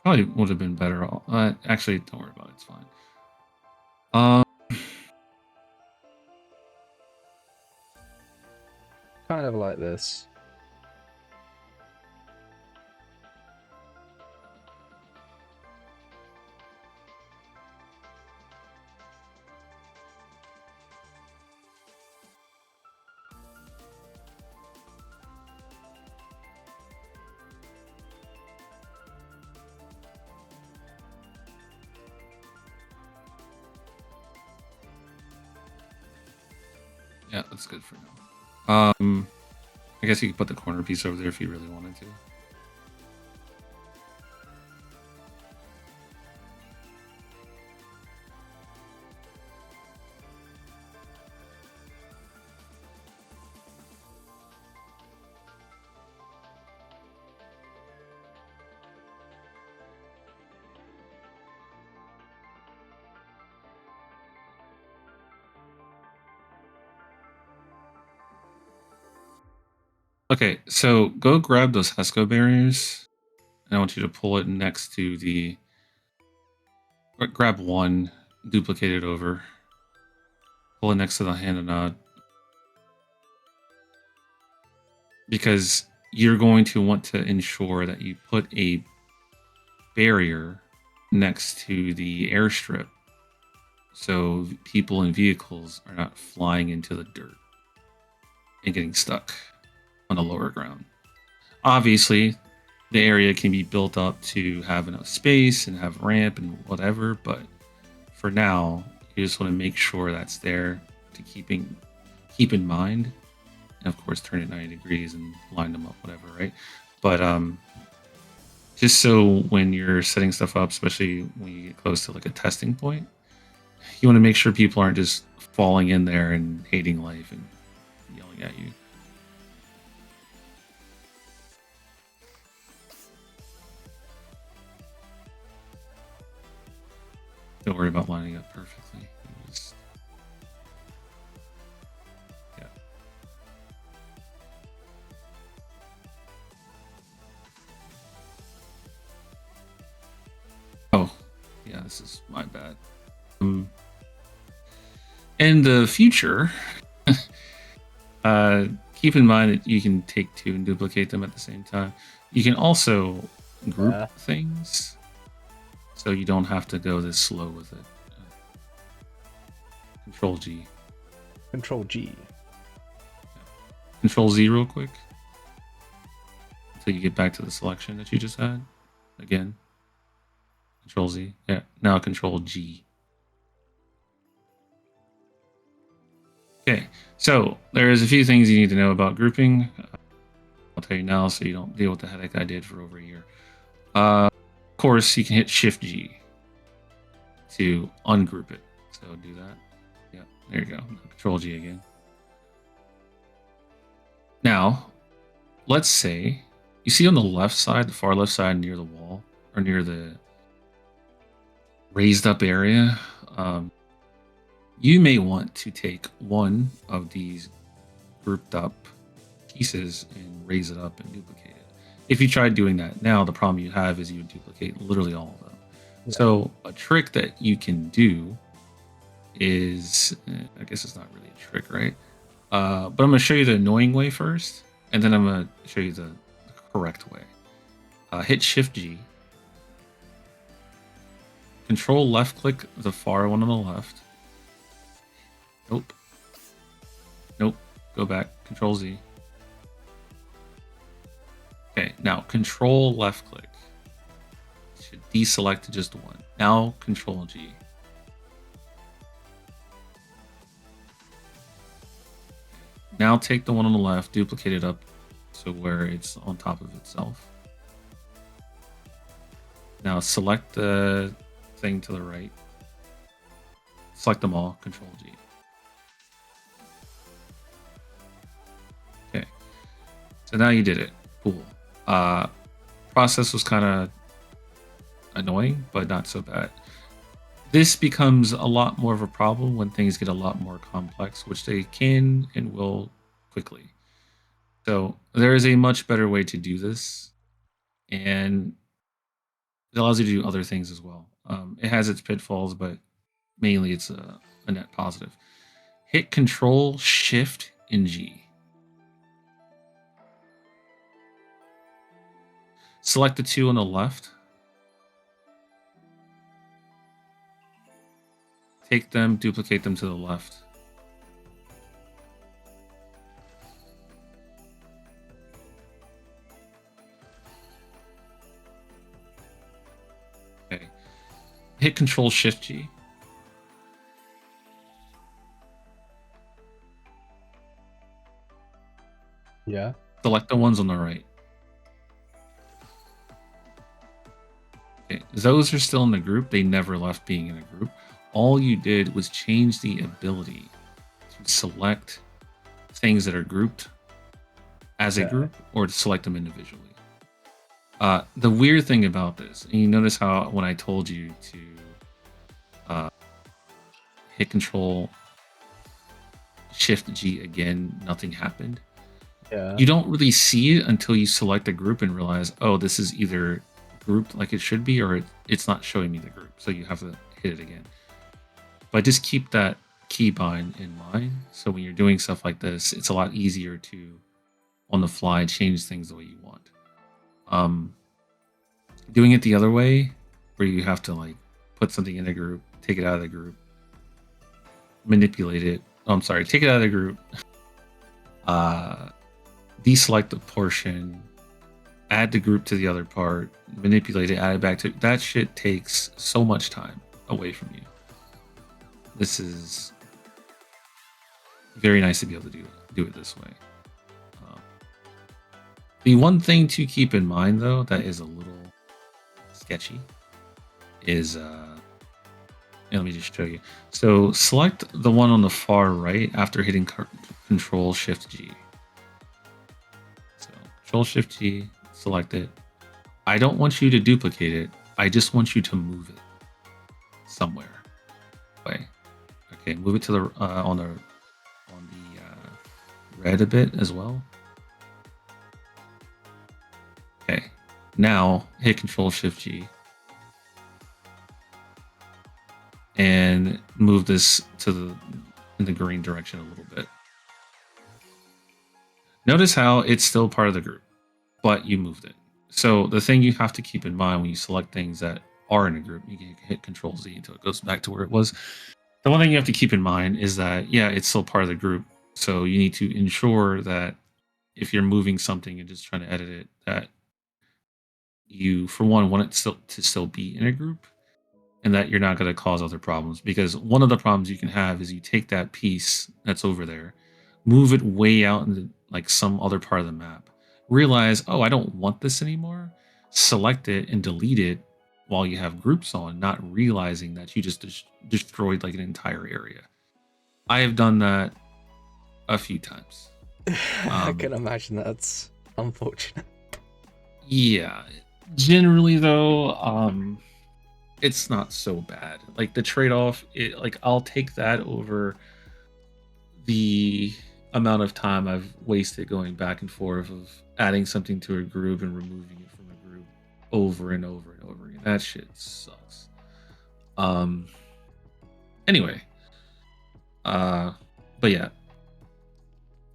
B: Probably would have been better. Actually, don't worry about it. It's fine.
A: Kind of like this.
B: Yeah, that's good for now. I guess you could put the corner piece over there if you really wanted to. Okay, so go grab those HESCO barriers, and I want you to pull it next to the. Grab one, duplicate it over, pull it next to the hand and nod, because you're going to want to ensure that you put a barrier next to the airstrip, so people and vehicles are not flying into the dirt and getting stuck on the lower ground. Obviously, the area can be built up to have enough space and have ramp and whatever, but for now, you just want to make sure that's there to keep in mind, and of course turn it 90 degrees and line them up, whatever, right? But just so when you're setting stuff up, especially when you get close to like a testing point, you want to make sure people aren't just falling in there and hating life and yelling at you. Don't worry about lining up perfectly. Yeah. Oh, yeah, this is my bad. In the future, keep in mind that you can take two and duplicate them at the same time. You can also group things, so you don't have to go this slow with it. Control G.
A: Control G.
B: Control Z real quick. Until you get back to the selection that you just had. Again. Control Z. Yeah. Now Control G. Okay. So there's a few things you need to know about grouping. I'll tell you now so you don't deal with the headache I did for over a year. Of course, you can hit Shift G to ungroup it. So do that. Yeah, there you go. Control G again. Now, let's say you see on the left side, the far left side near the wall or near the raised up area, you may want to take one of these grouped up pieces and raise it up and duplicate it. If you tried doing that now, the problem you have is you would duplicate literally all of them. Yeah. So a trick that you can do is, I guess it's not really a trick, right? But I'm going to show you the annoying way first, and then I'm going to show you the correct way. Hit Shift G. Control left click the far one on the left. Nope. Nope. Go back. Control Z. Okay, now Control left click. Should deselect to just one. Now Control G. Now take the one on the left, duplicate it up to where it's on top of itself. Now select the thing to the right. Select them all, Control G. Okay. So now you did it. Cool. Process was kind of annoying, but not so bad. This becomes a lot more of a problem when things get a lot more complex, which they can and will quickly. So there is a much better way to do this, and it allows you to do other things as well. It has its pitfalls, but mainly it's a net positive. Hit Control Shift and G. Select the two on the left. Take them, duplicate them to the left. Okay. Hit Control Shift G.
A: Yeah.
B: Select the ones on the right. Okay, those are still in the group. They never left being in a group. All you did was change the ability to select things that are grouped as a group or to select them individually. The weird thing about this, and you notice how when I told you to hit Control Shift G again, nothing happened.
A: Yeah.
B: You don't really see it until you select a group and realize, oh, this is either grouped like it should be or it's not showing me the group. So you have to hit it again. But just keep that keybind in mind. So when you're doing stuff like this, it's a lot easier to, on the fly, change things the way you want. Doing it the other way, where you have to like put something in a group, take it out of the group, manipulate it. Oh, I'm sorry, take it out of the group, deselect the portion, add the group to the other part, manipulate it, add it back to that shit takes so much time away from you. This is very nice to be able to do it this way. The one thing to keep in mind, though, that is a little sketchy is, let me just show you. So select the one on the far right after hitting Control Shift G. So Control Shift G, select it. I don't want you to duplicate it. I just want you to move it somewhere. Okay. Okay, move it to the on the red a bit as well. Okay, now hit Control Shift G and move this to in the green direction a little bit. Notice how it's still part of the group, but you moved it. So the thing you have to keep in mind when you select things that are in a group, you can hit Control Z until it goes back to where it was. The one thing you have to keep in mind is that, yeah, it's still part of the group. So you need to ensure that if you're moving something and just trying to edit it, that you, for one, want it to still be in a group, and that you're not going to cause other problems. Because one of the problems you can have is you take that piece that's over there, move it way out into like some other part of the map, realize, oh, I don't want this anymore, select it and delete it while you have groups on, not realizing that you just destroyed like an entire area. I have done that a few times.
A: I can imagine that's unfortunate.
B: Yeah. Generally though, it's not so bad. Like the trade-off, like I'll take that over the amount of time I've wasted going back and forth of adding something to a group and removing it from a group over and over and over again. That shit sucks. Anyway, but yeah,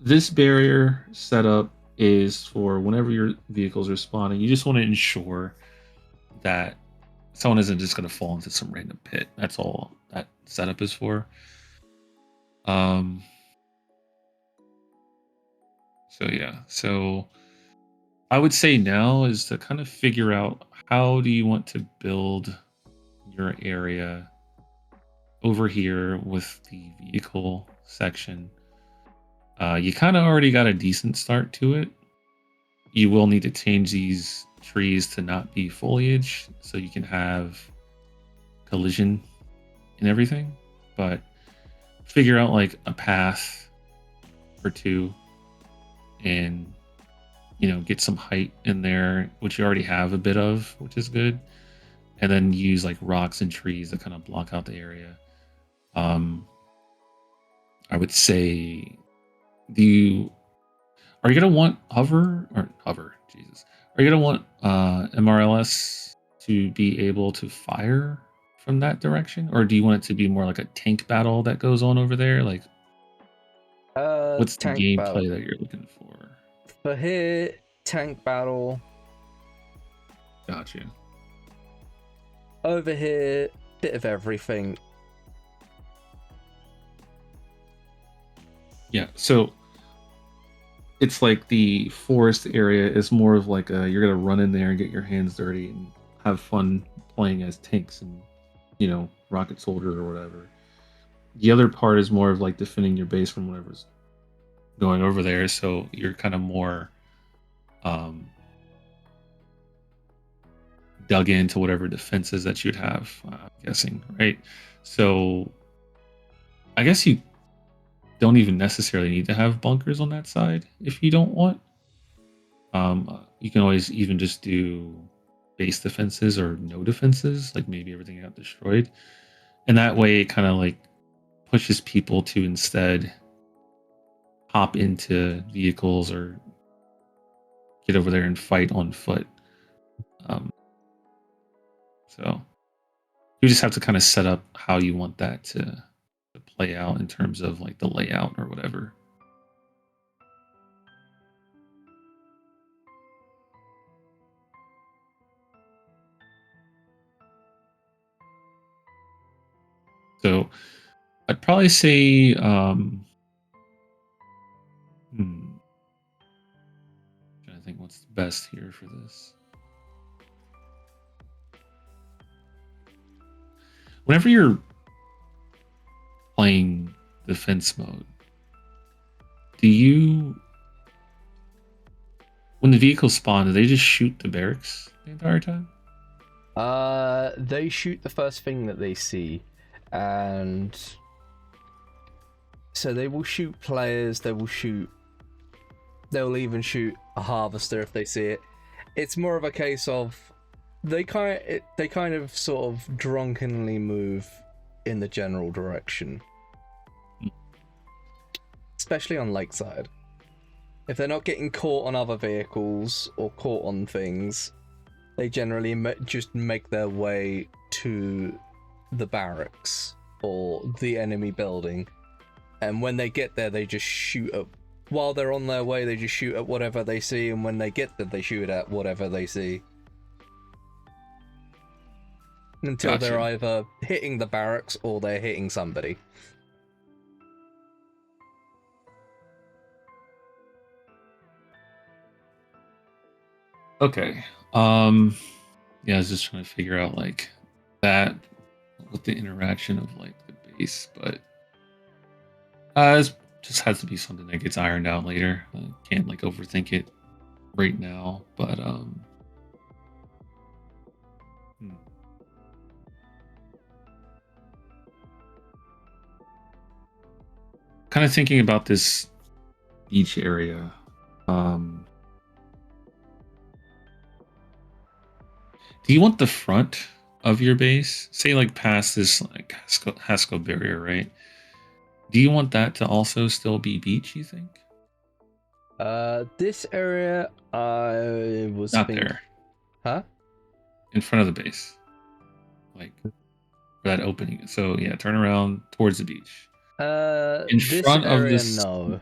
B: this barrier setup is for whenever your vehicles are spawning. You just want to ensure that someone isn't just going to fall into some random pit. That's all that setup is for. So yeah, so I would say now is to kind of figure out how do you want to build your area over here with the vehicle section. You kind of already got a decent start to it. You will need to change these trees to not be foliage so you can have collision and everything, but figure out like a path or two and get some height in there, which you already have a bit of, which is good, and then use like rocks and trees to kind of block out the area. I would say, are you gonna want hover? Jesus, are you gonna want MRLS to be able to fire from that direction, or do you want it to be more like a tank battle that goes on over there? Like, what's the gameplay
A: battle
B: that you're looking for?
A: for here? Tank battle.
B: Gotcha.
A: Over here, bit of everything.
B: Yeah, so it's like the forest area is more of like you're gonna run in there and get your hands dirty and have fun playing as tanks and rocket soldiers or whatever. The other part is more of like defending your base from whatever's going over there, so you're kind of more dug into whatever defenses that you'd have, I'm guessing, right? So I guess you don't even necessarily need to have bunkers on that side if you don't want. You can always even just do base defenses or no defenses, like maybe everything got destroyed, and that way it kind of like pushes people to instead hop into vehicles or get over there and fight on foot. So you just have to kind of set up how you want that to play out in terms of like the layout or whatever. So I'd probably say trying to think what's the best here for this. Whenever you're playing defense mode, when the vehicles spawn, do they just shoot the barracks the entire time?
A: They shoot the first thing that they see, and so they will shoot players. They'll even shoot a harvester if they see it. It's more of a case of they kind of sort of drunkenly move in the general direction, especially on Lakeside. If they're not getting caught on other vehicles or caught on things, they generally just make their way to the barracks or the enemy building, and when they get there, they just shoot at. While they're on their way, they just shoot at whatever they see, and when they get there, they shoot at whatever they see. until they're
B: Gotcha.
A: either hitting the barracks or they're hitting somebody.
B: Okay. Yeah, I was just trying to figure out like that with the interaction of like the base, but it just has to be something that gets ironed out later. I can't like overthink it right now, but kind of thinking about this beach area. Do you want the front of your base, say like past this like Haskell barrier, right? Do you want that to also still be beach, you think?
A: This area, I was
B: Not
A: thinking...
B: there.
A: Huh?
B: In front of the base. Like that opening. So yeah, turn around towards the beach. In
A: This
B: front of
A: area,
B: this.
A: no.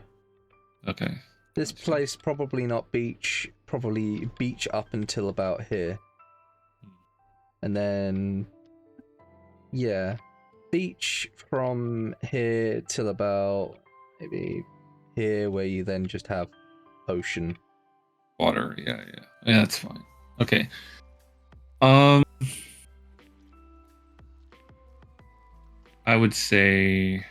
B: Okay.
A: This
B: Gotcha.
A: place probably not beach. Probably beach up until about here, and then yeah, beach from here till about maybe here, where you then just have ocean.
B: Water. Yeah, yeah. Yeah, that's fine. Okay. I would say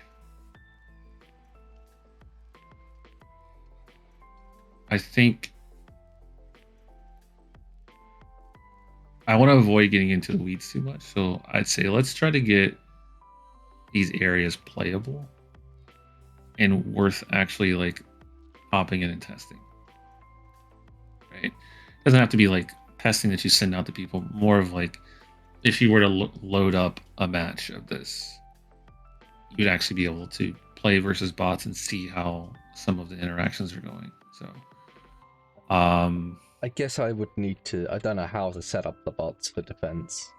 B: I think I want to avoid getting into the weeds too much. So I'd say let's try to get these areas playable and worth actually like hopping in and testing. Right? It doesn't have to be like testing that you send out to people. More of like if you were to load up a match of this, you'd actually be able to play versus bots and see how some of the interactions are going. So,
A: I guess I would need to. I don't know how to set up the bots for defense.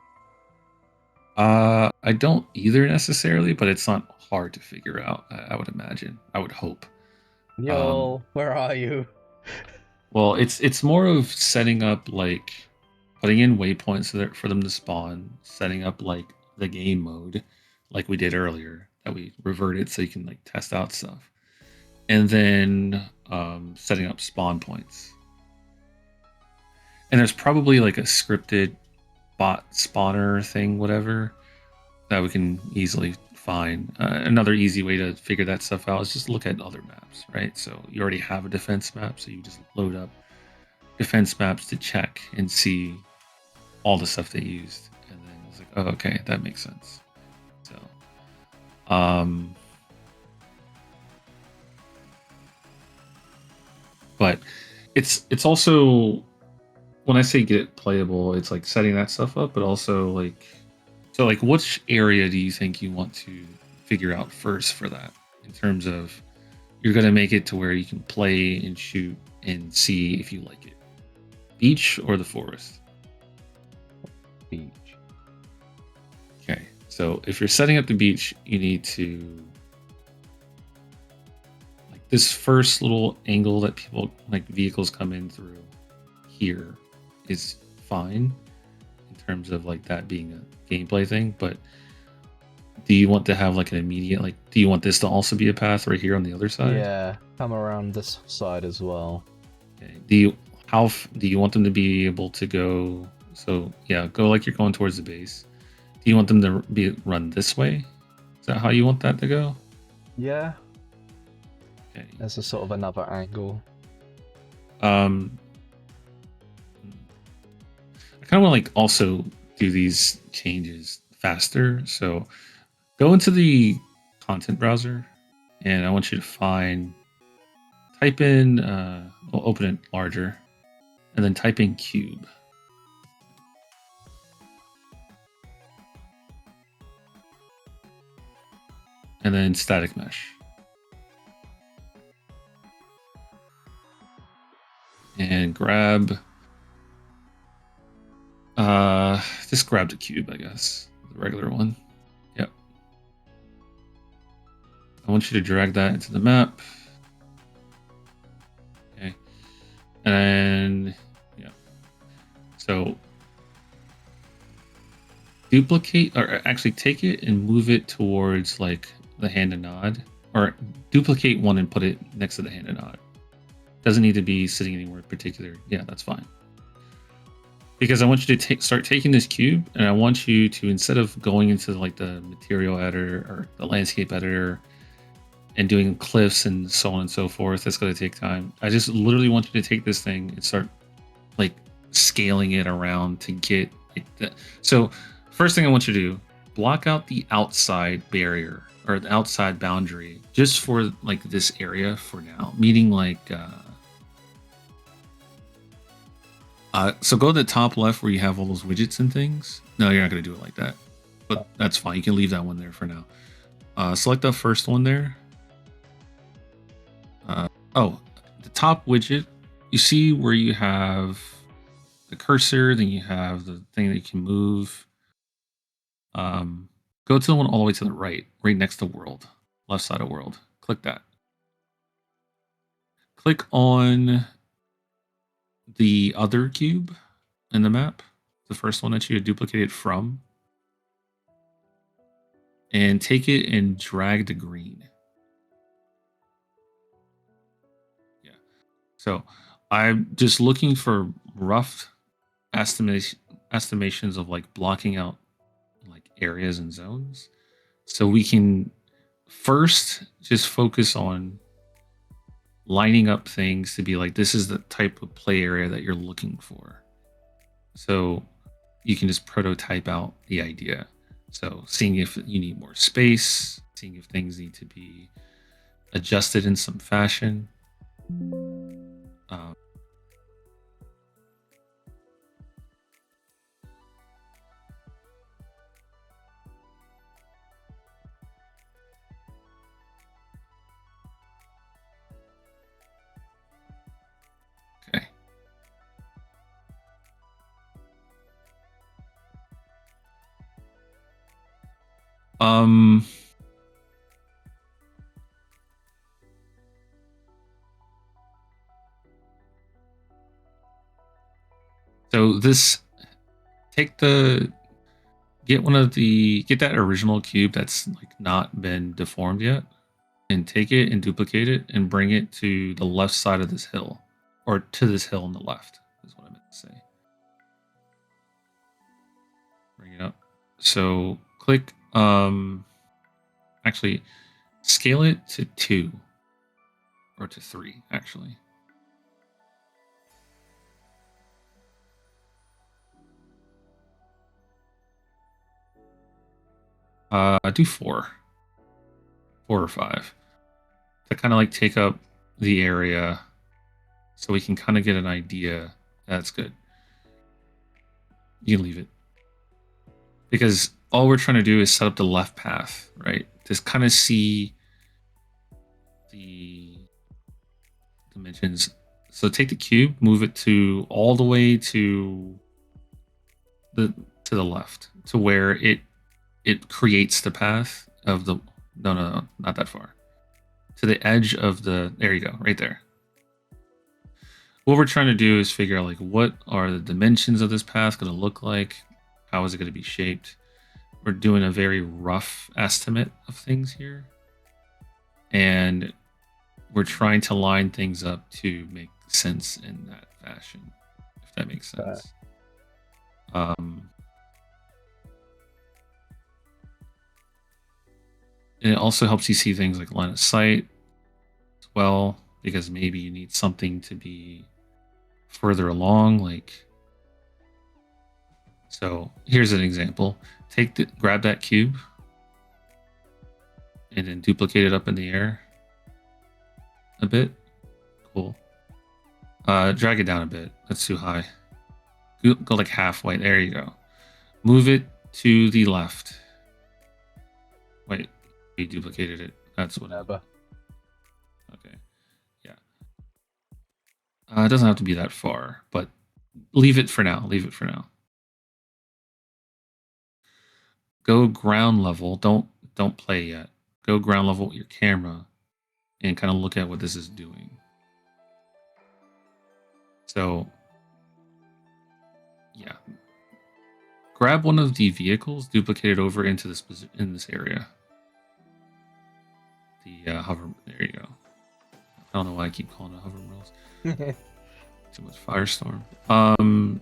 B: I don't either necessarily, but it's not hard to figure out. I would imagine. I would hope.
A: Yo, where are you?
B: Well, it's more of setting up like putting in waypoints so that for them to spawn, setting up like the game mode, like we did earlier that we reverted so you can like test out stuff, and then setting up spawn points. And there's probably like a scripted bot spawner thing, whatever, that we can easily find. Another easy way to figure that stuff out is just look at other maps, right? So you already have a defense map, so you just load up defense maps to check and see all the stuff they used, and then it's like, oh, okay, that makes sense. So, but it's also when I say get it playable, it's like setting that stuff up, but also like, so like, which area do you think you want to figure out first for that? In terms of, you're gonna make it to where you can play and shoot and see if you like it, beach or the forest?
A: Beach.
B: Okay, so if you're setting up the beach, you need to like this first little angle that people like vehicles come in through here is fine in terms of like that being a gameplay thing, but do you want to have like an immediate, like, do you want this to also be a path right here on the other side?
A: Yeah, come around this side as well.
B: Okay. Do you want them to be able to go, so yeah, go like you're going towards the base. Do you want them to run this way? Is that how you want that to go?
A: Yeah,
B: Okay.
A: there's a sort of another angle.
B: I kind of want to like also do these changes faster. So go into the content browser, and I want you to type in, we'll open it larger, and then type in cube. And then static mesh. And just grab the cube, I guess. The regular one. Yep. I want you to drag that into the map. Okay. And yeah. So duplicate, or actually take it and move it towards like the hand and nod, or duplicate one and put it next to the hand and nod. Doesn't need to be sitting anywhere particular. Yeah, that's fine. Because I want you to start taking this cube, and I want you to, instead of going into like the material editor or the landscape editor and doing cliffs and so on and so forth, that's going to take time. I just literally want you to take this thing and start like scaling it around to get like that. So first thing I want you to do, block out the outside barrier or the outside boundary just for like this area for now, meaning like so go to the top left where you have all those widgets and things. No, you're not going to do it like that, but that's fine. You can leave that one there for now. Select the first one there. Oh, the top widget, you see where you have the cursor, then you have the thing that you can move. Go to the one all the way to the right next to world, left side of world. Click that. Click on the other cube in the map, the first one that you had duplicated from, and take it and drag to green. Yeah. So I'm just looking for rough estimations of like blocking out like areas and zones, so we can first just focus on lining up things to be like, this is the type of play area that you're looking for. So you can just prototype out the idea. So seeing if you need more space, seeing if things need to be adjusted in some fashion. Okay. So this, get that original cube that's like not been deformed yet, and take it and duplicate it and bring it to the left side of this hill, or to this hill on the left is what I meant to say. Bring it up. So click, actually scale it to 2 or to 3 actually. Do 4 or 5 to kind of like take up the area, so we can kind of get an idea. That's good. You can leave it, because all we're trying to do is set up the left path, right? Just kind of see the dimensions. So take the cube, move it to all the way to the left, to where it creates the path of the no, not that far, to the edge of the, there you go, right there. What we're trying to do is figure out like, what are the dimensions of this path going to look like? How is it going to be shaped? We're doing a very rough estimate of things here, and we're trying to line things up to make sense in that fashion, if that makes sense. And it also helps you see things like line of sight as well, because maybe you need something to be further along. Like, so here's an example. Grab that cube and then duplicate it up in the air a bit. Cool. Drag it down a bit. That's too high. Go like halfway. There you go. Move it to the left. Wait, you duplicated it. That's what.
A: Never.
B: Okay. Yeah. It doesn't have to be that far, but leave it for now. Leave it for now. Go ground level. Don't play yet. Go ground level with your camera and kind of look at what this is doing. So, yeah. grab one of the vehicles, duplicate it over into this in this area. The hover. There you go. I don't know why I keep calling it hover rails. Too much firestorm. And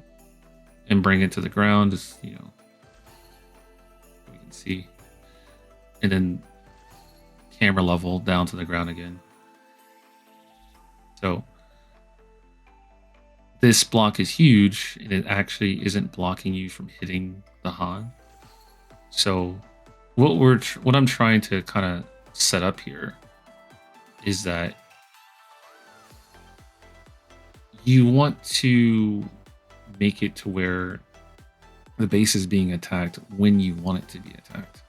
B: bring it to the ground, just we can see, and then camera level down to the ground again. So this block is huge, and it actually isn't blocking you from hitting the Han. So what I'm trying to kind of set up here is that you want to make it to where the base is being attacked when you want it to be attacked.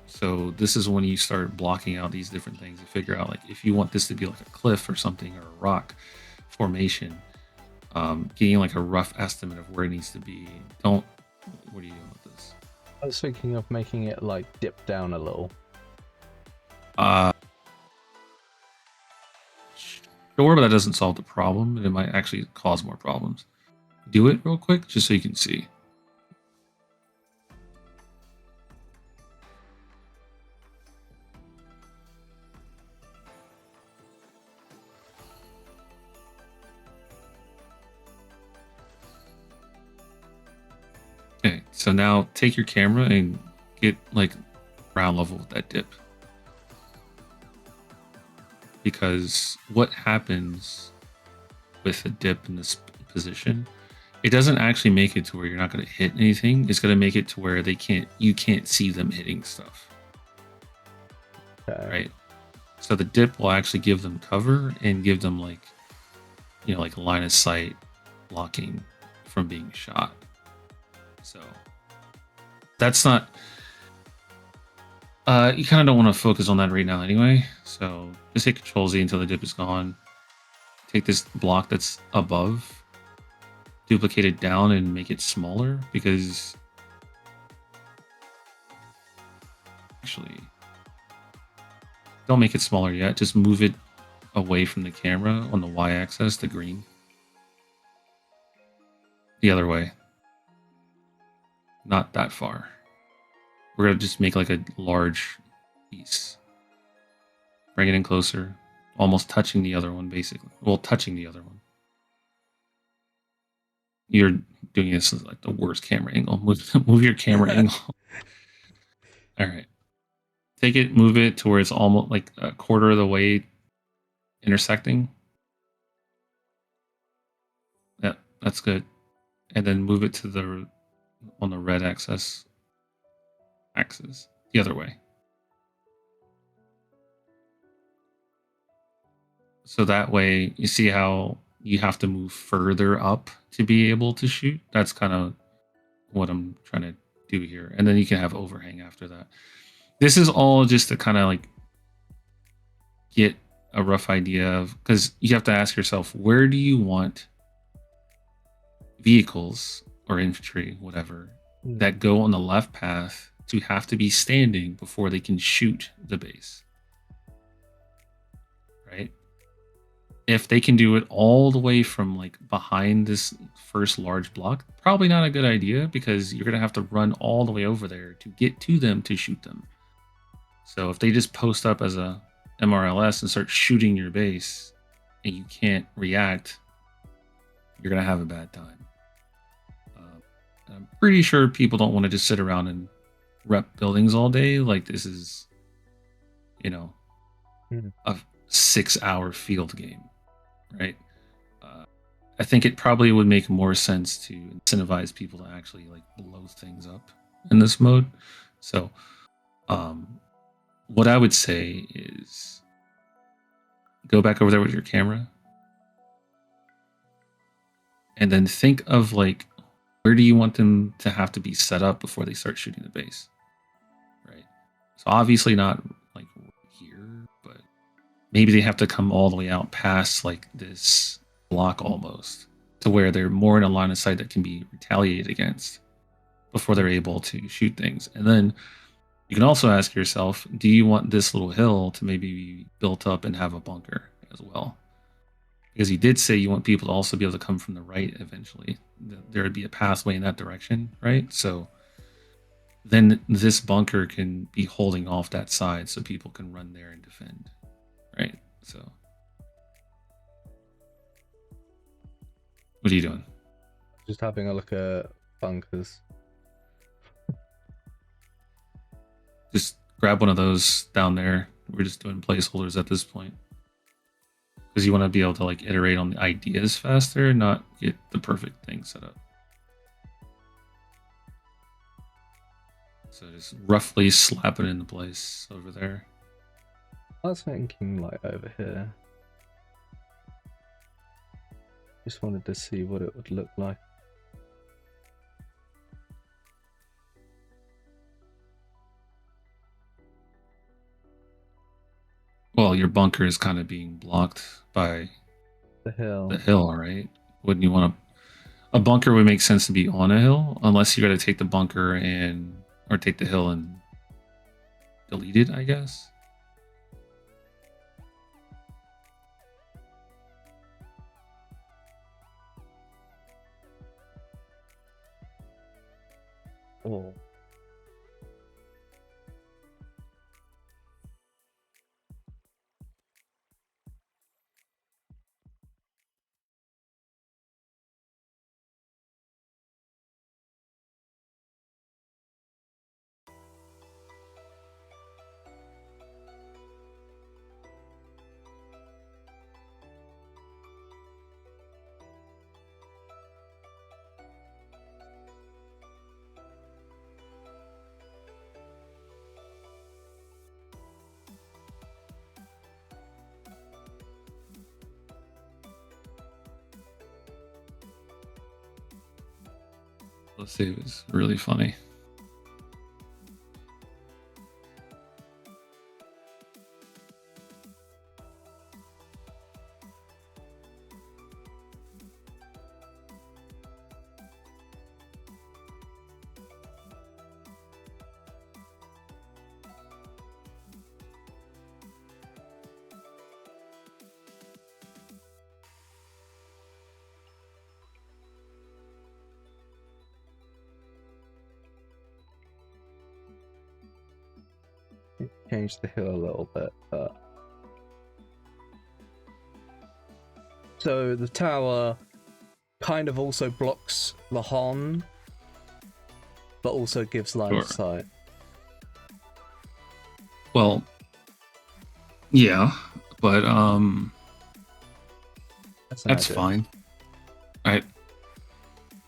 B: So this is when you start blocking out these different things and figure out, like, if you want this to be like a cliff or something, or a rock formation, getting like a rough estimate of where it needs to be. What are you doing with this?
A: I was thinking of making it like dip down a little.
B: Sure, but that doesn't solve the problem. It might actually cause more problems. Do it real quick, just so you can see. Okay, so now take your camera and get like ground level with that dip. Because what happens with a dip in this position, it doesn't actually make it to where you're not going to hit anything. It's going to make it to where you can't see them hitting stuff.
A: Okay.
B: Right? So the dip will actually give them cover and give them like a line of sight blocking from being shot. So that's not, you kind of don't want to focus on that right now anyway. So just hit Control Z until the dip is gone. Take this block that's above, duplicate it down and make it smaller, because actually, don't make it smaller yet. Just move it away from the camera on the Y-axis, the green. The other way. Not that far. We're going to just make like a large piece. Bring it in closer. Almost touching the other one, basically. Well, touching the other one. You're doing this as like the worst camera angle. Move your camera angle. All right. Take it, move it to where it's almost like a quarter of the way intersecting. Yeah, that's good. And then move it to on the red axis, the other way. So that way, you see how you have to move further up to be able to shoot? That's kind of what I'm trying to do here. And then you can have overhang after that. This is all just to kind of like get a rough idea of, because you have to ask yourself, where do you want vehicles or infantry, whatever, that go on the left path to have to be standing before they can shoot the base? Right? If they can do it all the way from like behind this first large block, probably not a good idea, because you're going to have to run all the way over there to get to them to shoot them. So if they just post up as a MRLS and start shooting your base and you can't react, you're going to have a bad time. I'm pretty sure people don't want to just sit around and rep buildings all day. Like, this is, a 6-hour field game, right? I think it probably would make more sense to incentivize people to actually like blow things up in this mode. So, what I would say is go back over there with your camera and then think of like, where do you want them to have to be set up before they start shooting the base? Right. So obviously not like here, but maybe they have to come all the way out past like this block almost, to where they're more in a line of sight that can be retaliated against before they're able to shoot things. And then you can also ask yourself, do you want this little hill to maybe be built up and have a bunker as well? Because you did say you want people to also be able to come from the right eventually. There would be a pathway in that direction, right? So then this bunker can be holding off that side so people can run there and defend, right? So what are you doing?
A: Just having a look at bunkers.
B: Just grab one of those down there. We're just doing placeholders at this point. Because you want to be able to like iterate on the ideas faster, not get the perfect thing set up. So just roughly slap it into place over there.
A: I was thinking like over here. Just wanted to see what it would look like.
B: Well, your bunker is kind of being blocked by
A: The hill.
B: the hill, right? Wouldn't you want a bunker would make sense to be on a hill, unless you got to take the bunker or take the hill and delete it, I guess.
A: Oh.
B: Let's see, it was really funny.
A: Change the hill a little bit, but so the tower kind of also blocks the hon, but also gives line of
B: Sure.
A: sight.
B: Well, yeah, but
A: That's, an
B: that's
A: idea.
B: fine.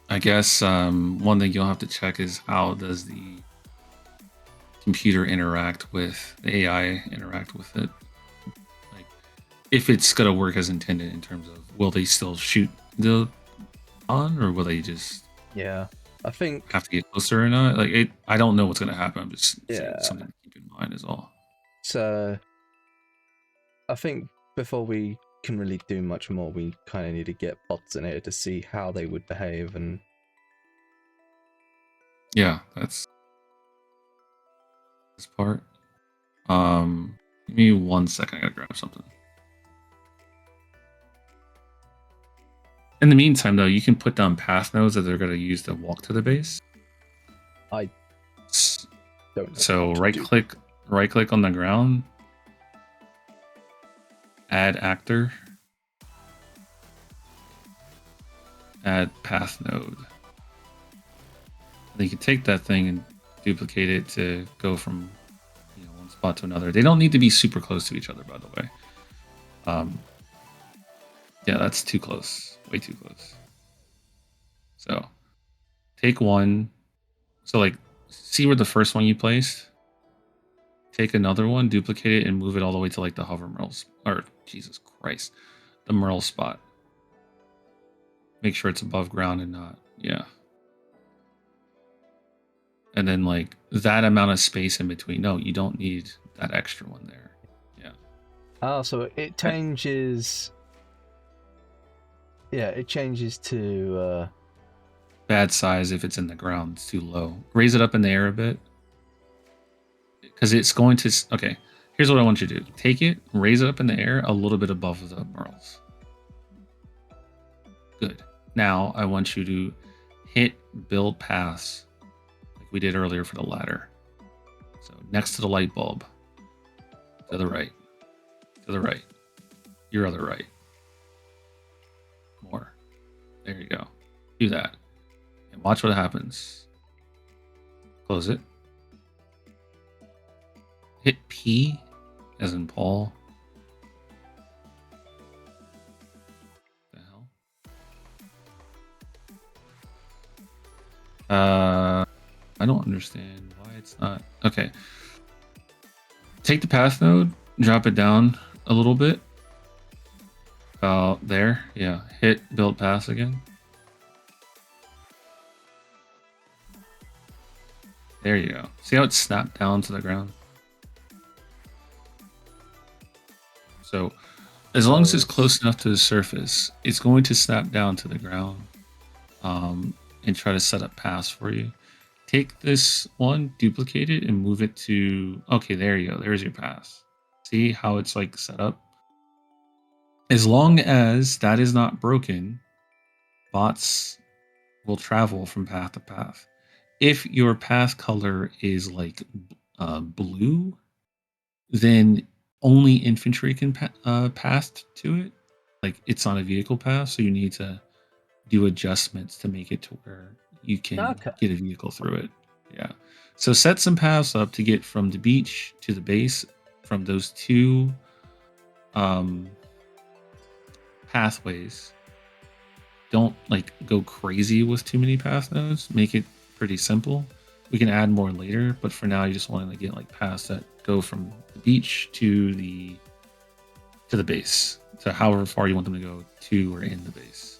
B: I guess one thing you'll have to check is how does the computer interact with the AI interact with it. Like if it's gonna work as intended in terms of will they still shoot the on or will they just
A: Yeah, I think
B: have to get closer or not? Like it I don't know what's gonna happen. I'm just saying
A: Yeah.
B: it's something to keep in mind is all.
A: so. I think before we can really do much more, we kind of need to get bots in here to see how they would behave and
B: Yeah, that's this part. Give me 1 second, I gotta grab something. In the meantime, though, you can put down path nodes that they're going to use to walk to the base.
A: I don't know.
B: So
A: what to
B: right
A: do.
B: click on the ground, add actor, add path node. Then you can take that thing and duplicate it to go from one spot to another. They don't need to be super close to each other, by the way. Yeah, that's too close. Way too close. So take one. So like see where the first one you placed. Take another one, duplicate it, and move it all the way to like the hover Merle's or Jesus Christ, the Merle spot. Make sure it's above ground and not, yeah. And then like that amount of space in between. No, you don't need that extra one there. Yeah.
A: Oh, so it changes. Yeah, it changes to.
B: Bad size if it's in the ground. It's too low. Raise it up in the air a bit. Because it's going to. Okay, here's what I want you to do. Take it, raise it up in the air a little bit above the Merles. Good. Now I want you to hit build paths like we did earlier for the ladder. So next to the light bulb. To the right. To the right. Your other right. More. There you go. Do that. And watch what happens. Close it. Hit P as in Paul. The hell? I don't understand why it's not. Okay. Take the path node, drop it down a little bit. About there. Yeah. Hit build paths again. There you go. See how it snapped down to the ground? So as long as it's close enough to the surface, it's going to snap down to the ground and try to set up paths for you. Take this one, duplicate it, and move it to... Okay, there you go. There's your path. See how it's like set up? As long as that is not broken, bots will travel from path to path. If your path color is like blue, then only infantry can pass to it. Like it's on a vehicle path, so you need to do adjustments to make it to where you can get a vehicle through it. Yeah. So set some paths up to get from the beach to the base from those two pathways. Don't like go crazy with too many path nodes. Make it pretty simple. We can add more later, but for now you just want to get like paths that go from the beach to the base. So however far you want them to go to or in the base.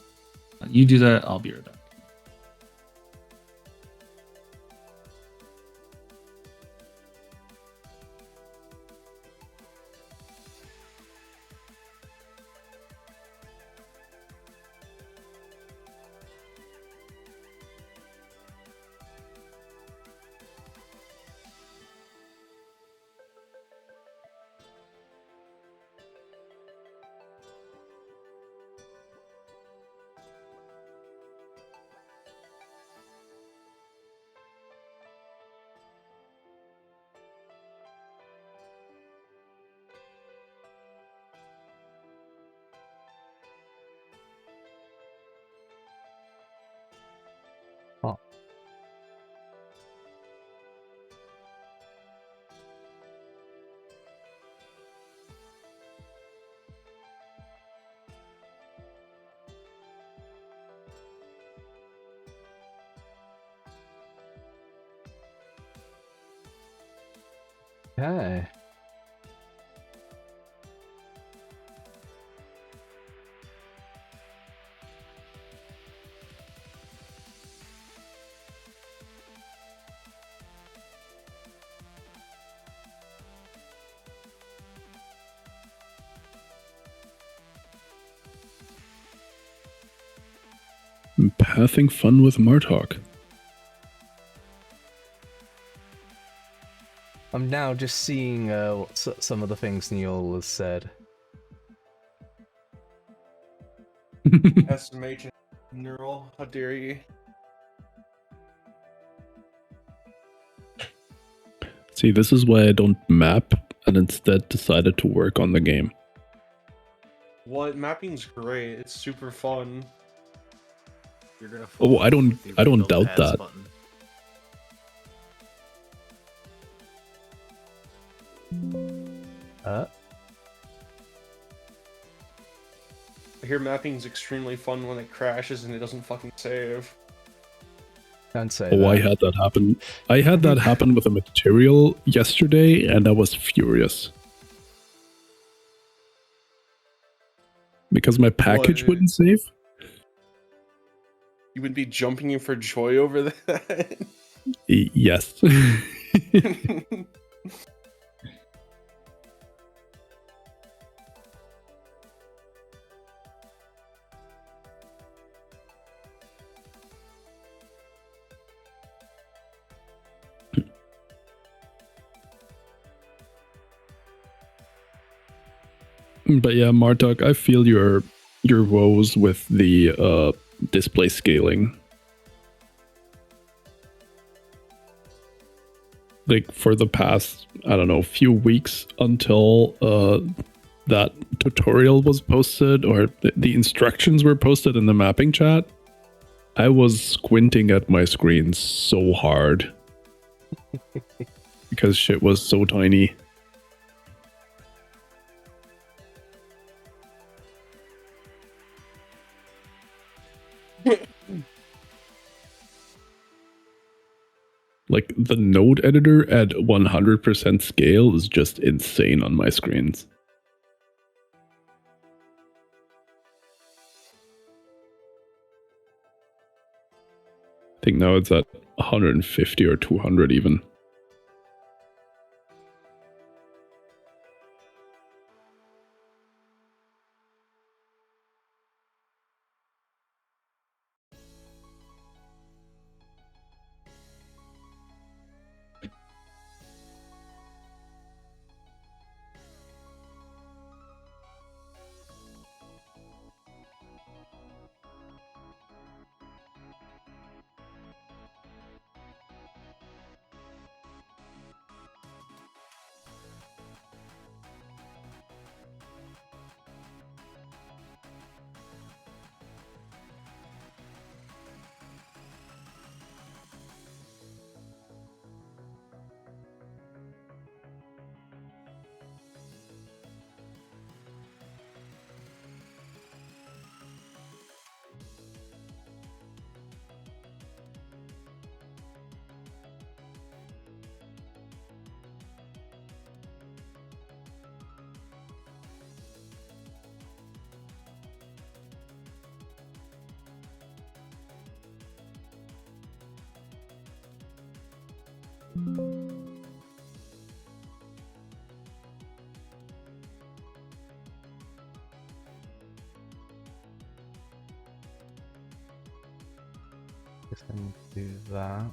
B: You do that, I'll be right back.
A: Okay.
E: Pathing fun with Martok.
A: I'm now just seeing some of the things Neil has said.
D: SMH neural, how dare you?
E: See, this is why I don't map and instead decided to work on the game.
D: What? Mapping's great. It's super fun.
G: You're gonna
E: Oh, I don't doubt that.
G: Button.
D: I hear mapping's extremely fun when it crashes and it doesn't fucking save.
A: Don't say
E: Oh,
A: that.
E: I had that happen. I had that happen with a material yesterday, and I was furious. Because my package
D: What?
E: wouldn't save?
D: You would be jumping in for joy over that?
E: Yes. But yeah, Martok, I feel your your woes with the display scaling. Like for the past, I don't know, few weeks until that tutorial was posted or the instructions were posted in the mapping chat, I was squinting at my screen so hard because shit was so tiny. Like the node editor at 100% scale is just insane on my screens. I think now it's at 150 or 200 even.
A: Just gonna do that.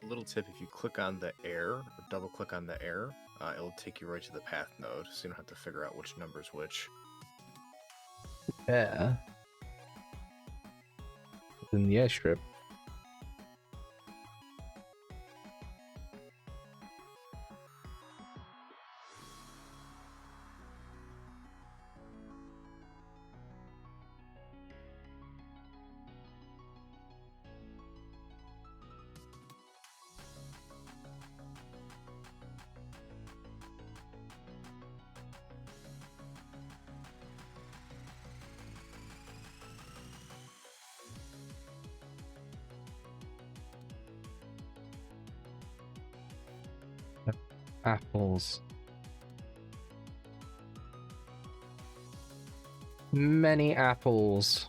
G: A little tip: if you click on the air or double click on the air, it'll take you right to the path node, so you don't have to figure out which number's which.
A: Yeah. In the airstrip. Apples. Many apples.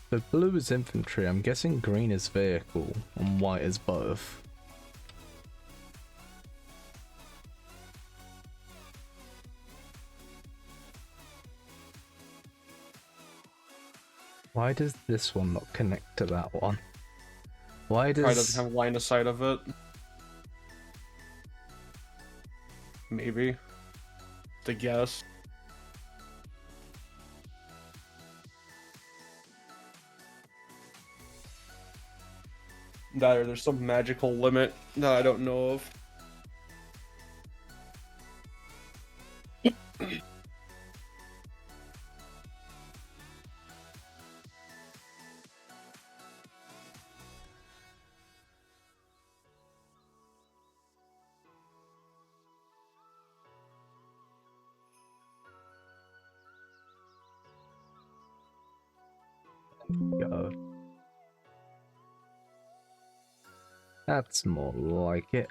A: So blue is infantry, I'm guessing green is vehicle, and white is both. Why does this one not connect to that one? Why
D: Probably
A: does...
D: doesn't have line of sight of it. Maybe. To guess. That or there's some magical limit that I don't know of.
A: Go. That's more like it.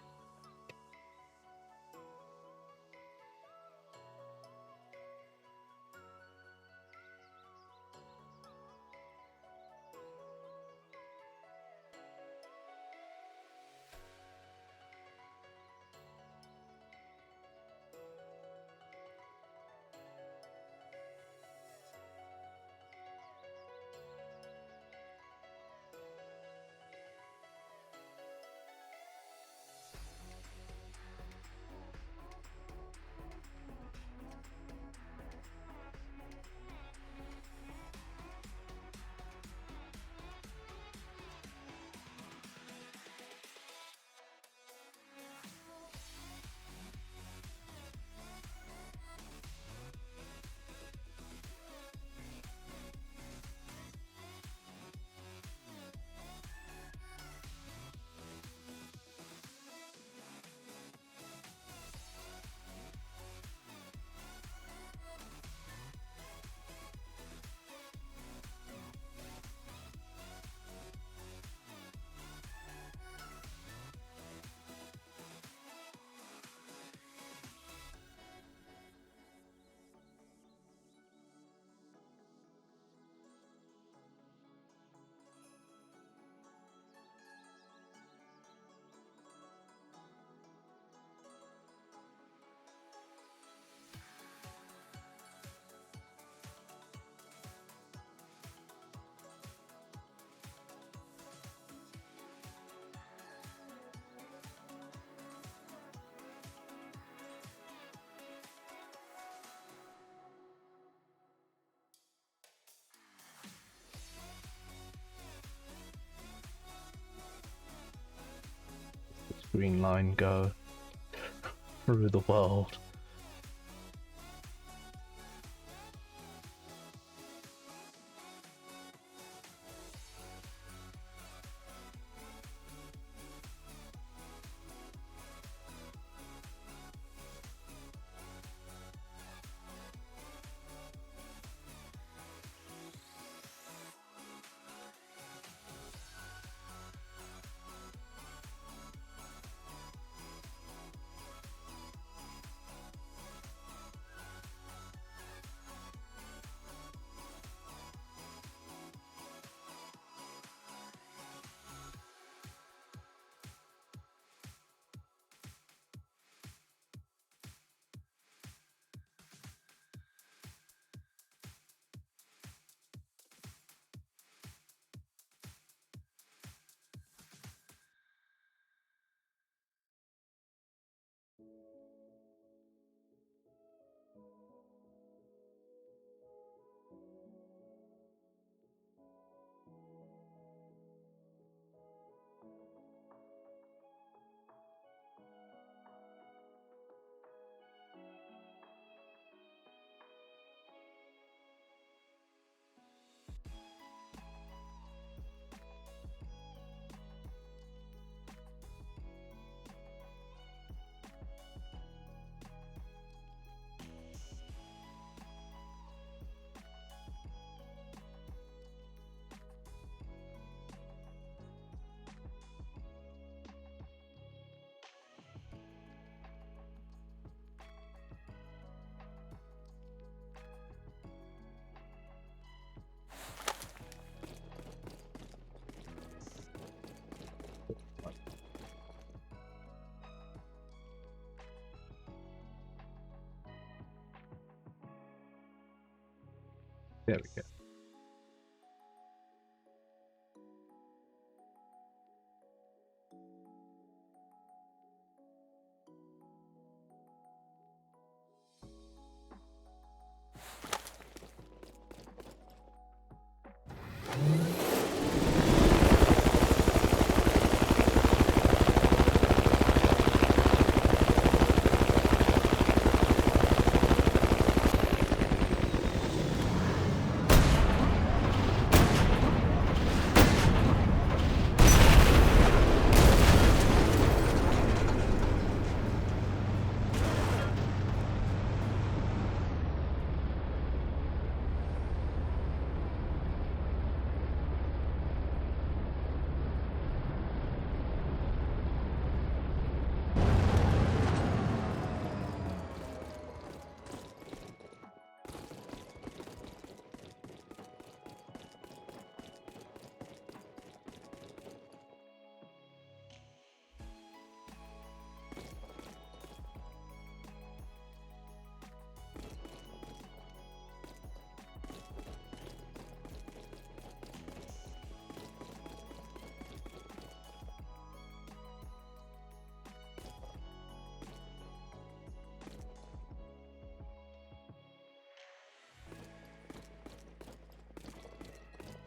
A: Green line go through the world. There we go.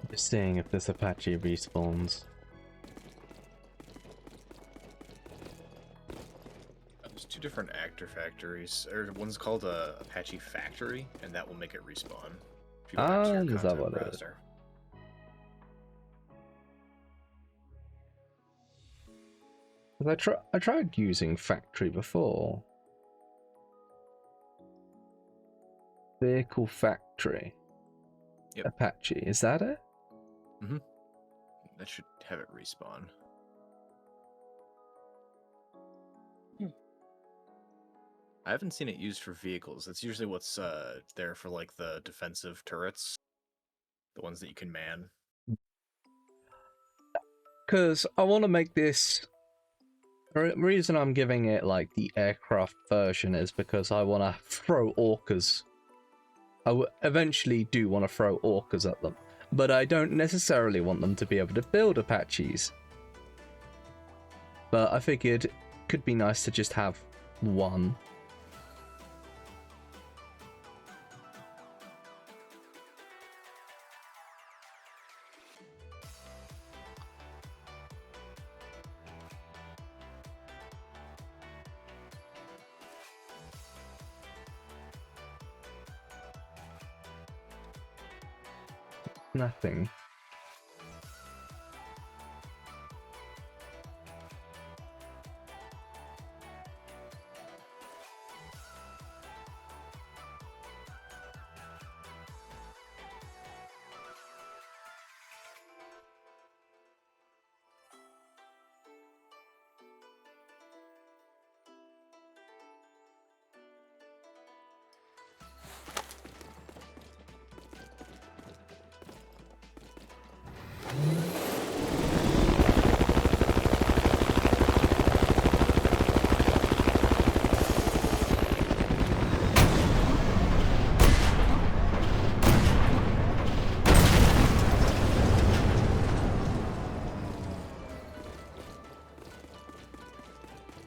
A: Just seeing if this Apache respawns.
G: There's two different actor factories. One's called a Apache Factory, and that will make it respawn. If you go back to your
A: Is that
G: content
A: what it is?
G: browser.
A: I tried using Factory before. Vehicle Factory.
G: Yep.
A: Apache, is that it?
G: That should have it respawn. I haven't seen it used for vehicles. That's usually what's there for, like, the defensive turrets. The ones that you can man.
A: Because I want to make this... The reason I'm giving it, like, the aircraft version is because I want to throw orcas. I eventually do want to throw orcas at them. But I don't necessarily want them to be able to build Apaches. But I figured it could be nice to just have one. Nothing.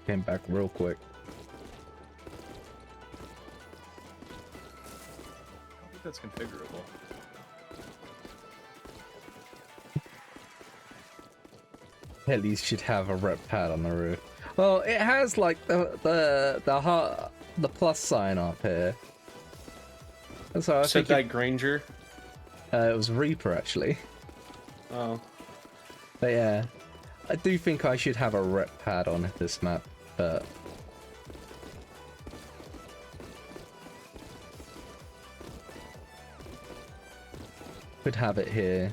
A: Came back real quick.
G: I don't think that's configurable.
A: At least should have a rep pad on the roof. Well, it has like the plus sign up here. So I
D: Said
A: think
D: that Granger.
A: it was Reaper actually.
D: Oh.
A: But yeah, I do think I should have a rep pad on this map, but could have it here.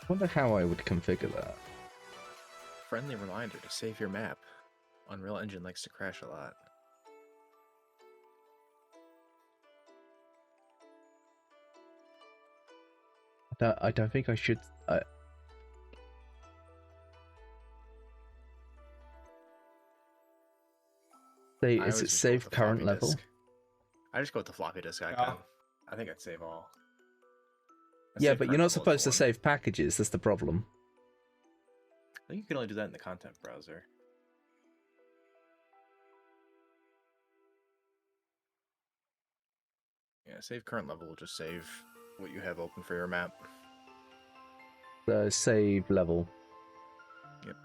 A: Wonder how I would configure that.
G: Friendly reminder to save your map. Unreal Engine likes to crash a lot.
A: I don't think I should.
G: I
A: Is
G: always
A: it
G: just go
A: save
G: with the
A: current
G: floppy
A: level?
G: disk. I just go with the floppy disk icon. I think I'd save all.
A: Yeah,
G: Save
A: but you're
G: current
A: not
G: level is the
A: supposed to
G: one.
A: save packages. That's the problem.
G: I think you can only do that in the content browser. Yeah, save current level will just save what you have open for your map.
A: The save level.
G: Yep.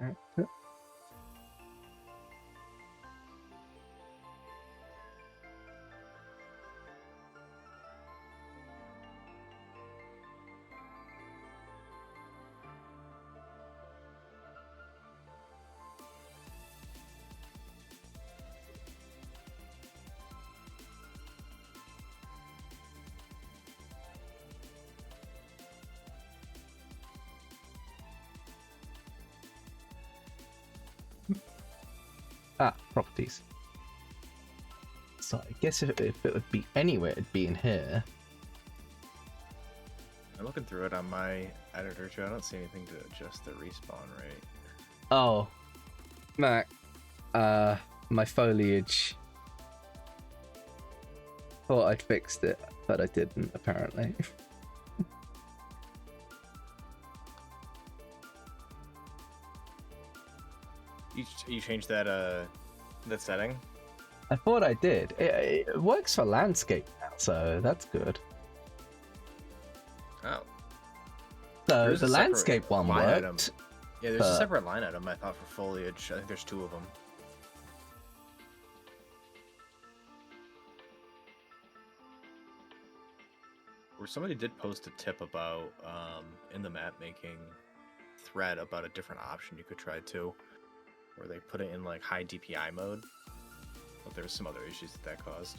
A: Okay. Properties. So I guess if it would be anywhere, it'd be in here.
G: I'm looking through it on my editor too. I don't see anything to adjust the respawn rate.
A: Oh, Mac. My foliage. Thought I'd fixed it, but I didn't, apparently.
G: You changed that setting?
A: I thought I did. It works for landscape now, so that's good.
G: Oh.
A: So
G: There's
A: the
G: a separate
A: landscape one
G: line
A: worked.
G: item. Yeah, there's a separate line item I thought for foliage. I think there's 2 of them. Where somebody did post a tip about in the map making thread about a different option you could try too, where they put it in like high DPI mode, but there was some other issues that caused.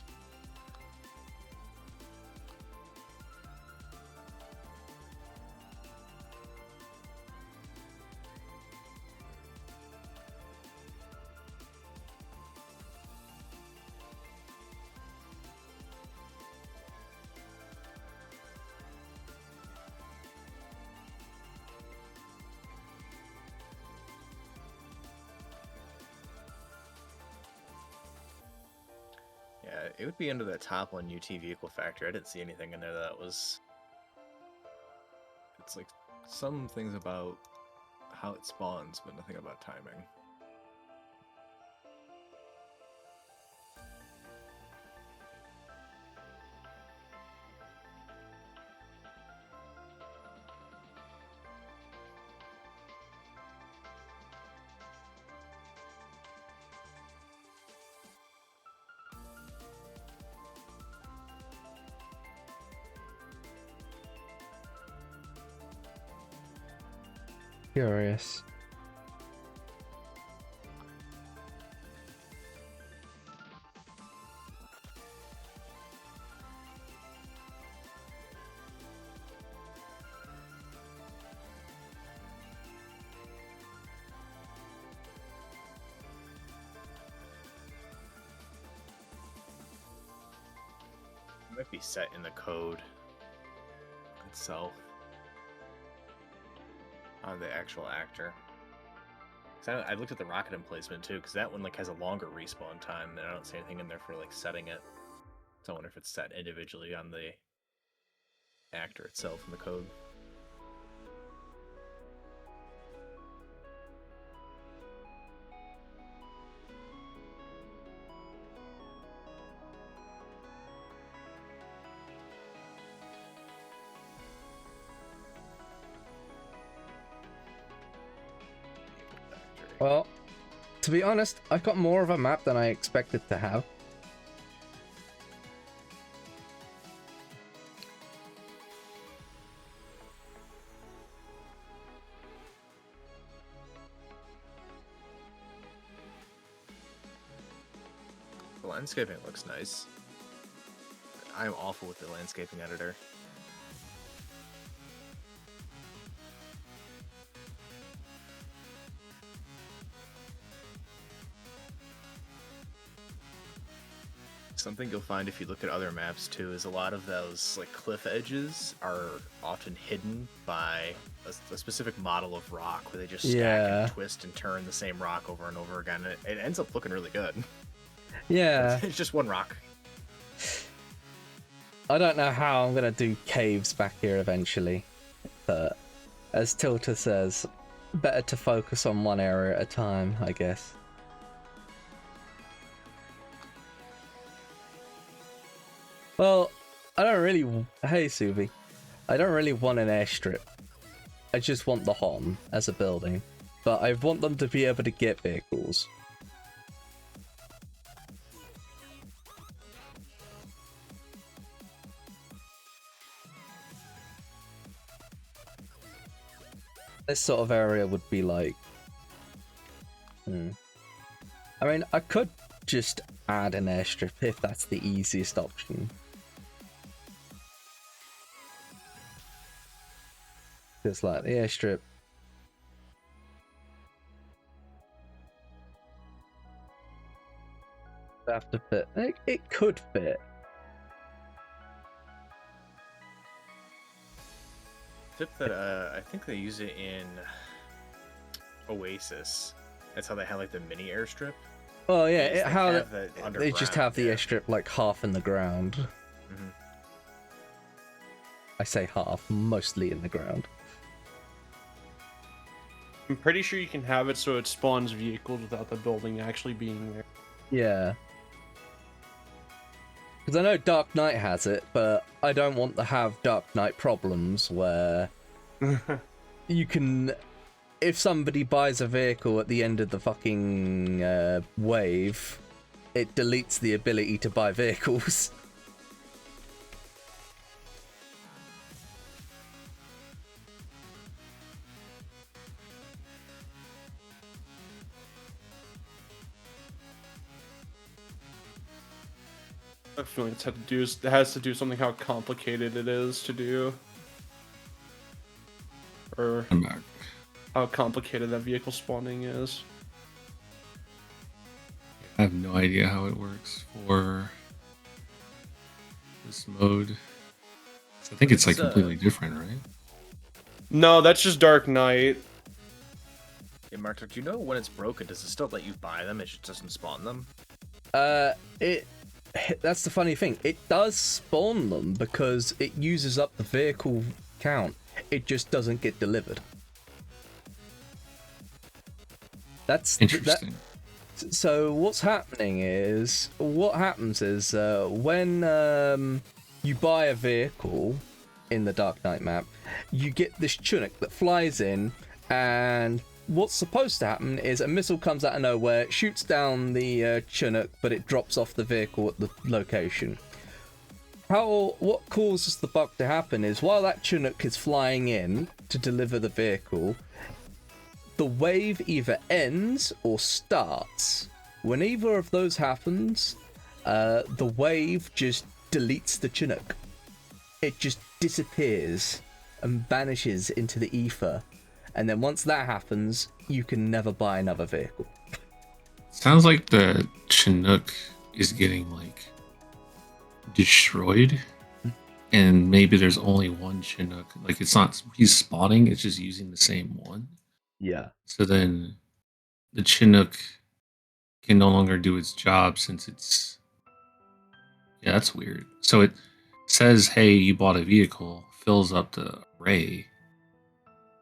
G: Yeah, it would be under that top one UT vehicle factor. I didn't see anything in there that was. It's like some things about how it spawns, but nothing about timing.
A: Curious.
G: It might be set in the code itself on the actual actor. I looked at the rocket emplacement too, because that one like has a longer respawn time, and I don't see anything in there for like setting it. So I wonder if it's set individually on the actor itself in the code.
A: Well, to be honest, I've got more of a map than I expected to have.
G: The landscaping looks nice. I'm awful with the landscaping editor. Something you'll find if you look at other maps too is a lot of those like cliff edges are often hidden by a specific model of rock where they just stack and twist and turn the same rock over and over again. It ends up looking really good.
A: Yeah.
G: It's just one rock.
A: I don't know how I'm gonna do caves back here eventually, but as Tilta says, better to focus on one area at a time, I guess. Well, I don't really... Hey, Suvi. I don't really want an airstrip. I just want the HON as a building. But I want them to be able to get vehicles. This sort of area would be like... I mean, I could just add an airstrip if that's the easiest option. Just like the airstrip. Have to fit. It could fit.
G: Tip that I think they use it in Oasis. That's how they have like the mini airstrip.
A: Oh yeah,
G: They
A: just have the airstrip like half in the ground.
G: Mm-hmm.
A: I say half, mostly in the ground.
D: I'm pretty sure you can have it so it spawns vehicles without the building actually being there.
A: Yeah. Because I know Dark Knight has it, but I don't want to have Dark Knight problems where you can... If somebody buys a vehicle at the end of the fucking wave, it deletes the ability to buy vehicles.
D: I have a feeling it has to do something how complicated it is to do. Or
B: I'm back.
D: how complicated that vehicle spawning is.
B: I have no idea how it works for this mode. So I think it's like completely different, right?
D: No, that's just Dark Knight.
G: Yeah, Mark, do you know when it's broken? Does it still let you buy them? It just doesn't spawn them?
A: That's the funny thing. It does spawn them because it uses up the vehicle count. It just doesn't get delivered. That's
B: Interesting.
A: So what happens is when you buy a vehicle in the Dark Knight map, you get this Chinook that flies in, and what's supposed to happen is a missile comes out of nowhere, shoots down the Chinook, but it drops off the vehicle at the location. What causes the bug to happen is while that Chinook is flying in to deliver the vehicle, the wave either ends or starts. When either of those happens, the wave just deletes the Chinook. It just disappears and vanishes into the ether. And then once that happens, you can never buy another vehicle.
B: Sounds like the Chinook is getting like destroyed, and maybe there's only one Chinook. Like it's not he's spawning; it's just using the same one.
A: Yeah.
B: So then the Chinook can no longer do its job since it's... Yeah, that's weird. So it says, hey, you bought a vehicle, fills up the array,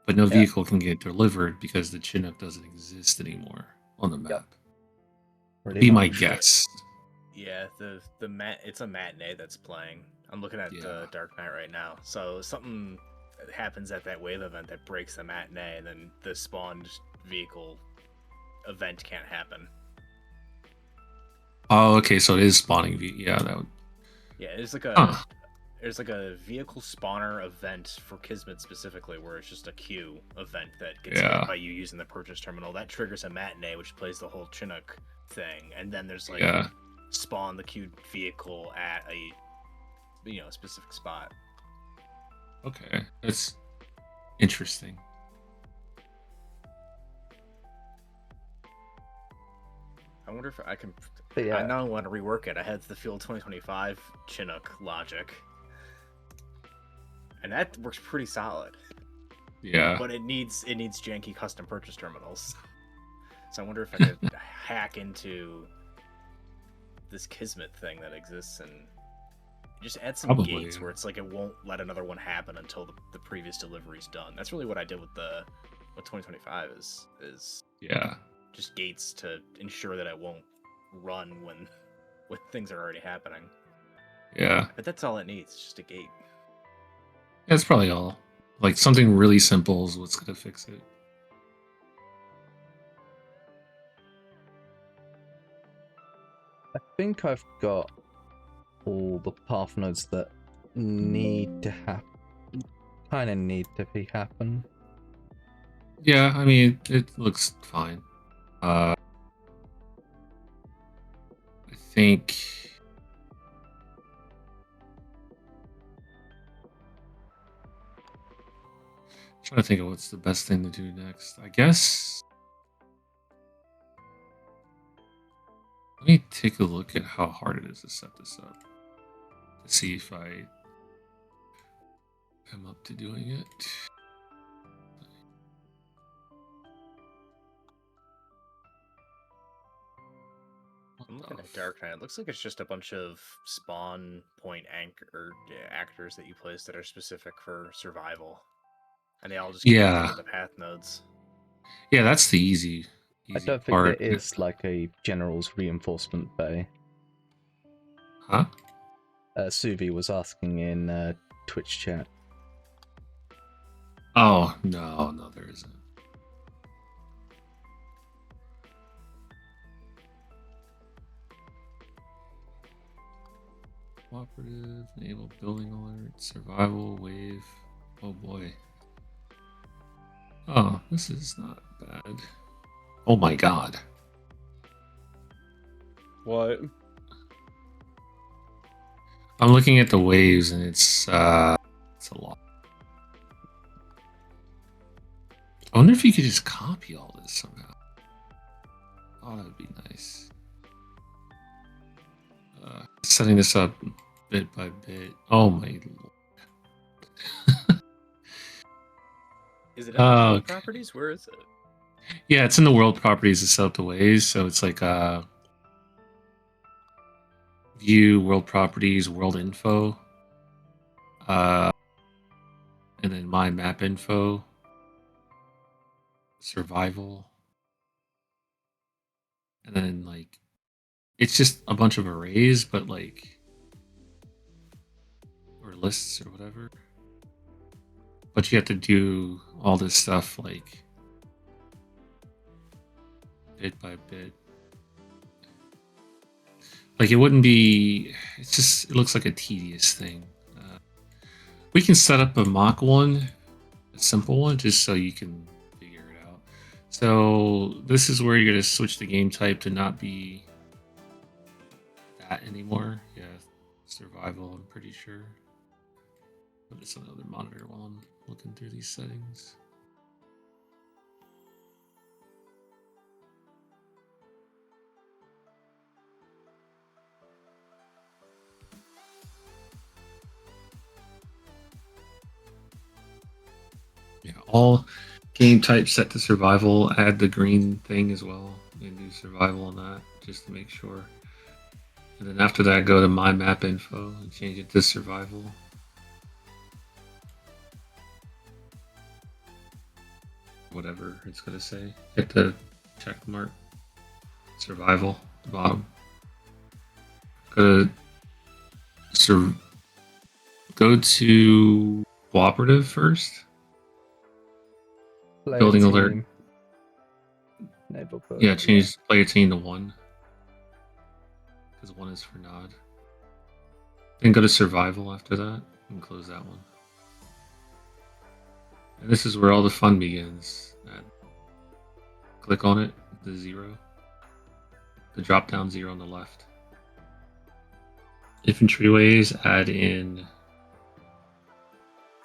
B: but no vehicle can get delivered because the Chinook doesn't exist anymore on the map. Be my guess.
G: Yeah, it's a matinee that's playing. I'm looking at Dark Knight right now. So something happens at that wave event that breaks the matinee, and then the spawned vehicle event can't happen.
B: Oh, okay, so it is spawning that would...
G: Yeah, there's like a vehicle spawner event for Kismet specifically, where it's just a queue event that gets hit by you using the purchase terminal. That triggers a matinee, which plays the whole Chinook thing, and then there's like spawn the queued vehicle at a specific spot.
B: Okay, that's interesting.
G: I wonder if I can.
A: But yeah.
G: I now want to rework it. I had the Field 2025 Chinook logic, and that works pretty solid.
B: Yeah.
G: But it needs janky custom purchase terminals. So I wonder if I could hack into this Kismet thing that exists and just add some
B: Probably,
G: gates
B: yeah.
G: where it's like it won't let another one happen until the previous delivery's done. That's really what I did with 2025 is
B: Yeah.
G: just gates to ensure that it won't run when things are already happening.
B: Yeah.
G: But that's all it needs, just a gate.
B: That's probably all. Like something really simple is what's gonna fix it.
A: I think I've got all the path nodes that need to happen. Kind of need to be happen.
B: Yeah, I mean it looks fine. I think trying to think of what's the best thing to do next. I guess let me take a look at how hard it is to set this up to see if I am up to doing it.
G: I'm looking at Dark Knight. It looks like it's just a bunch of spawn point actors that you place that are specific for survival, and they all just connect
B: Yeah.
G: into the path nodes.
B: Yeah, that's the easy
A: I don't think
B: part.
A: there is like a general's reinforcement bay.
B: Huh?
A: Suvi was asking in Twitch chat.
B: Oh no, there isn't. Cooperative, enable building alert, survival, wave. Oh boy. Oh, this is not bad. Oh my god.
D: What?
B: I'm looking at the waves and it's a lot. I wonder if you could just copy all this somehow. Oh, that would be nice. Setting this up bit by bit. Oh my lord.
G: Is it in the world
B: Okay.
G: properties? Where is it?
B: Yeah, it's in the world properties to set up the ways. So it's like view, world properties, world info. And then my map info. Survival. And then like it's just a bunch of arrays, but like or lists or whatever. But you have to do all this stuff like bit by bit. Like it wouldn't be. It's just. It looks like a tedious thing. We can set up a mock one, a simple one, just so you can figure it out. So this is where you're gonna switch the game type to not be that anymore. Yeah, survival. I'm pretty sure. Put this on another monitor while I'm looking through these settings. Yeah, all game types set to survival. Add the green thing as well and do survival on that just to make sure. And then after that, go to my map info and change it to survival. Whatever it's going to say. Hit the check mark. Survival at the bottom. Go to cooperative first. Building alert. Yeah, change player team to 1. Because 1 is for nod. Then go to survival after that and close that one. And this is where all the fun begins. Click on it, the 0. The drop down 0 on the left. Infantryways, add in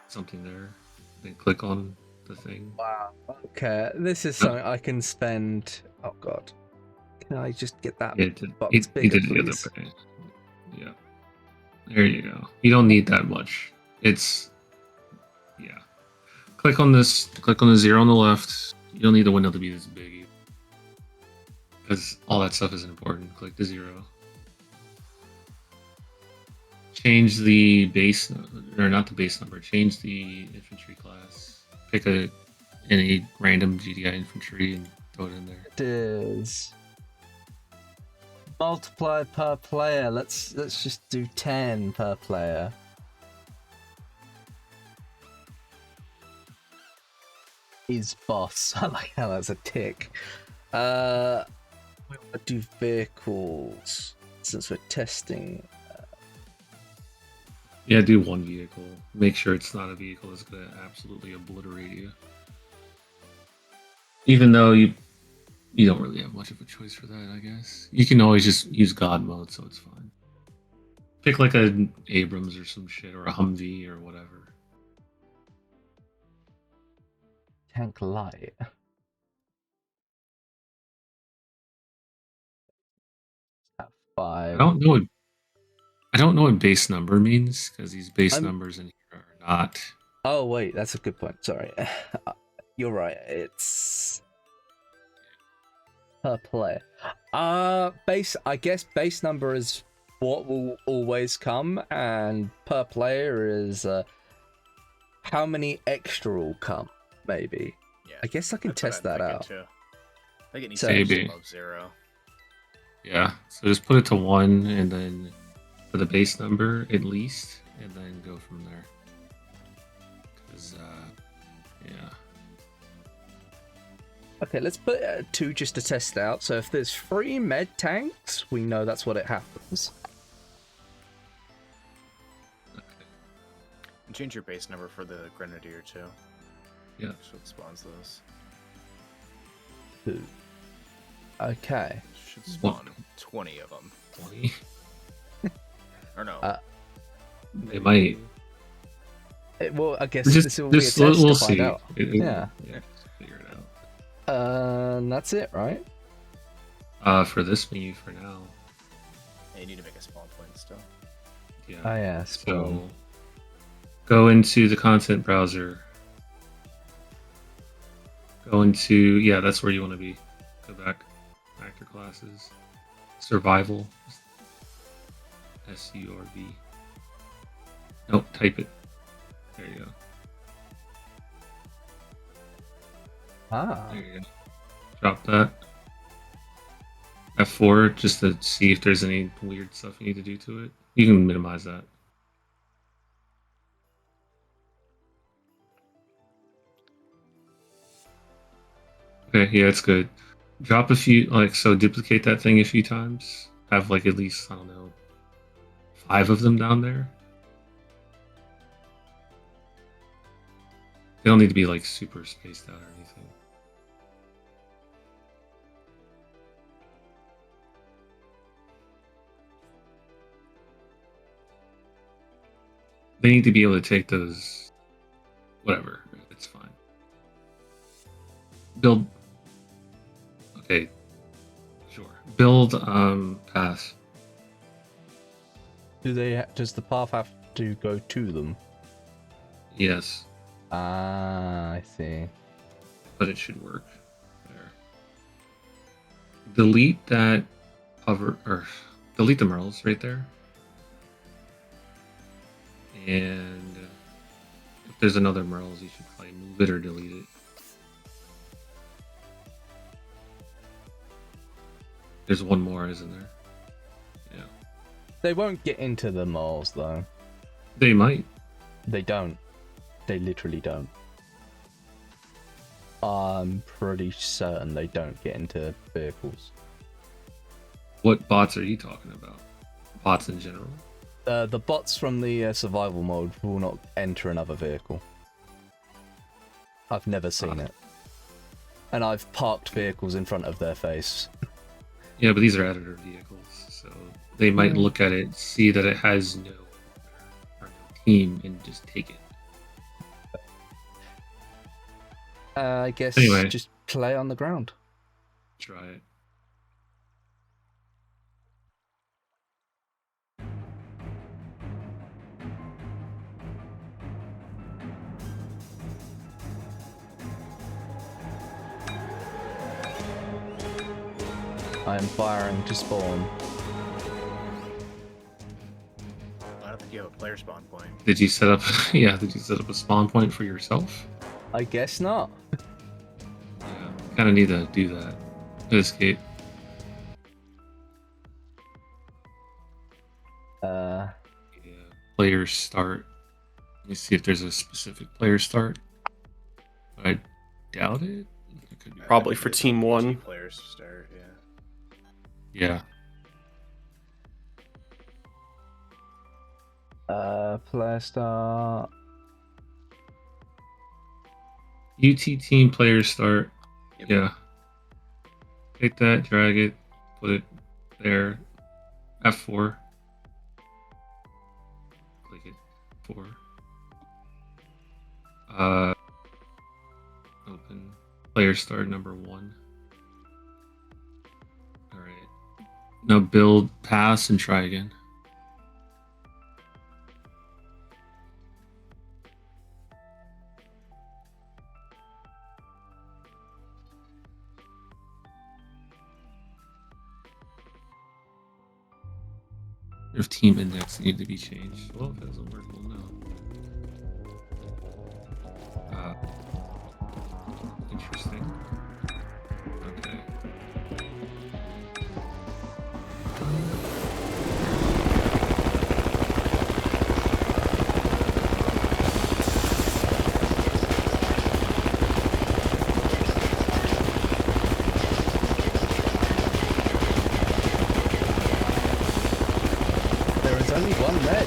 B: something there. Then click on the thing.
A: Wow. Okay, this is something I can spend. Oh god. Can I just get that
B: It did,
A: box
B: it
A: bigger,
B: did the other
A: please?
B: way. Yeah. There you go. You don't need that much. It's yeah. Click on this. Click on the 0 on the left. You don't need the window to be this big, because all that stuff isn't important. Click the 0. Change the base, or not the base number. Change the infantry class. Pick any random GDI infantry and throw it in there.
A: It is multiply per player. Let's just do 10 per player. Is boss. I like how that's a tick. We want to do vehicles since we're testing.
B: Yeah, do one vehicle. Make sure it's not a vehicle that's gonna absolutely obliterate you. Even though you don't really have much of a choice for that, I guess. You can always just use God mode, so it's fine. Pick like an Abrams or some shit, or a Humvee or whatever.
A: Tank light. At 5.
B: I don't know what base number means, because these base numbers in here are not.
A: Oh wait, that's a good point. Sorry. You're right. It's per player. I guess base number is what will always come, and per player is how many extra will come, maybe.
G: Yeah.
A: I guess I can test that out.
G: Too. I think it needs
A: So-
G: to be
B: Maybe.
G: above 0.
B: Yeah, so just put it to 1, and then for the base number at least, and then go from there. Because, yeah.
A: Okay, let's put it at 2 just to test out. So if there's 3 med tanks, we know that's what it happens.
G: And change your base number for the Grenadier too.
B: Yeah.
G: So it spawns those.
A: 2. Okay.
G: Should spawn 20 of them.
B: 20?
G: Or no.
B: It might.
A: Well, I guess
B: Just,
A: this will be a
B: just
A: test
B: we'll
A: to find
B: see.
A: out. Yeah.
B: Yeah, just figure it out.
A: And that's it, right?
B: For this menu for now.
G: Yeah, you need to make a spawn point still.
B: Yeah.
A: Oh yeah.
B: So go into the content browser. Go into, yeah, that's where you want to be. Go back. Actor classes. Survival. SURV. Nope, type it. There you go.
A: Ah.
B: There you go. Drop that. F4 just to see if there's any weird stuff you need to do to it. You can minimize that. Okay, yeah, it's good. Drop a few, so duplicate that thing a few times. Have at least, I don't know, 5 of them down there. They don't need to be super spaced out or anything. They need to be able to take those. Whatever, it's fine. Build. Okay. Sure. Build path.
A: Does the path have to go to them?
B: Yes,
A: Ah, I see.
B: but it should work. There. Delete that hover, or delete the Merles right there. And if there's another Merles, you should probably move it or delete it. There's one more, isn't there? Yeah.
A: They won't get into the malls though.
B: They might.
A: They don't. They literally don't. I'm pretty certain they don't get into vehicles.
B: What bots are you talking about? Bots in general?
A: The bots from the survival mode will not enter another vehicle. I've never seen it. And I've parked vehicles in front of their face.
B: Yeah, but these are editor vehicles, so they might look at it, see that it has no team, and just take it.
A: I guess
B: Anyway.
A: just play on the ground.
B: Try it.
A: I am firing to spawn.
G: I don't think you have a player spawn point.
B: Did you set up? Yeah, did you set up a spawn point for yourself?
A: I guess not.
B: Yeah, kind of need to do that. Escape.
A: Uh,
B: Yeah. Player start. Let me see if there's a specific player start. I doubt it. It could be.
D: Probably for Team 1.
G: Players start, yeah.
B: Yeah.
A: player start.
B: UT team player start.
G: Yep.
B: Yeah. Take that, drag it, put it there. F4. Click it. 4. Open. Player start number 1. Alright. Now build, pass, and try again. If team index need to be changed. Well, if it doesn't work, we'll know. Interesting. Okay.
A: There is only one med.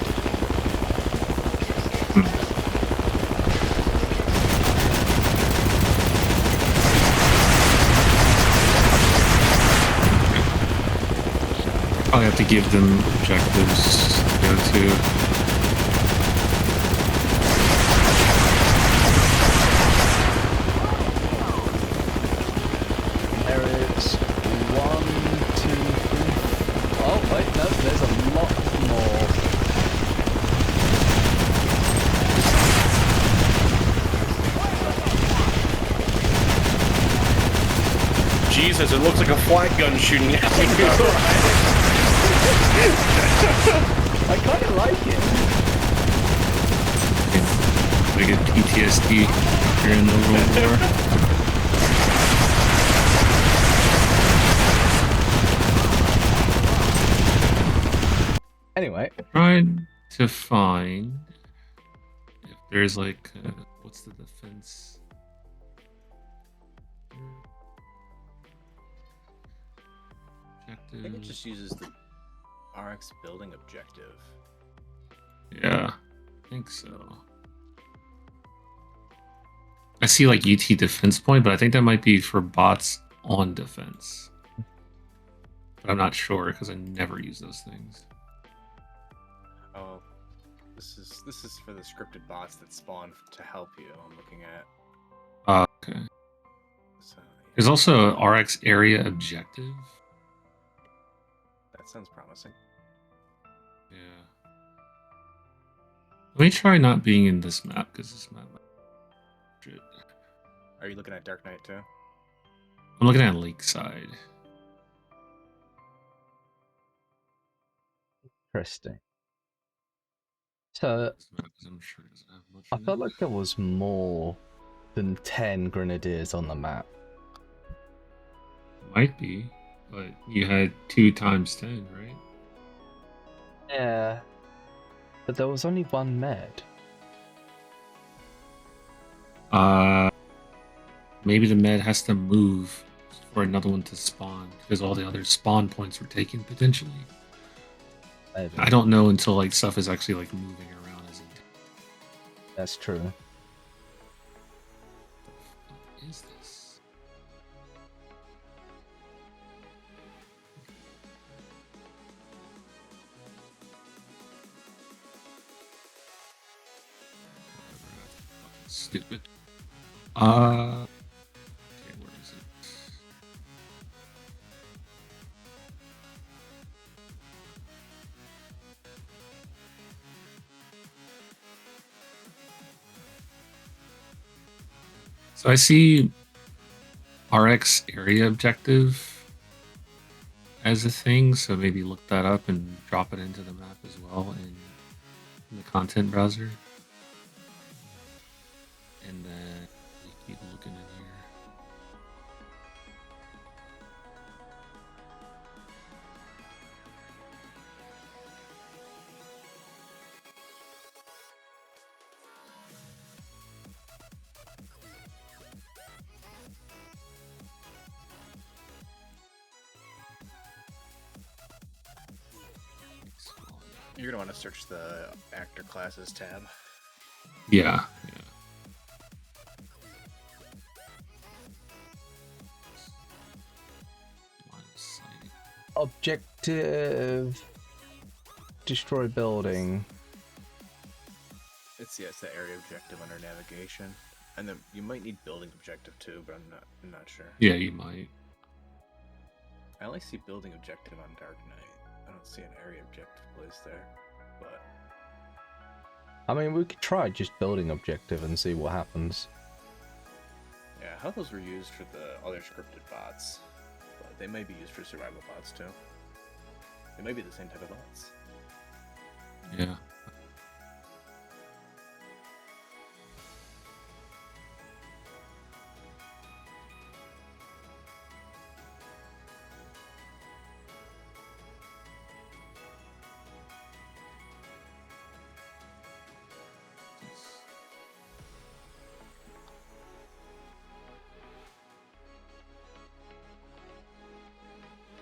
B: Probably have to give them objectives to go to.
A: There is 1, 2, 3. Oh wait, no, there's a lot more.
D: Jesus, it looks like a flat gun shooting at me.
A: I kind of like it.
B: I get PTSD during the World War.
A: Anyway,
B: Trying to find if there's like what's the defense?
G: I think it
B: Objective.
G: just uses the RX building objective.
B: Yeah, I think so. I see like UT defense point, but I think that might be for bots on defense. But I'm not sure because I never use those things.
G: Oh, this is for the scripted bots that spawn to help you. I'm looking at.
B: Okay.
G: So yeah,
B: There's also a RX area objective.
G: that sounds promising.
B: Yeah. Let me try not being in this map because this map. Shit.
G: Are you looking at Dark Knight too?
B: I'm looking at Lakeside.
A: interesting. So
B: This map, 'cause I'm sure it doesn't have much
A: I
B: in
A: felt
B: it.
A: like there was more than 10 grenadiers on the map.
B: Might be, but you had 2 times 10, right?
A: Yeah. But there was only one med.
B: Maybe the med has to move for another one to spawn because all the other spawn points were taken potentially.
A: Maybe.
B: I don't know until like stuff is actually like moving around as intended.
A: That's true.
B: What is this? Stupid. Okay, where is it? So I see RX area objective. as a thing, so maybe look that up and drop it into the map as well in the content browser. And then we keep looking in here.
G: You're gonna want to search the actor classes tab.
B: Yeah. Line of sight.
A: Objective. Destroy building.
G: It's the area objective under navigation, and then you might need building objective too, but I'm not sure.
B: Yeah, you might.
G: I only see building objective on Dark Knight. I don't see an area objective placed there, but
A: I mean, we could try just building objective and see what happens.
G: yeah, how those were used for the other scripted bots, but they may be used for survival bots too. They may be the same type of bots.
B: Yeah.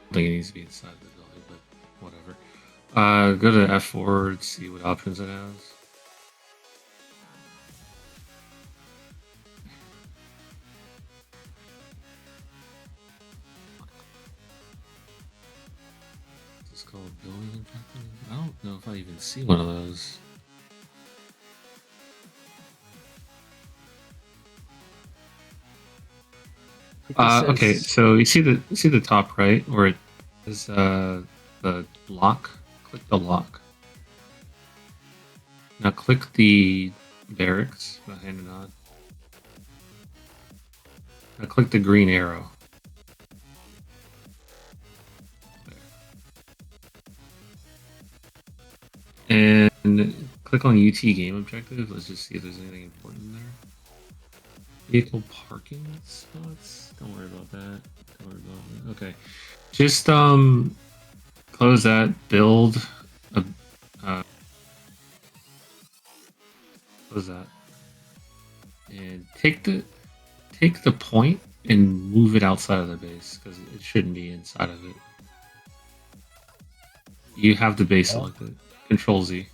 B: I think it needs to be inside the building, but whatever. Go to F4 to see what options it has. Is this called building objective? I don't know if I even see one of those. Okay, so you see the top right where it is the lock. Click the lock. Now click the barracks. Hand and nod. Now click the green arrow. There. And click on UT game objective. Let's just see if there's anything important in there. Vehicle parking spots. Don't worry about that. Don't worry about that. Okay. Just close that. Build a close that. And take the point and move it outside of the base because it shouldn't be inside of it. You have the base selected. Control Z.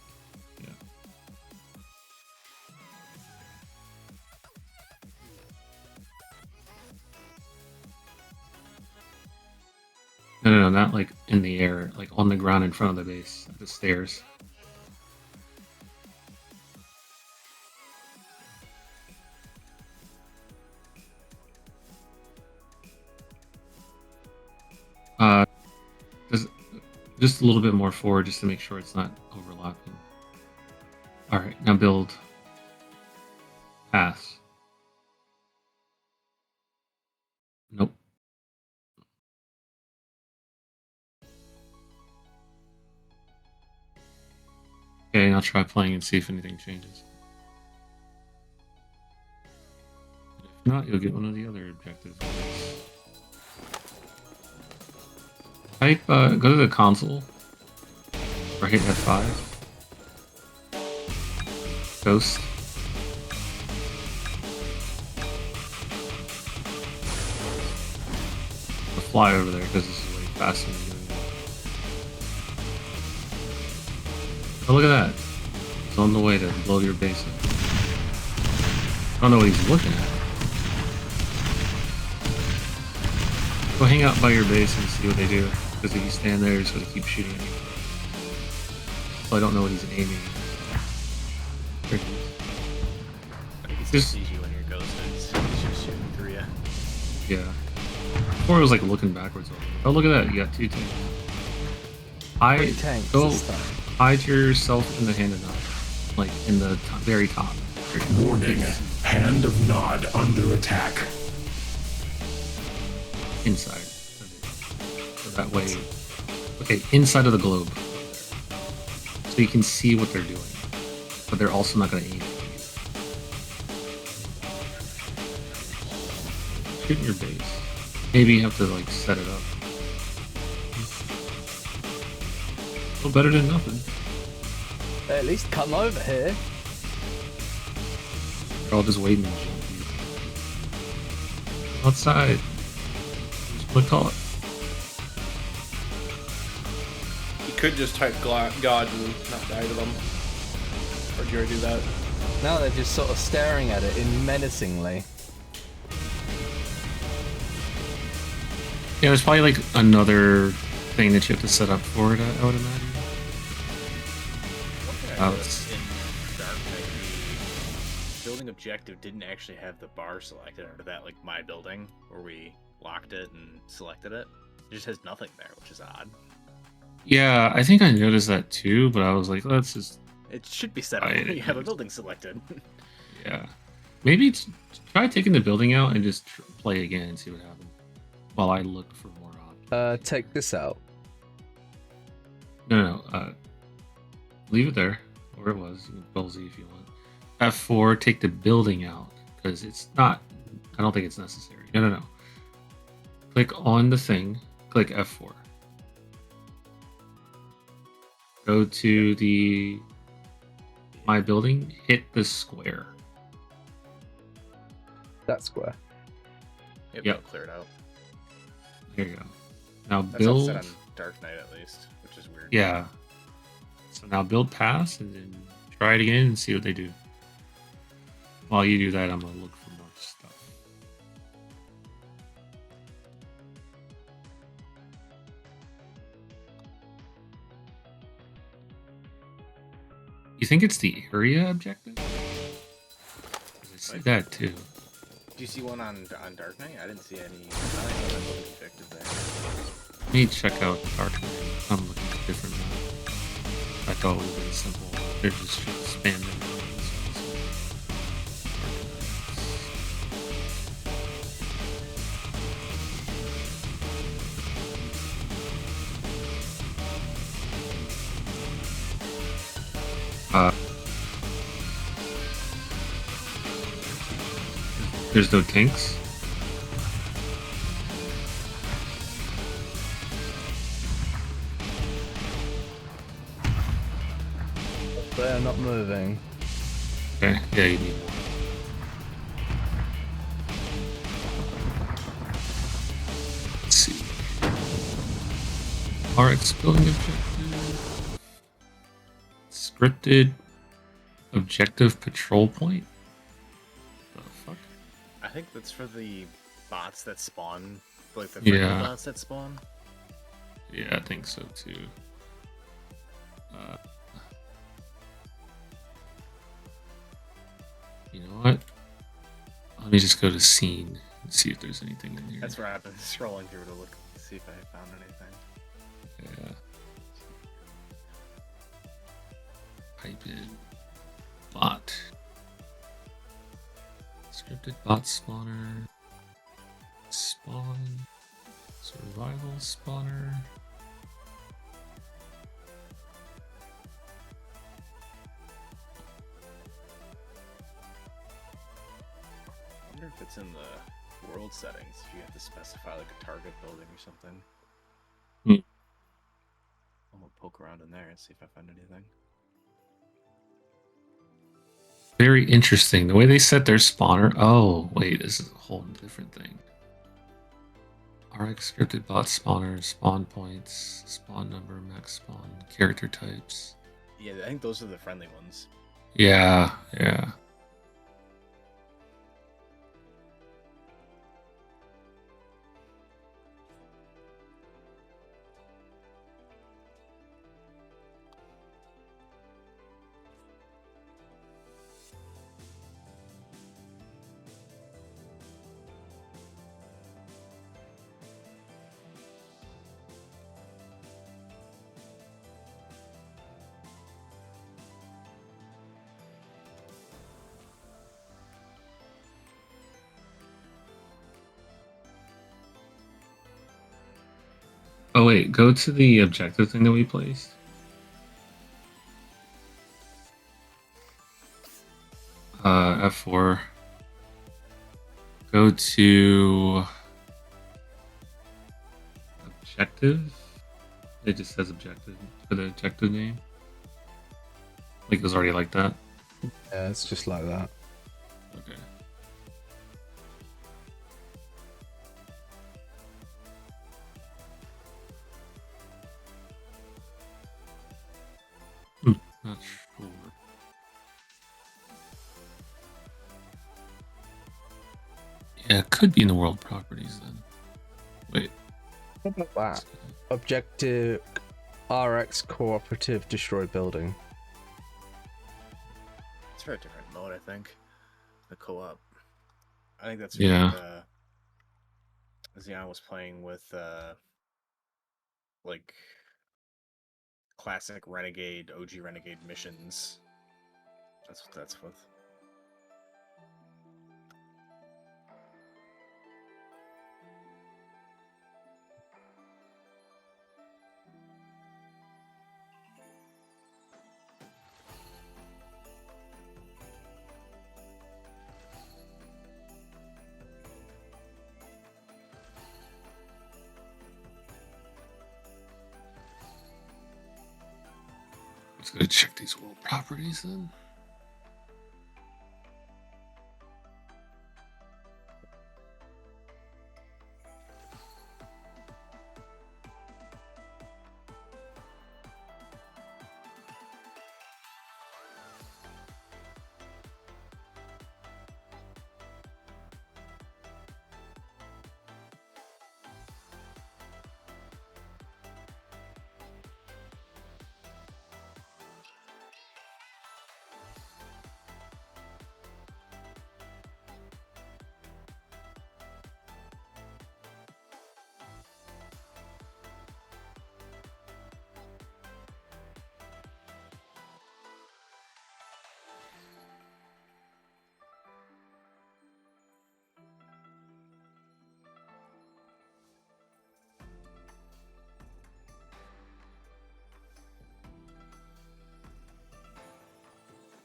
B: No, not like in the air, like on the ground in front of the base, the stairs. Just a little bit more forward, just to make sure it's not overlapping. All right, now build path. Nope. Okay, I'll try playing and see if anything changes. If not, you'll get one of the other objectives. Type, go to the console, or hit F5. Ghost. I'll fly over there because this is way faster than doing it. Oh, look at that. He's on the way to blow your base up. I don't know what he's looking at. Go hang out by your base and see what they do. Because if you stand there, you're supposed to keep shooting at you. So I don't know what he's aiming at. There he is.
G: I think he just sees you when you're ghosted. He's just shooting through you.
B: Yeah. Before it was like looking backwards. Oh, look at that. You got 2 tanks. Hide yourself in the hand of Nod. Like in the very top.
H: Warning. Hand of Nod under attack.
B: Inside. That way, okay, inside of the globe, so you can see what they're doing, but they're also not going to aim. Shooting your base. Maybe you have to like set it up. Well, better than nothing.
A: They at least come over here.
B: They're all just waiting. Outside. Just want to call it.
D: You could just type God and not die to them. Or do you already do that?
A: Now they're just sort of staring at it menacingly.
B: Yeah, there's probably like another thing that you have to set up for it, I would imagine.
G: In Dark Knight, the building objective didn't actually have the bar selected under that, like, my building, where we locked it and selected it. It just has nothing there, which is odd.
B: Yeah, I think I noticed that too, but I was like, let's just...
G: It should be set up when you have a building selected.
B: Yeah. Maybe try taking the building out and just play again and see what happens. While I look for more options.
A: Take this out.
B: No. Leave it there, where it was. You can Control Z if you want. F4, take the building out, because it's not... I don't think it's necessary. No. Click on the thing. Click F4. Go to the... My building. Hit the square.
A: That square.
B: Yep.
G: Clear it out.
B: There you go. Now
G: That's
B: build...
G: set on Dark Knight at least, which is weird.
B: Yeah. So now build pass and then try it again and see what they do. While you do that, I'm going to look for more stuff. You think it's the area objective? 'Cause I see that too.
G: Do you see one on Dark Knight? I didn't see any. I didn't know that building objective there.
B: Let me check out Dark Knight. I'm looking at different maps. I thought it would have been simple. They're just spamming. There's no tanks.
A: They're not moving.
B: Okay, yeah, you need more. Let's see. RX building objective. Scripted objective patrol point? The fuck?
G: I think that's for the bots that spawn, like the
B: Yeah.
G: bots that spawn.
B: Yeah, I think so too. You know what? Let me just go to scene and see if there's anything in here.
G: That's where I've been scrolling through to look, see if I found anything.
B: Yeah. Type in bot. Scripted bot spawner. Spawn. Survival spawner.
G: I wonder if it's in the world settings, if you have to specify like a target building or something. I'm gonna poke around in there and see if I find anything.
B: Very interesting. The way they set their spawner. Oh, wait, this is a whole different thing. RX scripted bot spawner, spawn points, spawn number, max spawn, character types.
G: Yeah, I think those are the friendly ones.
B: Yeah. Oh wait, go to the objective thing that we placed. F4. Go to objective. It just says objective for the objective name. Like it was already like that.
A: Yeah, it's just like that.
B: Okay. Not sure. Yeah, it could be in the world properties then. Wait.
A: What about that? Objective RX cooperative destroy building.
G: It's for a different mode, I think. The co-op. I think that's
B: Yeah.
G: what Xeon was playing with like classic Renegade, OG Renegade missions. That's what that's with.
B: Let's go check these world properties then.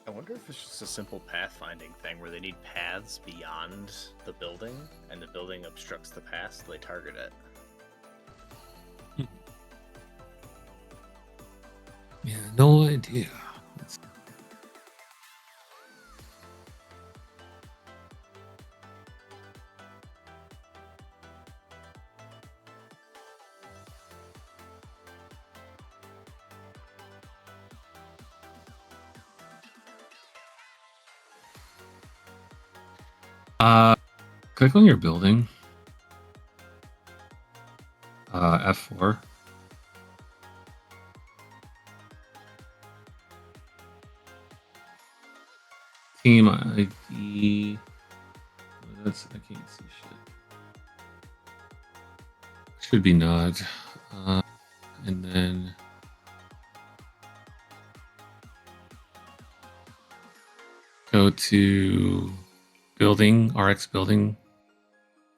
G: I wonder if it's just a simple pathfinding thing where they need paths beyond the building, and the building obstructs the path, so they target it.
B: Yeah, no idea. Click on your building. F4. Team ID. That's I can't see shit. Should be nod. And then go to building, RX building.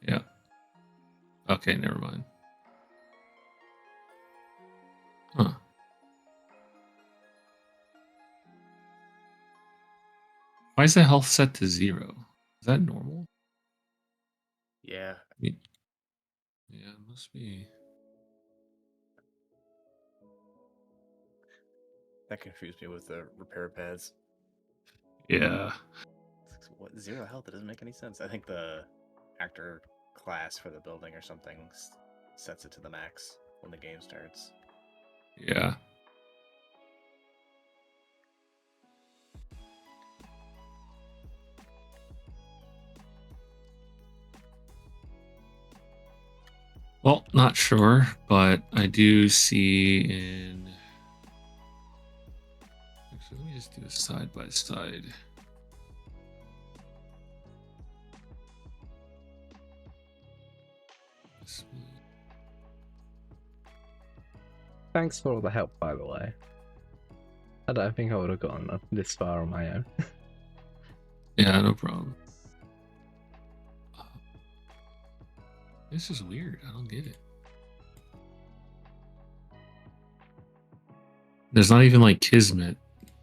B: Yeah. Okay, never mind. Huh. Why is the health set to 0? Is that normal?
G: Yeah.
B: Yeah, it must be.
G: That confused me with the repair pads.
B: Yeah.
G: What, 0 health? That doesn't make any sense. I think the actor class for the building or something sets it to the max when the game starts.
B: Yeah. Well, not sure, but I do see in. Actually, let me just do a side by side.
A: Thanks for all the help, by the way. I don't think I would have gotten this far on my own.
B: Yeah, no problem. This is weird. I don't get it. there's not even like kismet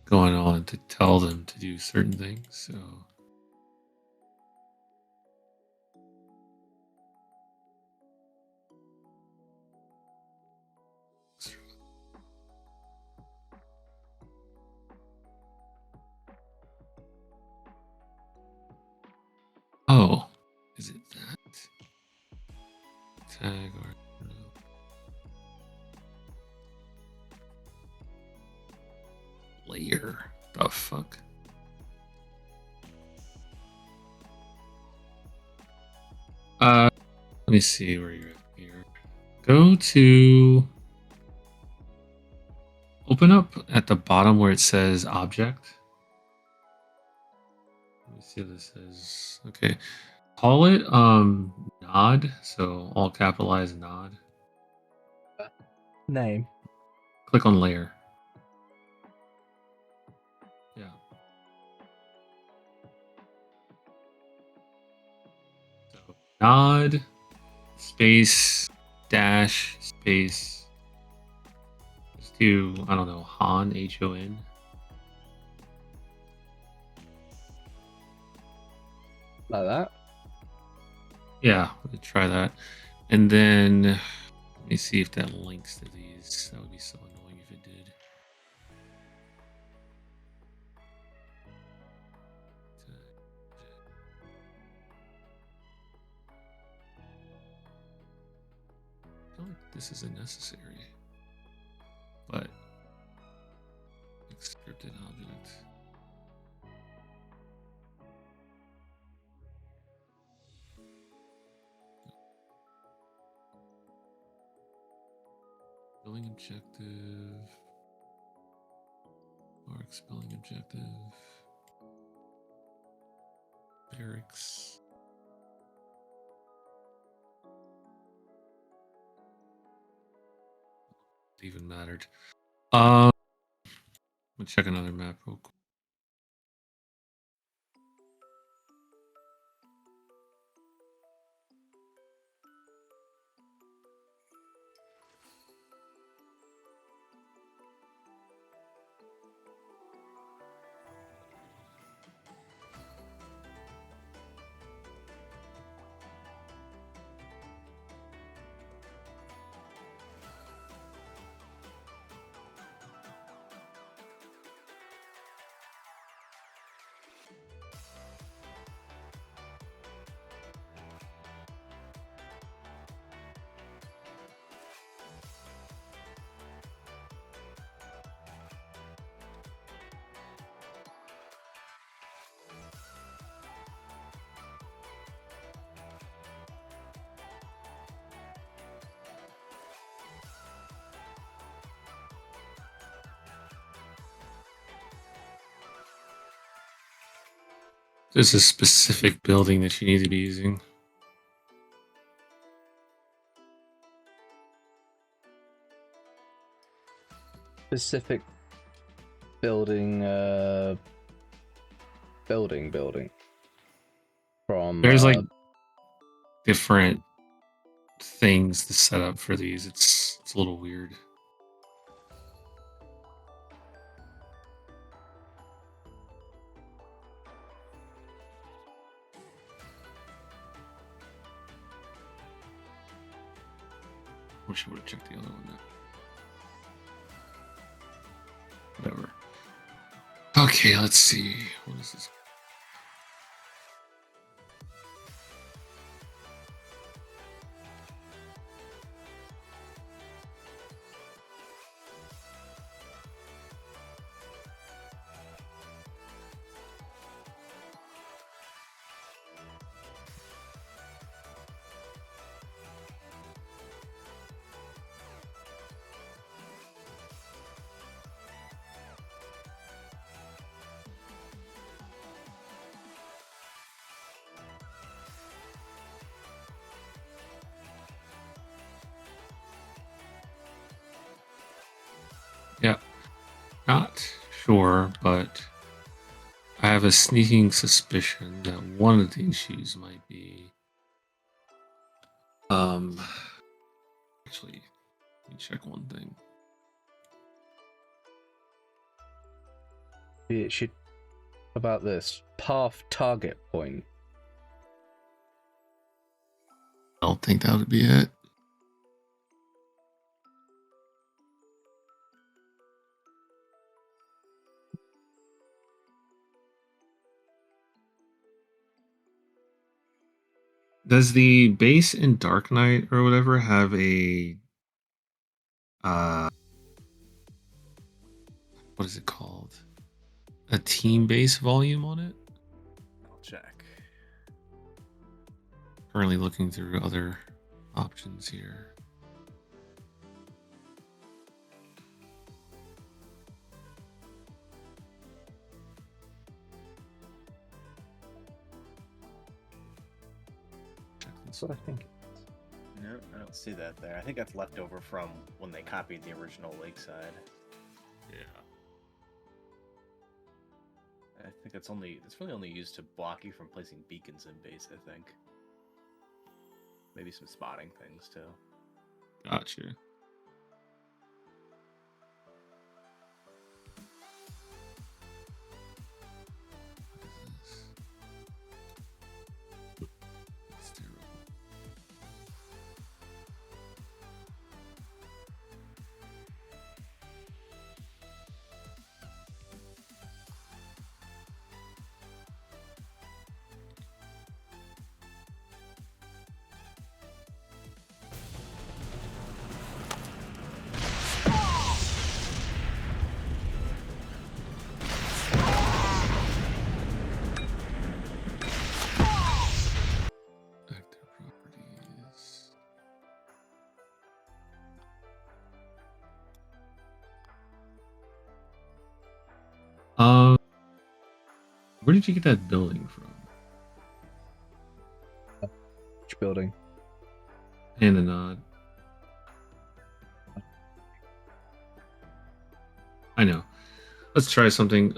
B: going on to tell them to do certain things. So oh, is it that tag or layer? The fuck? Let me see where you're at here. Go to open up at the bottom where it says object. Let me see what this says. Okay. Call it nod. So all capitalized nod.
A: Name.
B: Click on layer. Yeah. So nod space dash space. Let's do, I don't know, Han, H-O-N.
A: Like that?
B: Yeah, we'll try that. And then let me see if that links to these. That would be so annoying if it did. I feel like this isn't necessary. But scripted object. Spelling objective. Mark spelling objective. Barracks. It even mattered. I'm gonna check another map real quick. There's a specific building that you need to be using.
A: Specific building, building. From
B: There's like different things to set up for these. It's a little weird. Wish I would have checked the other one now. Whatever. Okay, let's see. What is this? Yeah, not sure, but I have a sneaking suspicion that one of the issues might be actually let me check one thing.
A: It should about this path target point.
B: I don't think that would be it. Does the base in Dark Knight or whatever have a what is it called? A team base volume on it?
G: I'll check.
B: Currently looking through other options here.
A: That's what I think.
G: No, I don't see that there. I think that's left over from when they copied the original Lakeside.
B: Yeah.
G: I think it's really only used to block you from placing beacons in base, I think. Maybe some spotting things too.
B: Gotcha. That's terrible. Active properties. Where did you get that building from?
A: Which building?
B: And a nod. I know. Let's try something.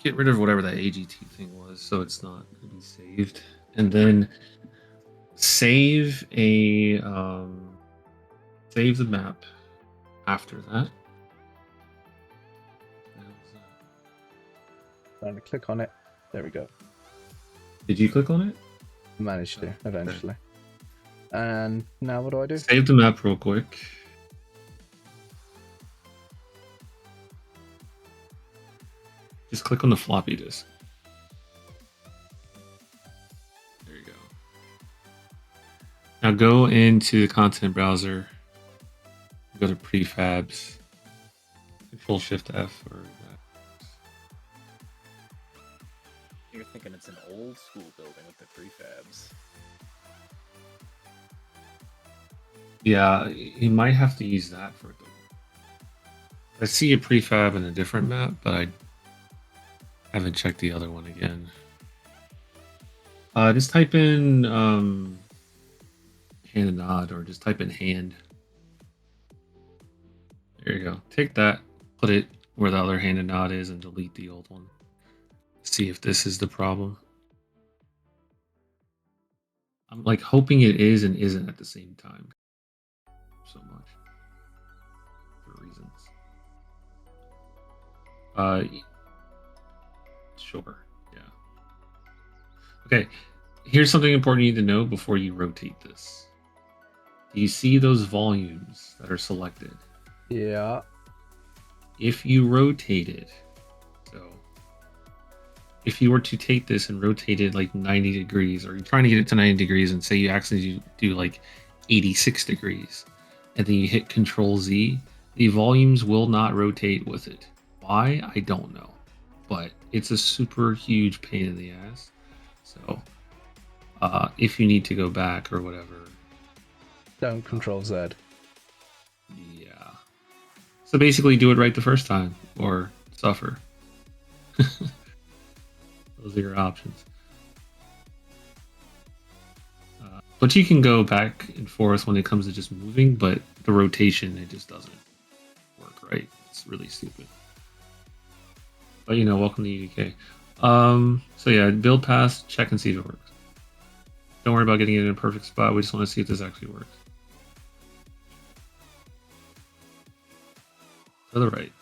B: Get rid of whatever that AGT thing was, so it's not going to be saved, and then save save the map after that.
A: Trying to click on it. There we go.
B: Did you click on it?
A: Managed to eventually. And now what do?
B: Save the map real quick. Just click on the floppy disk. There you go. Now go into the content browser. Go to prefabs. Control Shift F or that.
G: You're thinking it's an old school building with the prefabs.
B: Yeah, you might have to use that for the. I see a prefab in a different map, but I haven't checked the other one again. Just type in hand and nod, or just type in hand. There you go. Take that, put it where the other hand and nod is, and delete the old one. See if this is the problem. I'm like hoping it is and isn't at the same time. So much for reasons. Sure. Yeah. Okay. Here's something important you need to know before you rotate this. Do you see those volumes that are selected?
A: Yeah.
B: If you rotate it, so if you were to take this and rotate it like 90 degrees, or you're trying to get it to 90 degrees and say you actually do like 86 degrees, and then you hit Control Z, the volumes will not rotate with it. Why? I don't know. But it's a super huge pain in the ass. So if you need to go back or whatever.
A: Don't Control Z.
B: Yeah. So basically do it right the first time or suffer. Those are your options. But you can go back and forth when it comes to just moving, but the rotation, it just doesn't work right. It's really stupid. But you know, welcome to UDK. So yeah, build pass, check and see if it works. Don't worry about getting it in a perfect spot. We just want to see if this actually works. To the right.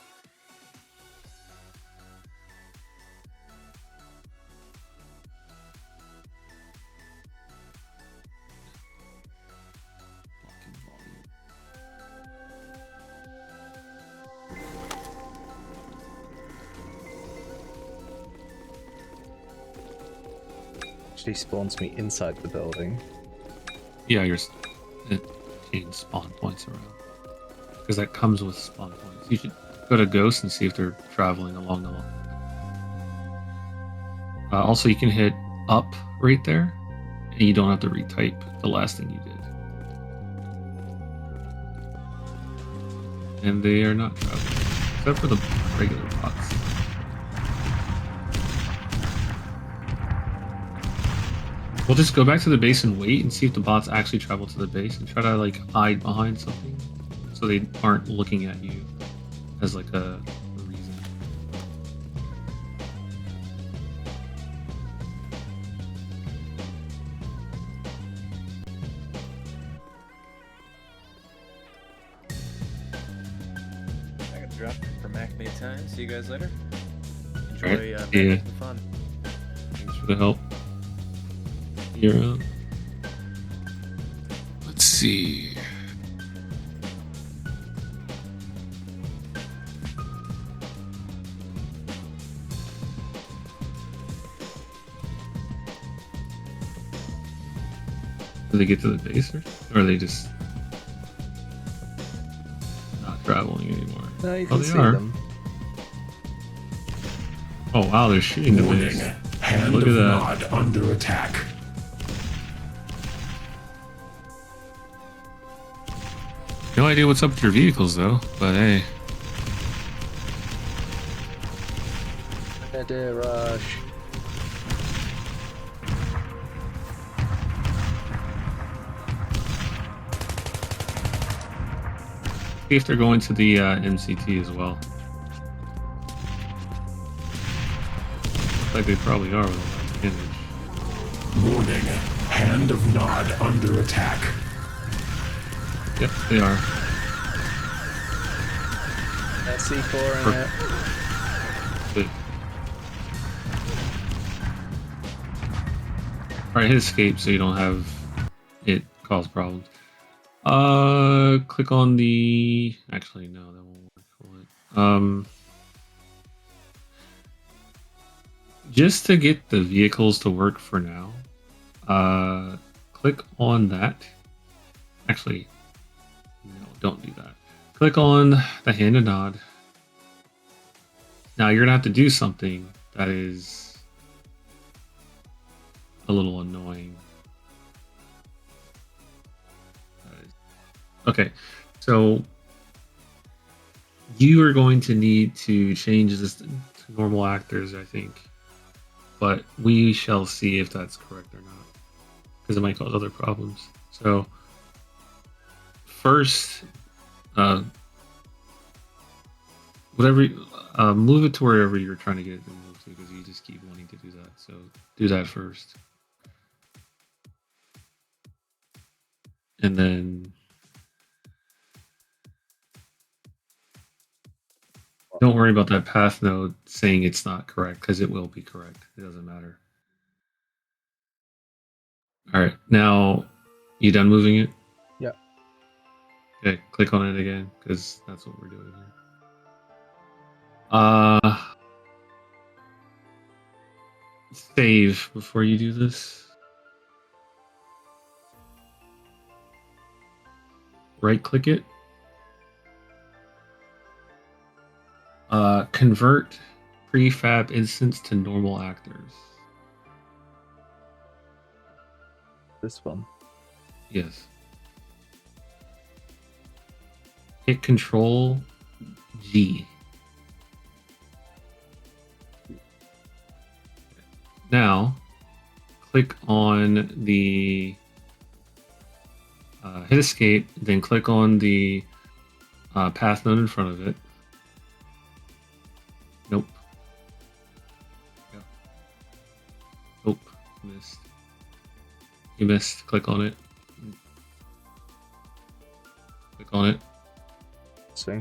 A: actually spawns me inside the building.
B: Yeah, it gains spawn points around. Because that comes with spawn points. You should go to Ghost and see if they're traveling along the line. Also, you can hit up right there, and you don't have to retype the last thing you did. And they are not traveling, except for the regular bots. We'll just go back to the base and wait and see if the bots actually travel to the base and try to like hide behind something so they aren't looking at you as like a reason.
G: I gotta drop for Mac May time. See you guys later. Enjoy
B: Alright, yeah.
G: the fun.
B: Thanks for the help. You're on. Let's see. Do they get to the base or are they just not traveling anymore?
A: No, you can
B: they
A: see
B: are.
A: them.
B: Oh wow, they're shooting the
H: Warning.
B: base.
H: Hand
B: Look
H: of
B: at that.
H: Nod under attack.
B: No idea what's up with your vehicles though, but hey.
A: Grenadier rush.
B: See if they're going to the MCT as well. Looks like they probably are with all that damage.
H: Warning. Hand of Nod under attack.
B: Yep, they are.
A: That C4 in it.
B: Good. Alright, hit escape so you don't have it cause problems. Click on the... Actually, no, that won't work. Hold it. Just to get the vehicles to work for now, click on that. Actually, no, don't do that. Click on the hand and nod. Now you're gonna have to do something that is a little annoying. Okay, so you are going to need to change this to normal actors, I think. But we shall see if that's correct or not, because it might cause other problems. So first, move it to wherever you're trying to get it to move to, because you just keep wanting to do that. So do that first, and then don't worry about that path node saying it's not correct, because it will be correct. It doesn't matter. All right, now you done moving it?
A: Yeah.
B: Okay, click on it again, because that's what we're doing here. Save before you do this. Right click it. Convert prefab instance to normal actors.
A: This one.
B: Yes. Hit Control G. Now, click on the hit escape, then click on the path node in front of it. Nope. Yep. Nope. Missed. You missed. Click on it. Click on it.
A: See.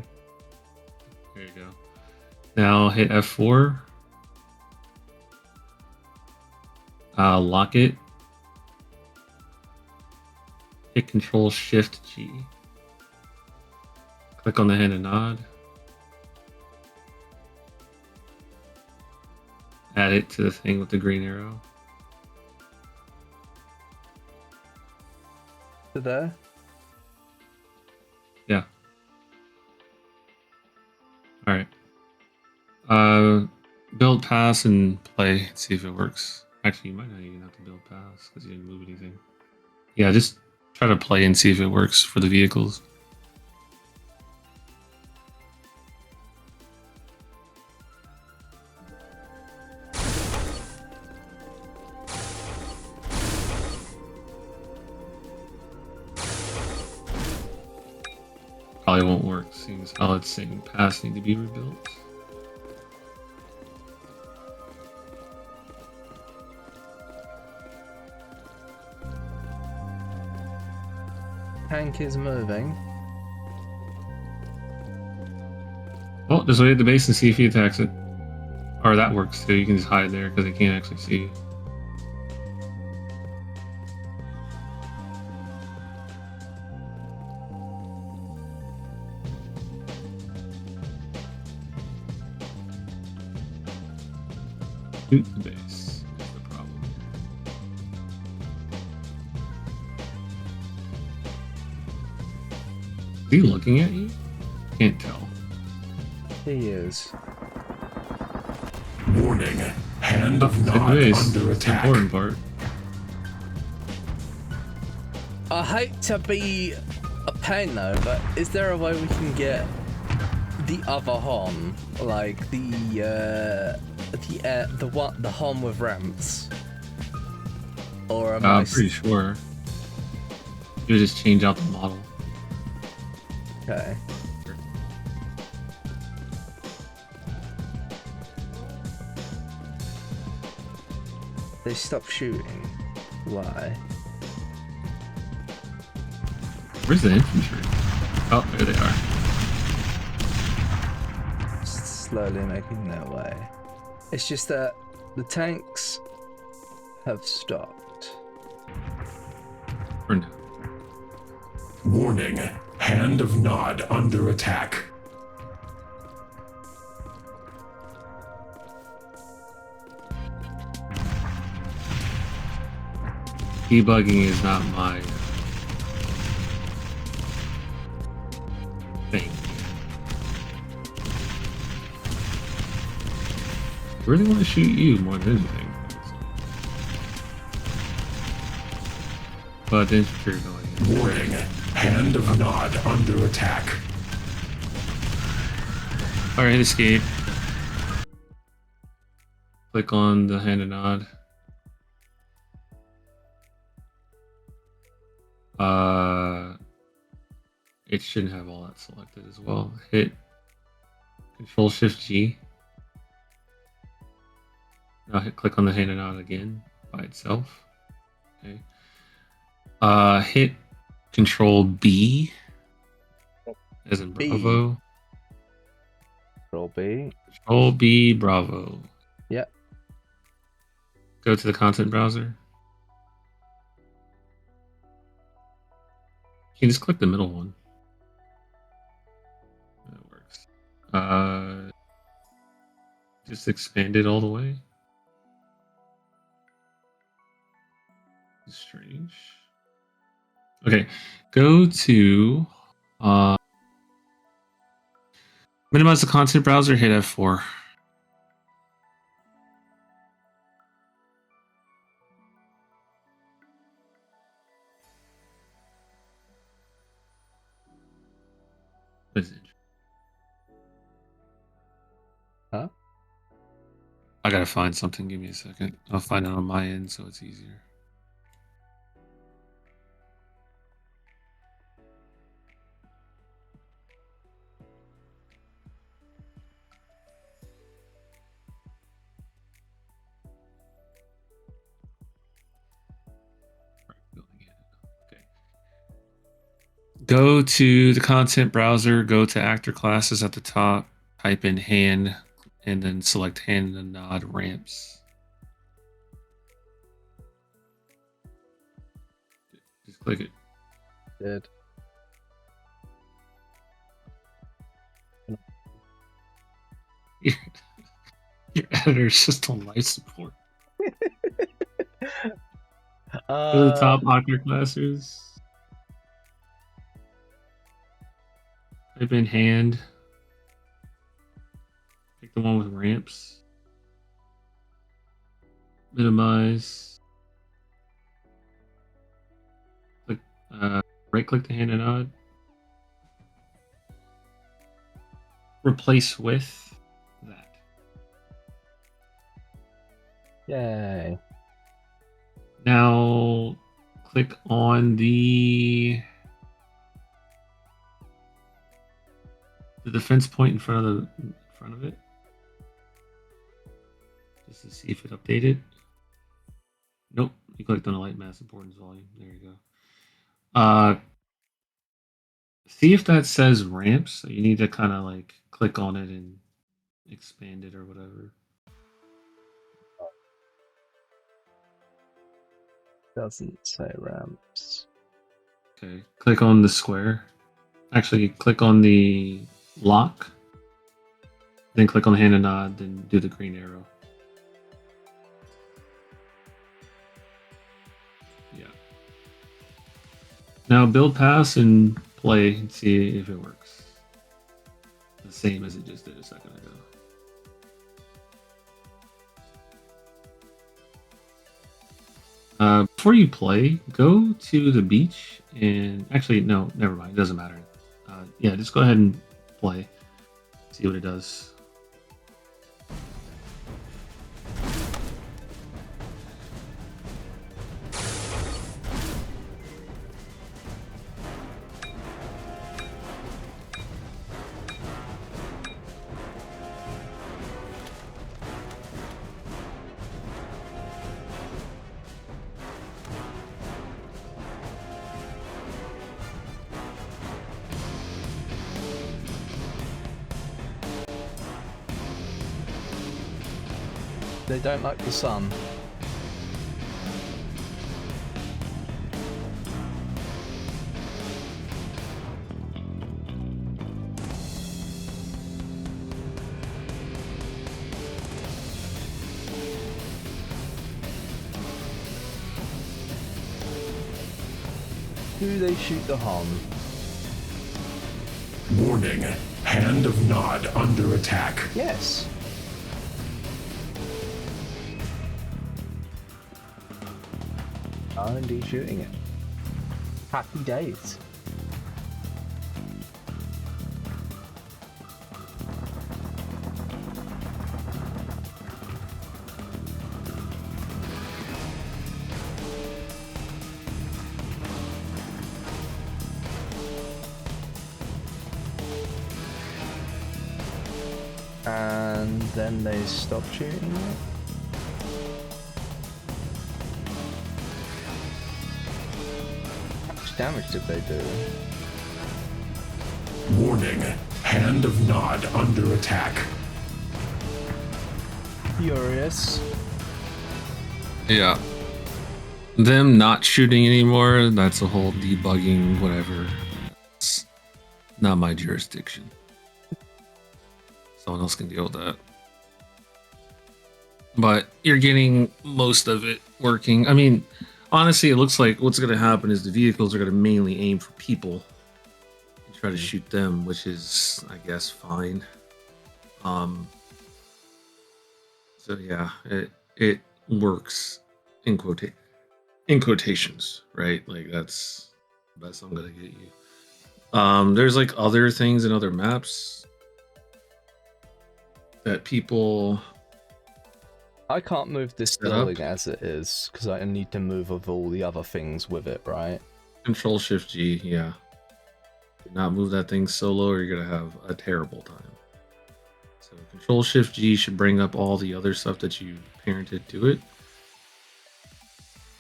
B: There you go. Now hit F4. Lock it. Hit Control Shift G. Click on the hand and nod. Add it to the thing with the green arrow.
A: to there?
B: Yeah. All right. Build pass and play. See if it works. Actually, you might not even have to build pass because you didn't move anything. Yeah, just try to play and see if it works for the vehicles. Probably won't work, seeing as how it's saying pass need to be rebuilt.
A: Tank is moving.
B: Oh, just wait at the base and see if he attacks it. Or that works too. You can just hide there because they can't actually see you. Shoot the base is the problem. Is he looking at you? Can't tell.
A: He is.
H: Warning. Hand of
B: Hit the
H: Nod
B: base.
H: under
B: That's the
H: attack.
B: important part.
A: I hate to be a pain though, but is there a way we can get the other HOM, like the HOM with ramps? Or am I
B: I'm pretty sure. You just change out the model.
A: okay? They stopped shooting. Why?
B: Where's the infantry? Oh, there they are.
A: Slowly making their way. It's just that the tanks have stopped.
B: For now.
H: Warning. Hand of Nod under attack.
B: Debugging is not my thing. I really want to shoot you more than anything. But the infantry are going in.
H: Warning. Hand of Nod under attack.
B: Alright, escape. Click on the hand and nod. It shouldn't have all that selected as well. Hit Control Shift G. Now click on the hand and nod again by itself. Okay. Hit Control B as in
A: B.
B: Bravo.
A: Control B.
B: Control B, Bravo.
A: Yep.
B: Go to the content browser. You can just click the middle one. That works. Just expand it all the way. Strange. Okay, go to minimize the content browser, hit F4. What is it?
A: Huh?
B: I gotta find something. Give me a second. I'll find it on my end so it's easier. Okay. Go to the content browser, go to actor classes at the top, type in hand, and then select hand and nod ramps. Just click it.
A: Did.
B: Your editor's just on life support. Go to the top actor classes. Type in hand. Pick the one with ramps. Minimize. Click, right click the hand and nod. Replace with that.
A: Yay.
B: Now click on the defense point in front of it. Just to see if it updated. Nope. You clicked on a light mass importance volume. There you go. See if that says ramps. So you need to kind of like click on it and expand it or whatever.
A: Doesn't say ramps.
B: Okay. Click on the square. Actually, click on the lock. Then click on the hand and nod. Then do the green arrow. Yeah. Now build pass and play and see if it works. The same as it just did a second ago. Before you play, go to the beach and actually, no, never mind. It doesn't matter. Yeah, just go ahead and play. See what it does.
A: They don't like the sun. Do they shoot the Hon?
H: Warning. Hand of Nod under attack.
A: Yes. Are indeed shooting it. Happy days. And then they stop shooting it. How much damage did they do?
H: Warning. Hand of Nod under attack.
A: Furious.
B: Yeah. Them not shooting anymore, that's a whole debugging, whatever. It's not my jurisdiction. Someone else can deal with that. But you're getting most of it working. I mean, honestly, it looks like what's going to happen is the vehicles are going to mainly aim for people and try to shoot them, which is, I guess, fine. So yeah, it works in quotations, right? Like that's the best I'm gonna get you. There's like other things in other maps that people.
A: I can't move this
B: Set up.
A: building as it is because I need to move of all the other things with it, right?
B: Control Shift G, yeah. Do not move that thing solo or you're gonna have a terrible time. So Control Shift G should bring up all the other stuff that you parented to it.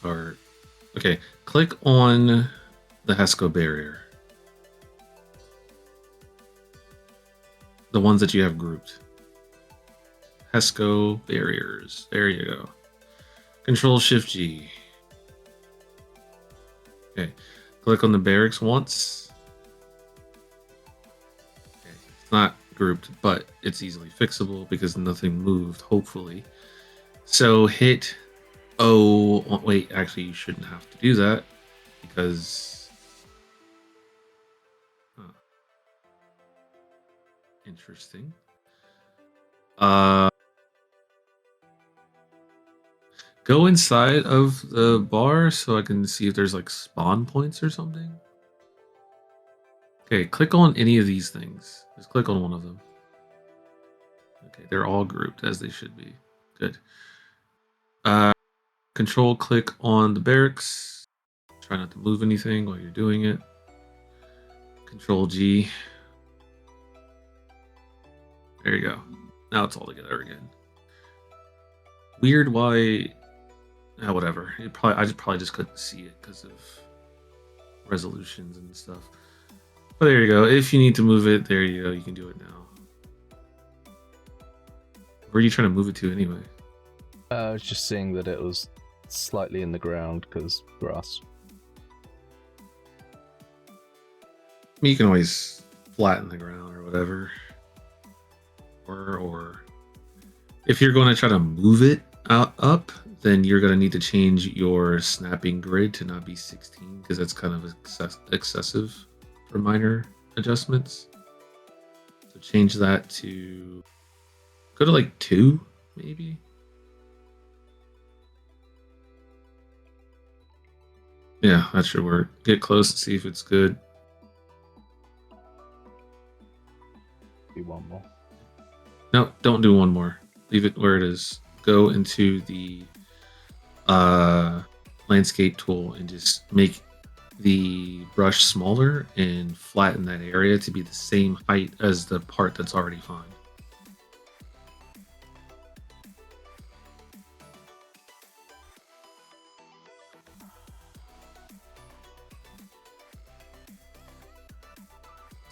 B: Or okay, click on the HESCO barrier. The ones that you have grouped. HESCO barriers. There you go. Control Shift G. Okay. Click on the barracks once. Okay. It's not grouped, but it's easily fixable because nothing moved, hopefully. So hit O. Wait, actually, you shouldn't have to do that because. Interesting. Go inside of the bar so I can see if there's like spawn points or something. Okay, click on any of these things. Just click on one of them. Okay, they're all grouped as they should be. Good. Control click on the barracks. Try not to move anything while you're doing it. Control G. There you go. Now it's all together again. Weird why. Whatever. I probably just couldn't see it because of resolutions and stuff. But there you go. If you need to move it, there you go. You can do it now. Where are you trying to move it to anyway?
A: I was just seeing that it was slightly in the ground because grass.
B: I mean, you can always flatten the ground or whatever. Or if you're going to try to move it up, then you're going to need to change your snapping grid to not be 16 because that's kind of excessive for minor adjustments. So change that to go to like 2 maybe. Yeah, that should work. Get close and see if it's good.
A: Do one more.
B: No, don't do one more. Leave it where it is. Go into the landscape tool and just make the brush smaller and flatten that area to be the same height as the part that's already fine.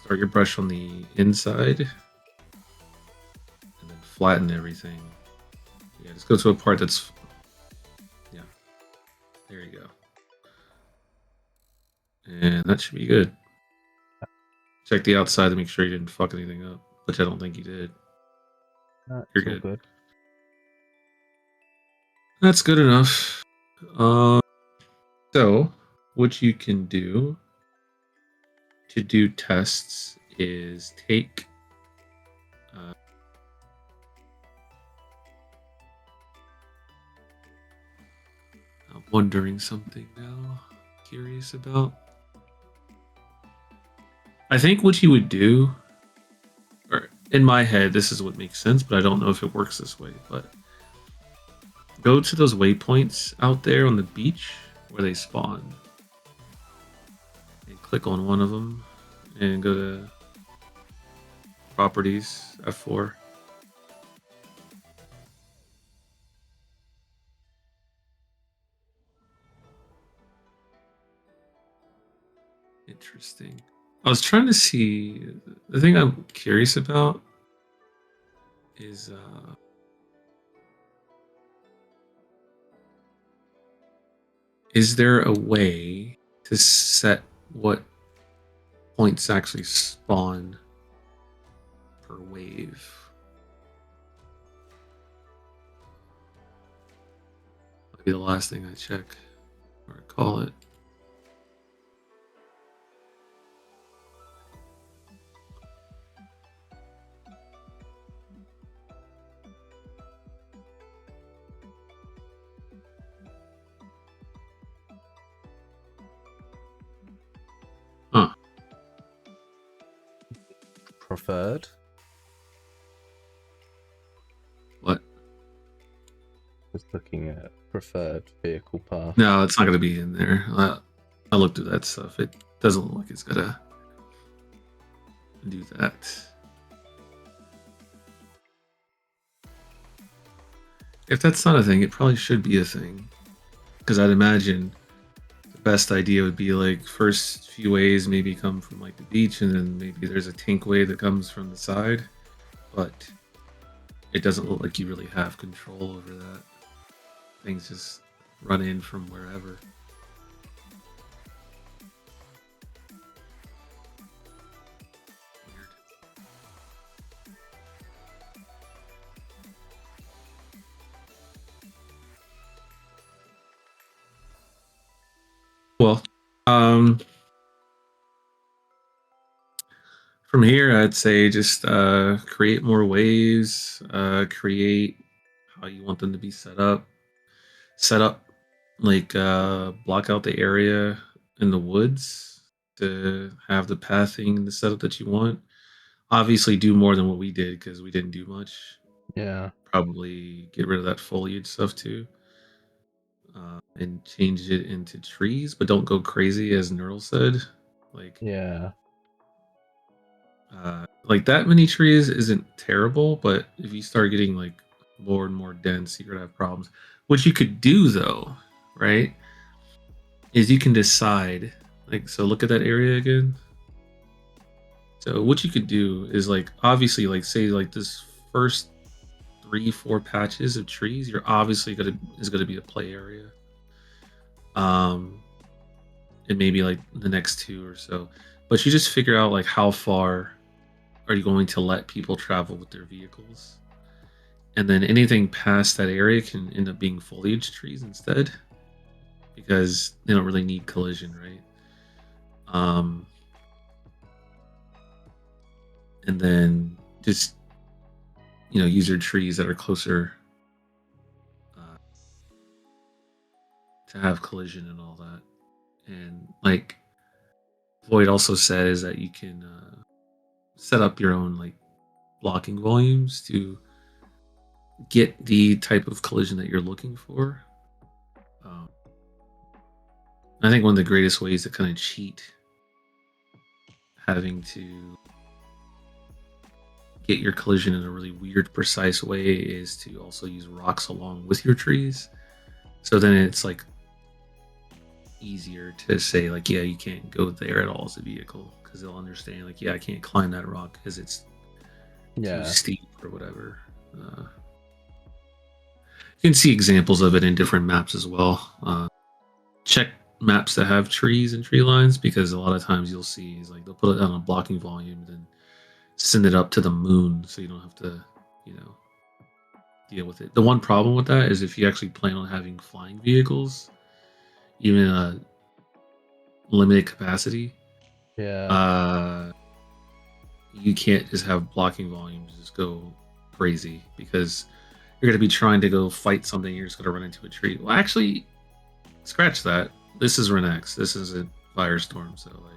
B: Start your brush on the inside and then flatten everything. Yeah, just go to a part that's, yeah, there you go. And that should be good. Check the outside to make sure you didn't fuck anything up, which I don't think you did. You're good.
A: Good.
B: That's good enough. So what you can do to do tests is take I'm wondering something now. Curious about. I think what you would do, or in my head, this is what makes sense, but I don't know if it works this way. But go to those waypoints out there on the beach where they spawn, and click on one of them, and go to Properties, F4. Interesting. I was trying to see, the thing I'm curious about is there a way to set what points actually spawn per wave? That'll be the last thing I check or call it. Huh.
A: Preferred.
B: What?
A: Just looking at preferred vehicle path.
B: No, it's not going to be in there. I looked at that stuff. It doesn't look like it's going to do that. If that's not a thing, it probably should be a thing. Because I'd imagine the best idea would be like first few waves maybe come from like the beach, and then maybe there's a tank wave that comes from the side. But it doesn't look like you really have control over that. Things just run in from wherever. Weird. Well, From here, I'd say just create more waves, create how you want them to be set up. Set up, like, block out the area in the woods to have the pathing, the setup that you want. Obviously, do more than what we did because we didn't do much.
A: Yeah.
B: Probably get rid of that foliage stuff too. And change it into trees, but don't go crazy, as Neural said. Like,
A: Yeah.
B: like that many trees isn't terrible, but if you start getting like more and more dense, you're gonna have problems. What you could do though, right, is you can decide, like, so look at that area again. So what you could do is, like, obviously, like, say like this first 3-4 patches of trees, you're obviously gonna be a play area. And maybe like the next 2 or so, but you just figure out like how far are you going to let people travel with their vehicles, and then anything past that area can end up being foliage trees instead, because they don't really need collision, right? And then just, use your trees that are closer to have collision and all that. And like Void also said, is that you can set up your own like blocking volumes to get the type of collision that you're looking for. I think one of the greatest ways to kind of cheat having to get your collision in a really weird, precise way is to also use rocks along with your trees. So then it's like easier to say like, yeah, you can't go there at all as a vehicle, because they'll understand like, yeah, I can't climb that rock because it's too steep or whatever. You can see examples of it in different maps as well. Check maps that have trees and tree lines, because a lot of times you'll see is like they'll put it on a blocking volume and then send it up to the moon, so you don't have to, deal with it. The one problem with that is if you actually plan on having flying vehicles, even a limited capacity, you can't just have blocking volumes just go crazy, because you're going to be trying to go fight something, you're just going to run into a tree. Well, actually, scratch that. This is Renex. This isn't Firestorm, so like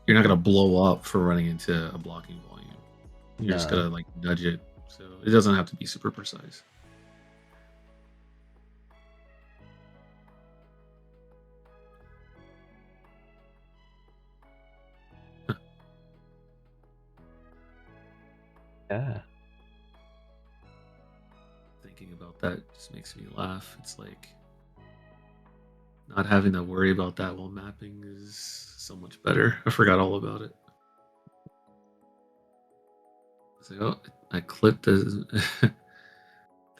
B: you're not going to blow up for running into a blocking volume. You're just going to like nudge it, so it doesn't have to be super precise.
A: Yeah.
B: Thinking about that just makes me laugh. It's like not having to worry about that while mapping is so much better. I forgot all about it. So, oh, I clipped the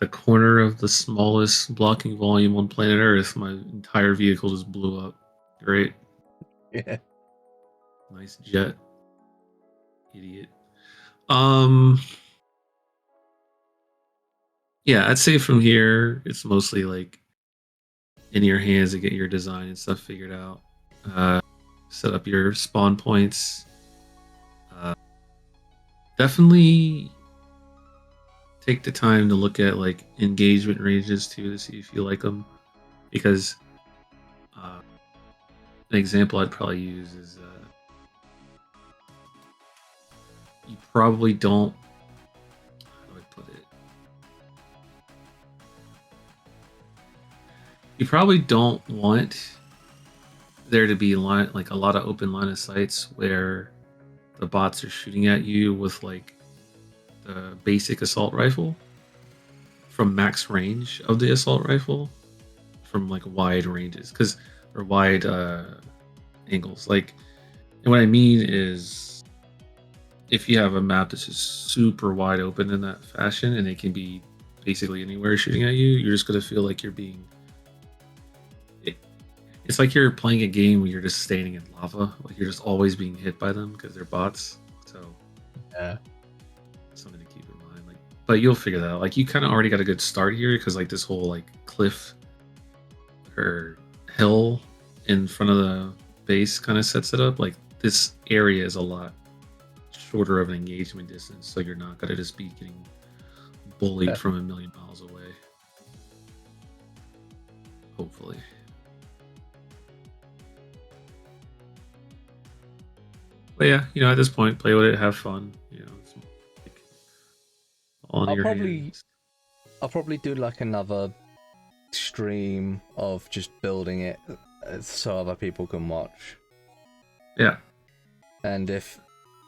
B: the corner of the smallest blocking volume on planet Earth. My entire vehicle just blew up. Great.
A: Yeah.
B: Nice jet. Idiot. Yeah, I'd say from here it's mostly like in your hands to get your design and stuff figured out. Set up your spawn points. Definitely take the time to look at like engagement ranges too, to see if you like them, because an example I'd probably use is you probably don't, how do I put it? You probably don't want there to be like a lot of open line of sights where the bots are shooting at you with like the basic assault rifle from max range of the assault rifle, from like wide ranges, or wide angles. Like, and what I mean is, if you have a map that's just super wide open in that fashion, and it can be basically anywhere shooting at you, you're just gonna feel like you're being. It's like you're playing a game where you're just standing in lava, like you're just always being hit by them because they're bots. So
A: yeah,
B: something to keep in mind. Like, but you'll figure that out. Like, you kind of already got a good start here, because like this whole like cliff or hill in front of the base kind of sets it up. Like, this area is a lot shorter of an engagement distance, so you're not gonna just be getting bullied
A: Yeah.
B: from a million miles away. Hopefully. But yeah, at this point, play with it, have fun. It's like all in
A: I'll
B: your
A: probably-
B: hands.
A: I'll probably do like another stream of just building it so other people can watch.
B: Yeah.
A: And if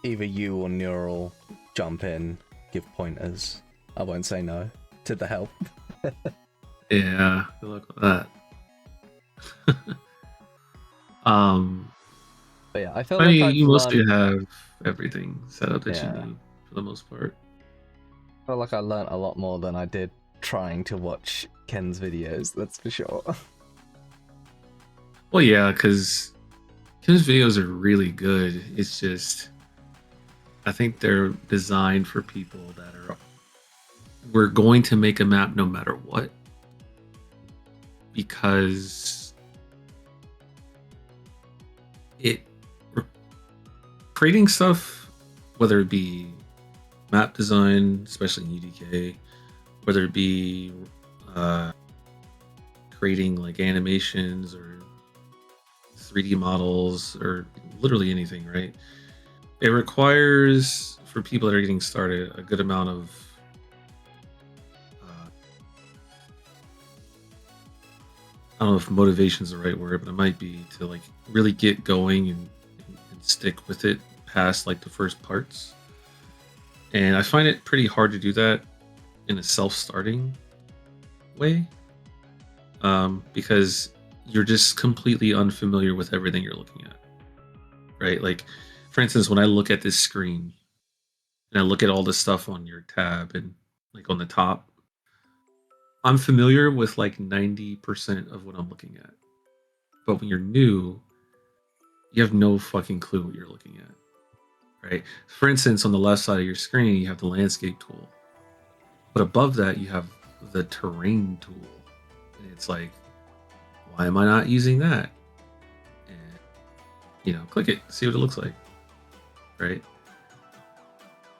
A: either you or Neural jump in, give pointers, I won't say no to the help.
B: Yeah. Good luck with that.
A: But yeah, I feel
B: I
A: like
B: mean,
A: I've
B: you mostly
A: learned,
B: have everything set up that
A: Yeah.
B: you need for the most part.
A: I feel like I learned a lot more than I did trying to watch Ken's videos, that's for sure.
B: Well, yeah, because Kim's videos are really good. It's just, I think they're designed for people that we're going to make a map no matter what. Because creating stuff, whether it be map design, especially in UDK, whether it be creating like animations or 3D models or literally anything, right? It requires, for people that are getting started, a good amount of I don't know if motivation is the right word, but it might be to like really get going and stick with it past like the first parts. And I find it pretty hard to do that in a self-starting way, because you're just completely unfamiliar with everything you're looking at, right? Like, for instance, when I look at this screen and I look at all the stuff on your tab and like on the top, I'm familiar with like 90% of what I'm looking at. But when you're new, you have no fucking clue what you're looking at, right? For instance, on the left side of your screen, you have the landscape tool. But above that, you have the terrain tool. And it's like, why am I not using that? And, click it, see what it looks like, right?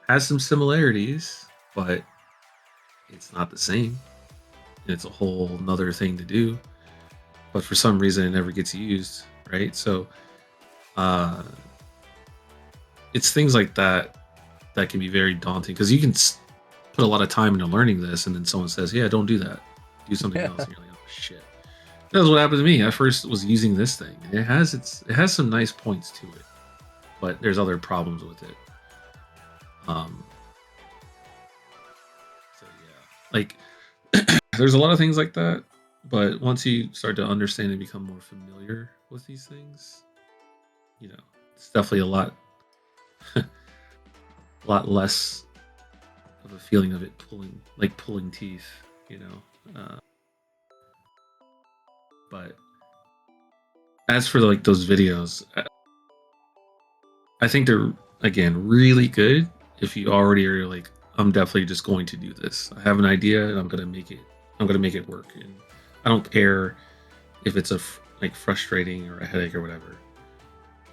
B: Has some similarities, but it's not the same. And it's a whole nother thing to do. But for some reason, it never gets used, right? So, it's things like that that can be very daunting, because you can put a lot of time into learning this, and then someone says, "Yeah, don't do that. Do something else." And you're like, "Oh shit." That's what happened to me. I first was using this thing, and it has some nice points to it, but there's other problems with it. So yeah, like there's a lot of things like that, but once you start to understand and become more familiar with these things, it's definitely a lot less of a feeling of it pulling teeth, but as for like those videos, I think they're, again, really good if you already are like, I'm definitely just going to do this. I have an idea and I'm gonna make it work, and I don't care if it's frustrating or a headache or whatever,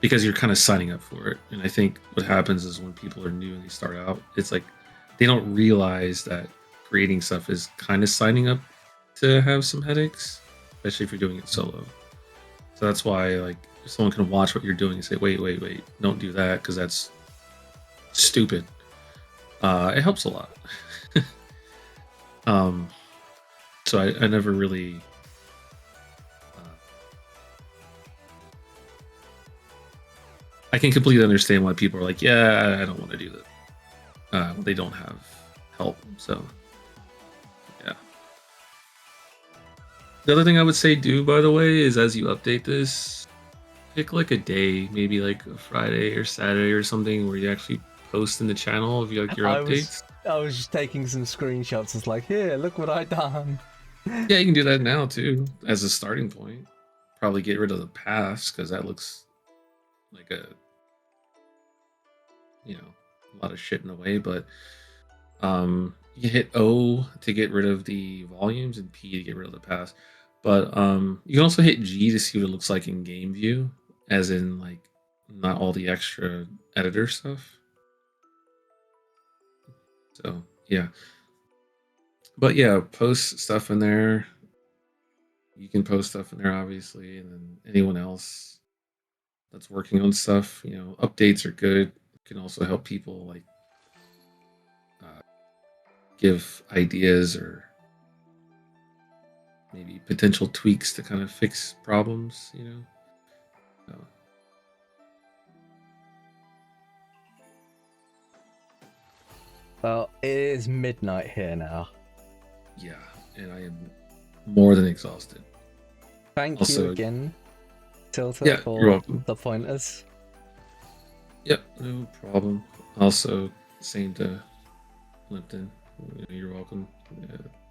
B: because you're kind of signing up for it. And I think what happens is when people are new and they start out, it's like they don't realize that creating stuff is kind of signing up to have some headaches, especially if you're doing it solo. So that's why, like, if someone can watch what you're doing and say, wait, don't do that because that's stupid. It helps a lot. So I never really I can completely understand why people are like, yeah, I don't want to do that. They don't have help. So yeah. The other thing I would say do, by the way, is as you update this, pick like a day, maybe like a Friday or Saturday or something, where you actually post in the channel of your updates.
A: I was just taking some screenshots. It's like, here, look what I done.
B: Yeah, you can do that now too, as a starting point. Probably get rid of the paths, because that looks like a lot of shit in the way. But you hit O to get rid of the volumes and P to get rid of the paths. But you can also hit G to see what it looks like in game view, as in like not all the extra editor stuff. So yeah, but yeah, post stuff in there. You can post stuff in there, obviously, and then anyone else that's working on stuff, updates are good. It can also help people like give ideas or maybe potential tweaks to kind of fix problems. So,
A: Well, it is midnight here now.
B: yeah, and I am more than exhausted.
A: Thank
B: Also,
A: you again, Tilta,
B: yeah,
A: for
B: you're welcome.
A: the pointers.
B: Yep, no problem. Also, same to Limpton. You're welcome.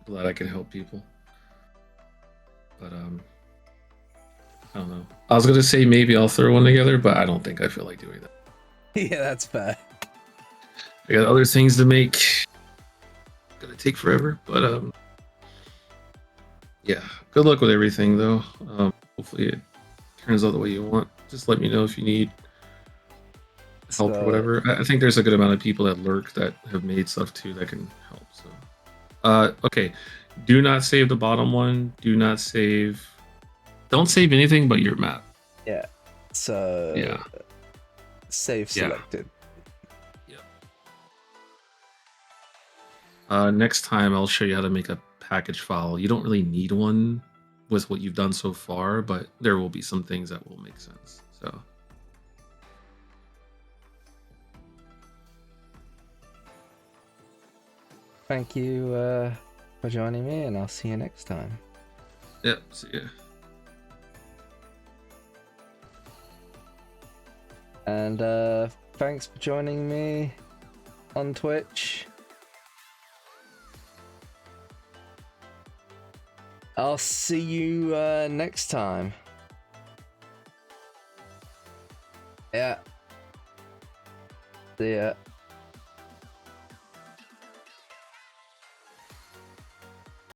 B: Glad I can help people. But I don't know. I was gonna say maybe I'll throw one together, but I don't think I feel like doing that.
A: Yeah, that's fair.
B: I got other things to make. Gonna take forever, but yeah. Good luck with everything, though. Hopefully it turns out the way you want. Just let me know if you need help or whatever. I think there's a good amount of people that lurk that have made stuff too that can help. So, okay. Do not save the bottom one. Do not save. Don't save anything but your map.
A: Yeah. So.
B: Yeah.
A: Save selected.
B: Yeah. Next time I'll show you how to make a package file. You don't really need one with what you've done so far, but there will be some things that will make sense. So.
A: Thank you for joining me, and I'll see you next time.
B: Yep, see ya.
A: And thanks for joining me on Twitch. I'll see you next time. Yeah. See ya.